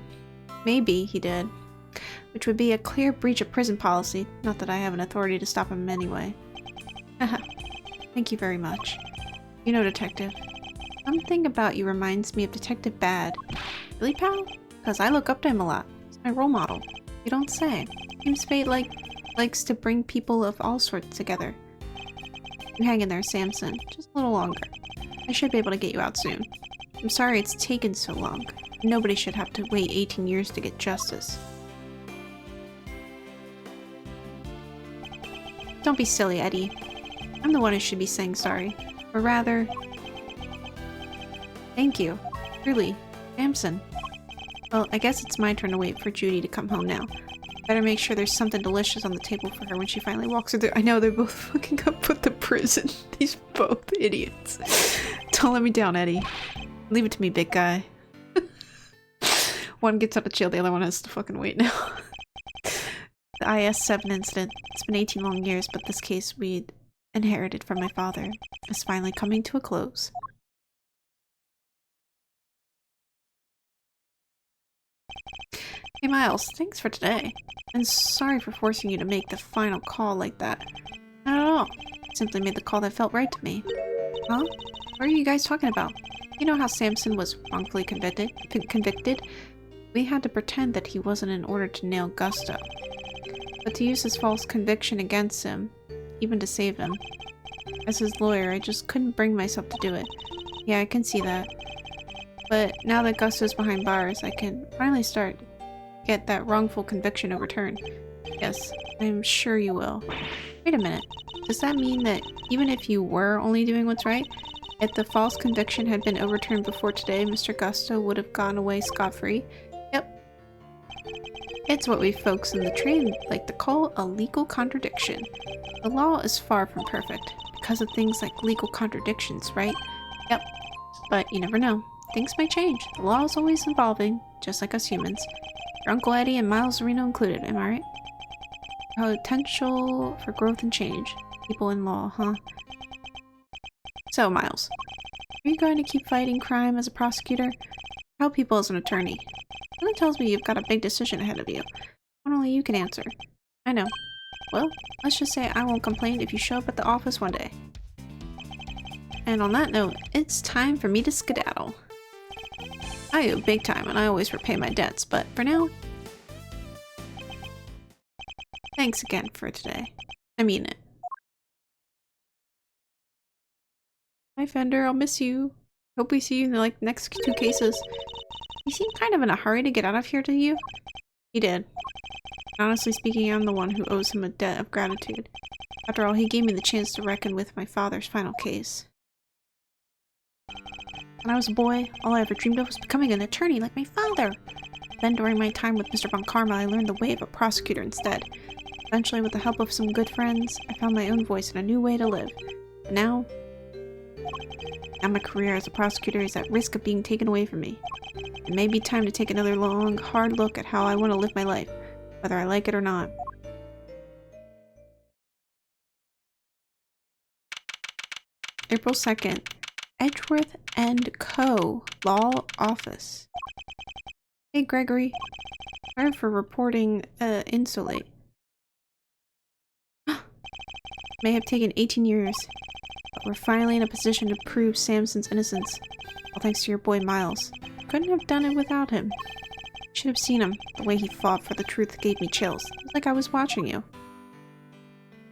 Maybe he did. Which would be a clear breach of prison policy. Not that I have an authority to stop him anyway. Haha. Thank you very much. You know, Detective. Something about you reminds me of Detective Bad. Really, pal? Because I look up to him a lot. He's my role model. You don't say. Seems fate likes to bring people of all sorts together. You hang in there, Samson. Just a little longer. I should be able to get you out soon. I'm sorry it's taken so long. Nobody should have to wait 18 years to get justice. Don't be silly, Eddie. I'm the one who should be saying sorry. Or rather... Thank you. Really. Samson. Well, I guess it's my turn to wait for Judy to come home now. Better make sure there's something delicious on the table for her when she finally walks through. I know they're both fucking up with the prison. These both idiots. Don't let me down, Eddie. Leave it to me, big guy. One gets out of jail, the other one has to fucking wait now. The IS-7 incident. It's been 18 long years, but this case we'd inherited from my father is finally coming to a close. Hey Miles, thanks for today. And sorry for forcing you to make the final call like that. Not at all. I simply made the call that felt right to me. Huh? What are you guys talking about? You know how Samson was wrongfully convicted? We had to pretend that he wasn't in order to nail Gusto. But to use his false conviction against him, even to save him. As his lawyer, I just couldn't bring myself to do it. Yeah, I can see that. But now that Gusto's behind bars, I can finally get that wrongful conviction overturned. Yes, I'm sure you will. Wait a minute. Does that mean that even if you were only doing what's right, if the false conviction had been overturned before today, Mr. Gusto would have gone away scot-free? Yep. It's what we folks in the trade like to call a legal contradiction. The law is far from perfect, because of things like legal contradictions, right? Yep. But you never know. Things may change. The law is always evolving, just like us humans. Your Uncle Eddie and Miles Reno included, am I right? Potential for growth and change. People in law, huh? So, Miles, are you going to keep fighting crime as a prosecutor? How people as an attorney? Something tells me you've got a big decision ahead of you. One only you can answer. I know. Well, let's just say I won't complain if you show up at the office one day. And on that note, it's time for me to skedaddle. I owe big time and I always repay my debts, but for now... Thanks again for today. I mean it. Hi Fender, I'll miss you. Hope we see you in the next 2 cases. He seemed kind of in a hurry to get out of here, did you? He did. Honestly speaking, I'm the one who owes him a debt of gratitude. After all, he gave me the chance to reckon with my father's final case. When I was a boy, all I ever dreamed of was becoming an attorney like my father. Then during my time with Mr. Von Karma, I learned the way of a prosecutor instead. Eventually, with the help of some good friends, I found my own voice and a new way to live. But now my career as a prosecutor is at risk of being taken away from me. It may be time to take another long, hard look at how I want to live my life, whether I like it or not. April 2nd. Edgeworth and Co. Law Office. Hey Gregory. Sorry for reporting in so late. May have taken 18 years, but we're finally in a position to prove Samson's innocence. All thanks to your boy Miles. Couldn't have done it without him. Should have seen him. The way he fought for the truth gave me chills. It was like I was watching you.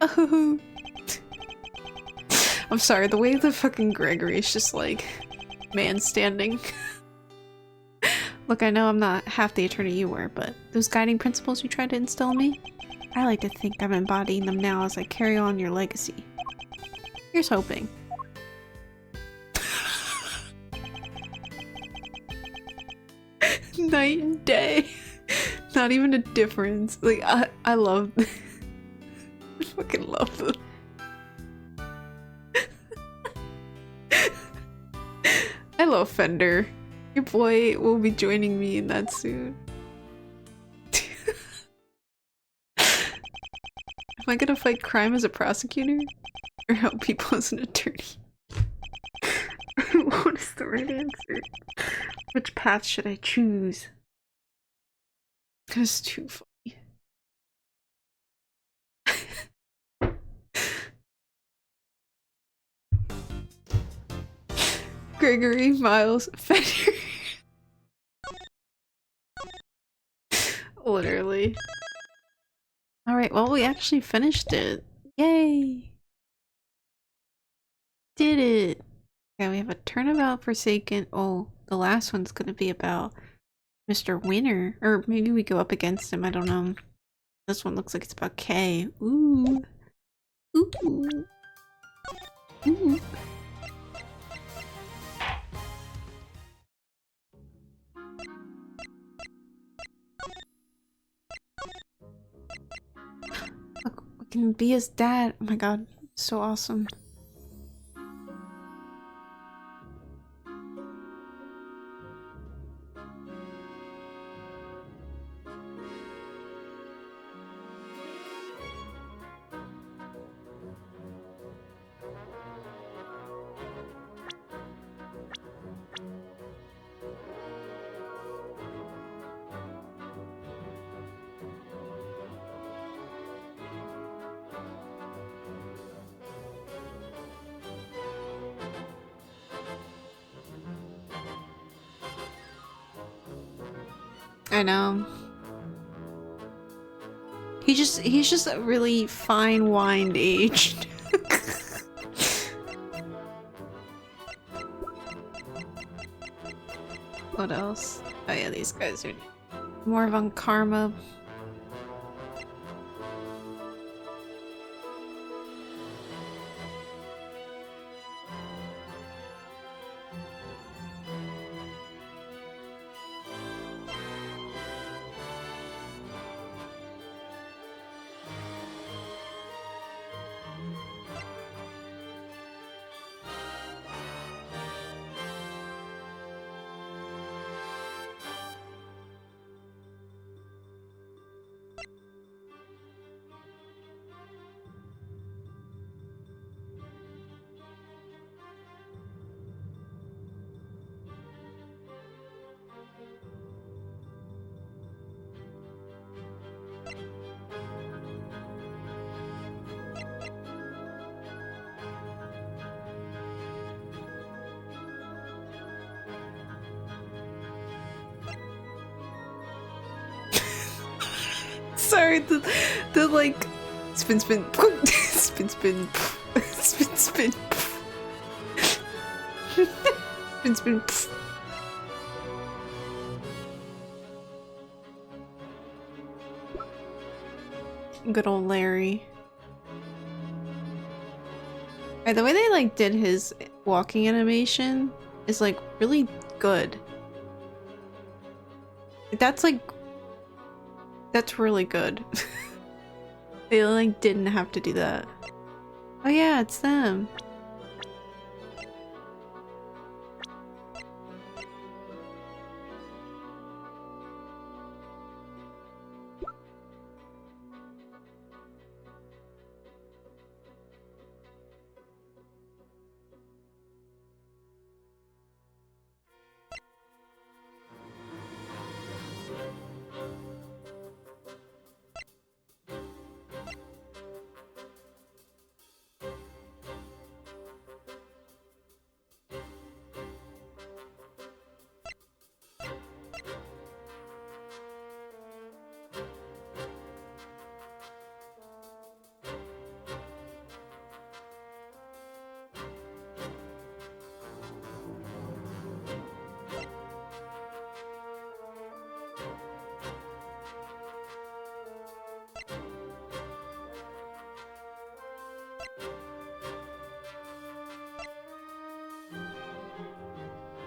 Oh. I'm sorry, the way the fucking Gregory is just like man standing. Look, I know I'm not half the attorney you were, but those guiding principles you tried to instill in me, I like to think I'm embodying them now as I carry on your legacy. Here's hoping. Night and day. Not even a difference. Like, I love... I fucking love them. I love Fender. Your boy will be joining me in that soon. Am I gonna fight crime as a prosecutor? Or help people as an attorney? What is the right answer? Which path should I choose? That's too funny. Gregory, Miles, Fender. Literally. Alright, well, we actually finished it. Yay! Did it! Okay, we have a Turnabout Forsaken. Oh, the last one's gonna be about Mr. Winner. Or maybe we go up against him, I don't know. This one looks like it's about Kay. Ooh. Ooh. Ooh. Look, we can be his dad. Oh my god, so awesome. I know. He's just a really fine-wined aged. What else? Oh yeah, these guys are more of on karma. Sorry, the like spin spin spin spin spin spin spin spin. Good old Larry. Right, the way they like did his walking animation is like really good. That's like that's really good. They like didn't have to do that. Oh yeah, it's them.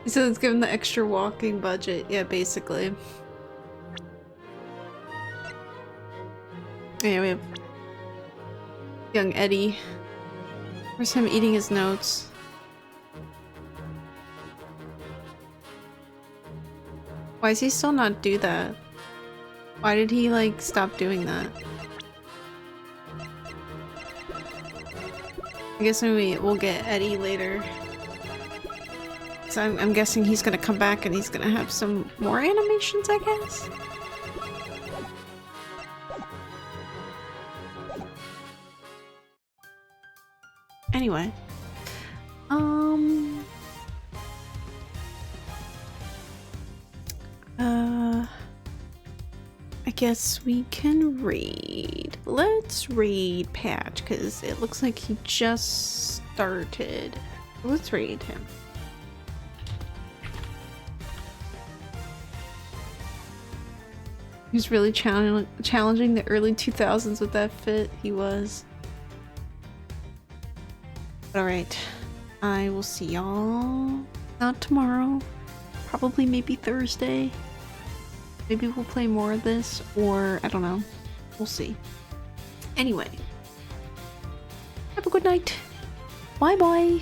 So it's given the extra walking budget. Yeah, basically. Yeah, we have young Eddie. Where's him eating his notes? Why does he still not do that? Why did he, like, stop doing that? I guess maybe we'll get Eddie later. So I'm guessing he's gonna come back and he's gonna have some more animations, I guess? Anyway. I guess we can raid. Let's raid Patch, because it looks like he just started. Let's raid him. He was really challenging the early 2000s with that fit. He was. Alright. I will see y'all not tomorrow. Probably maybe Thursday. Maybe we'll play more of this, or I don't know. We'll see. Anyway. Have a good night. Bye bye.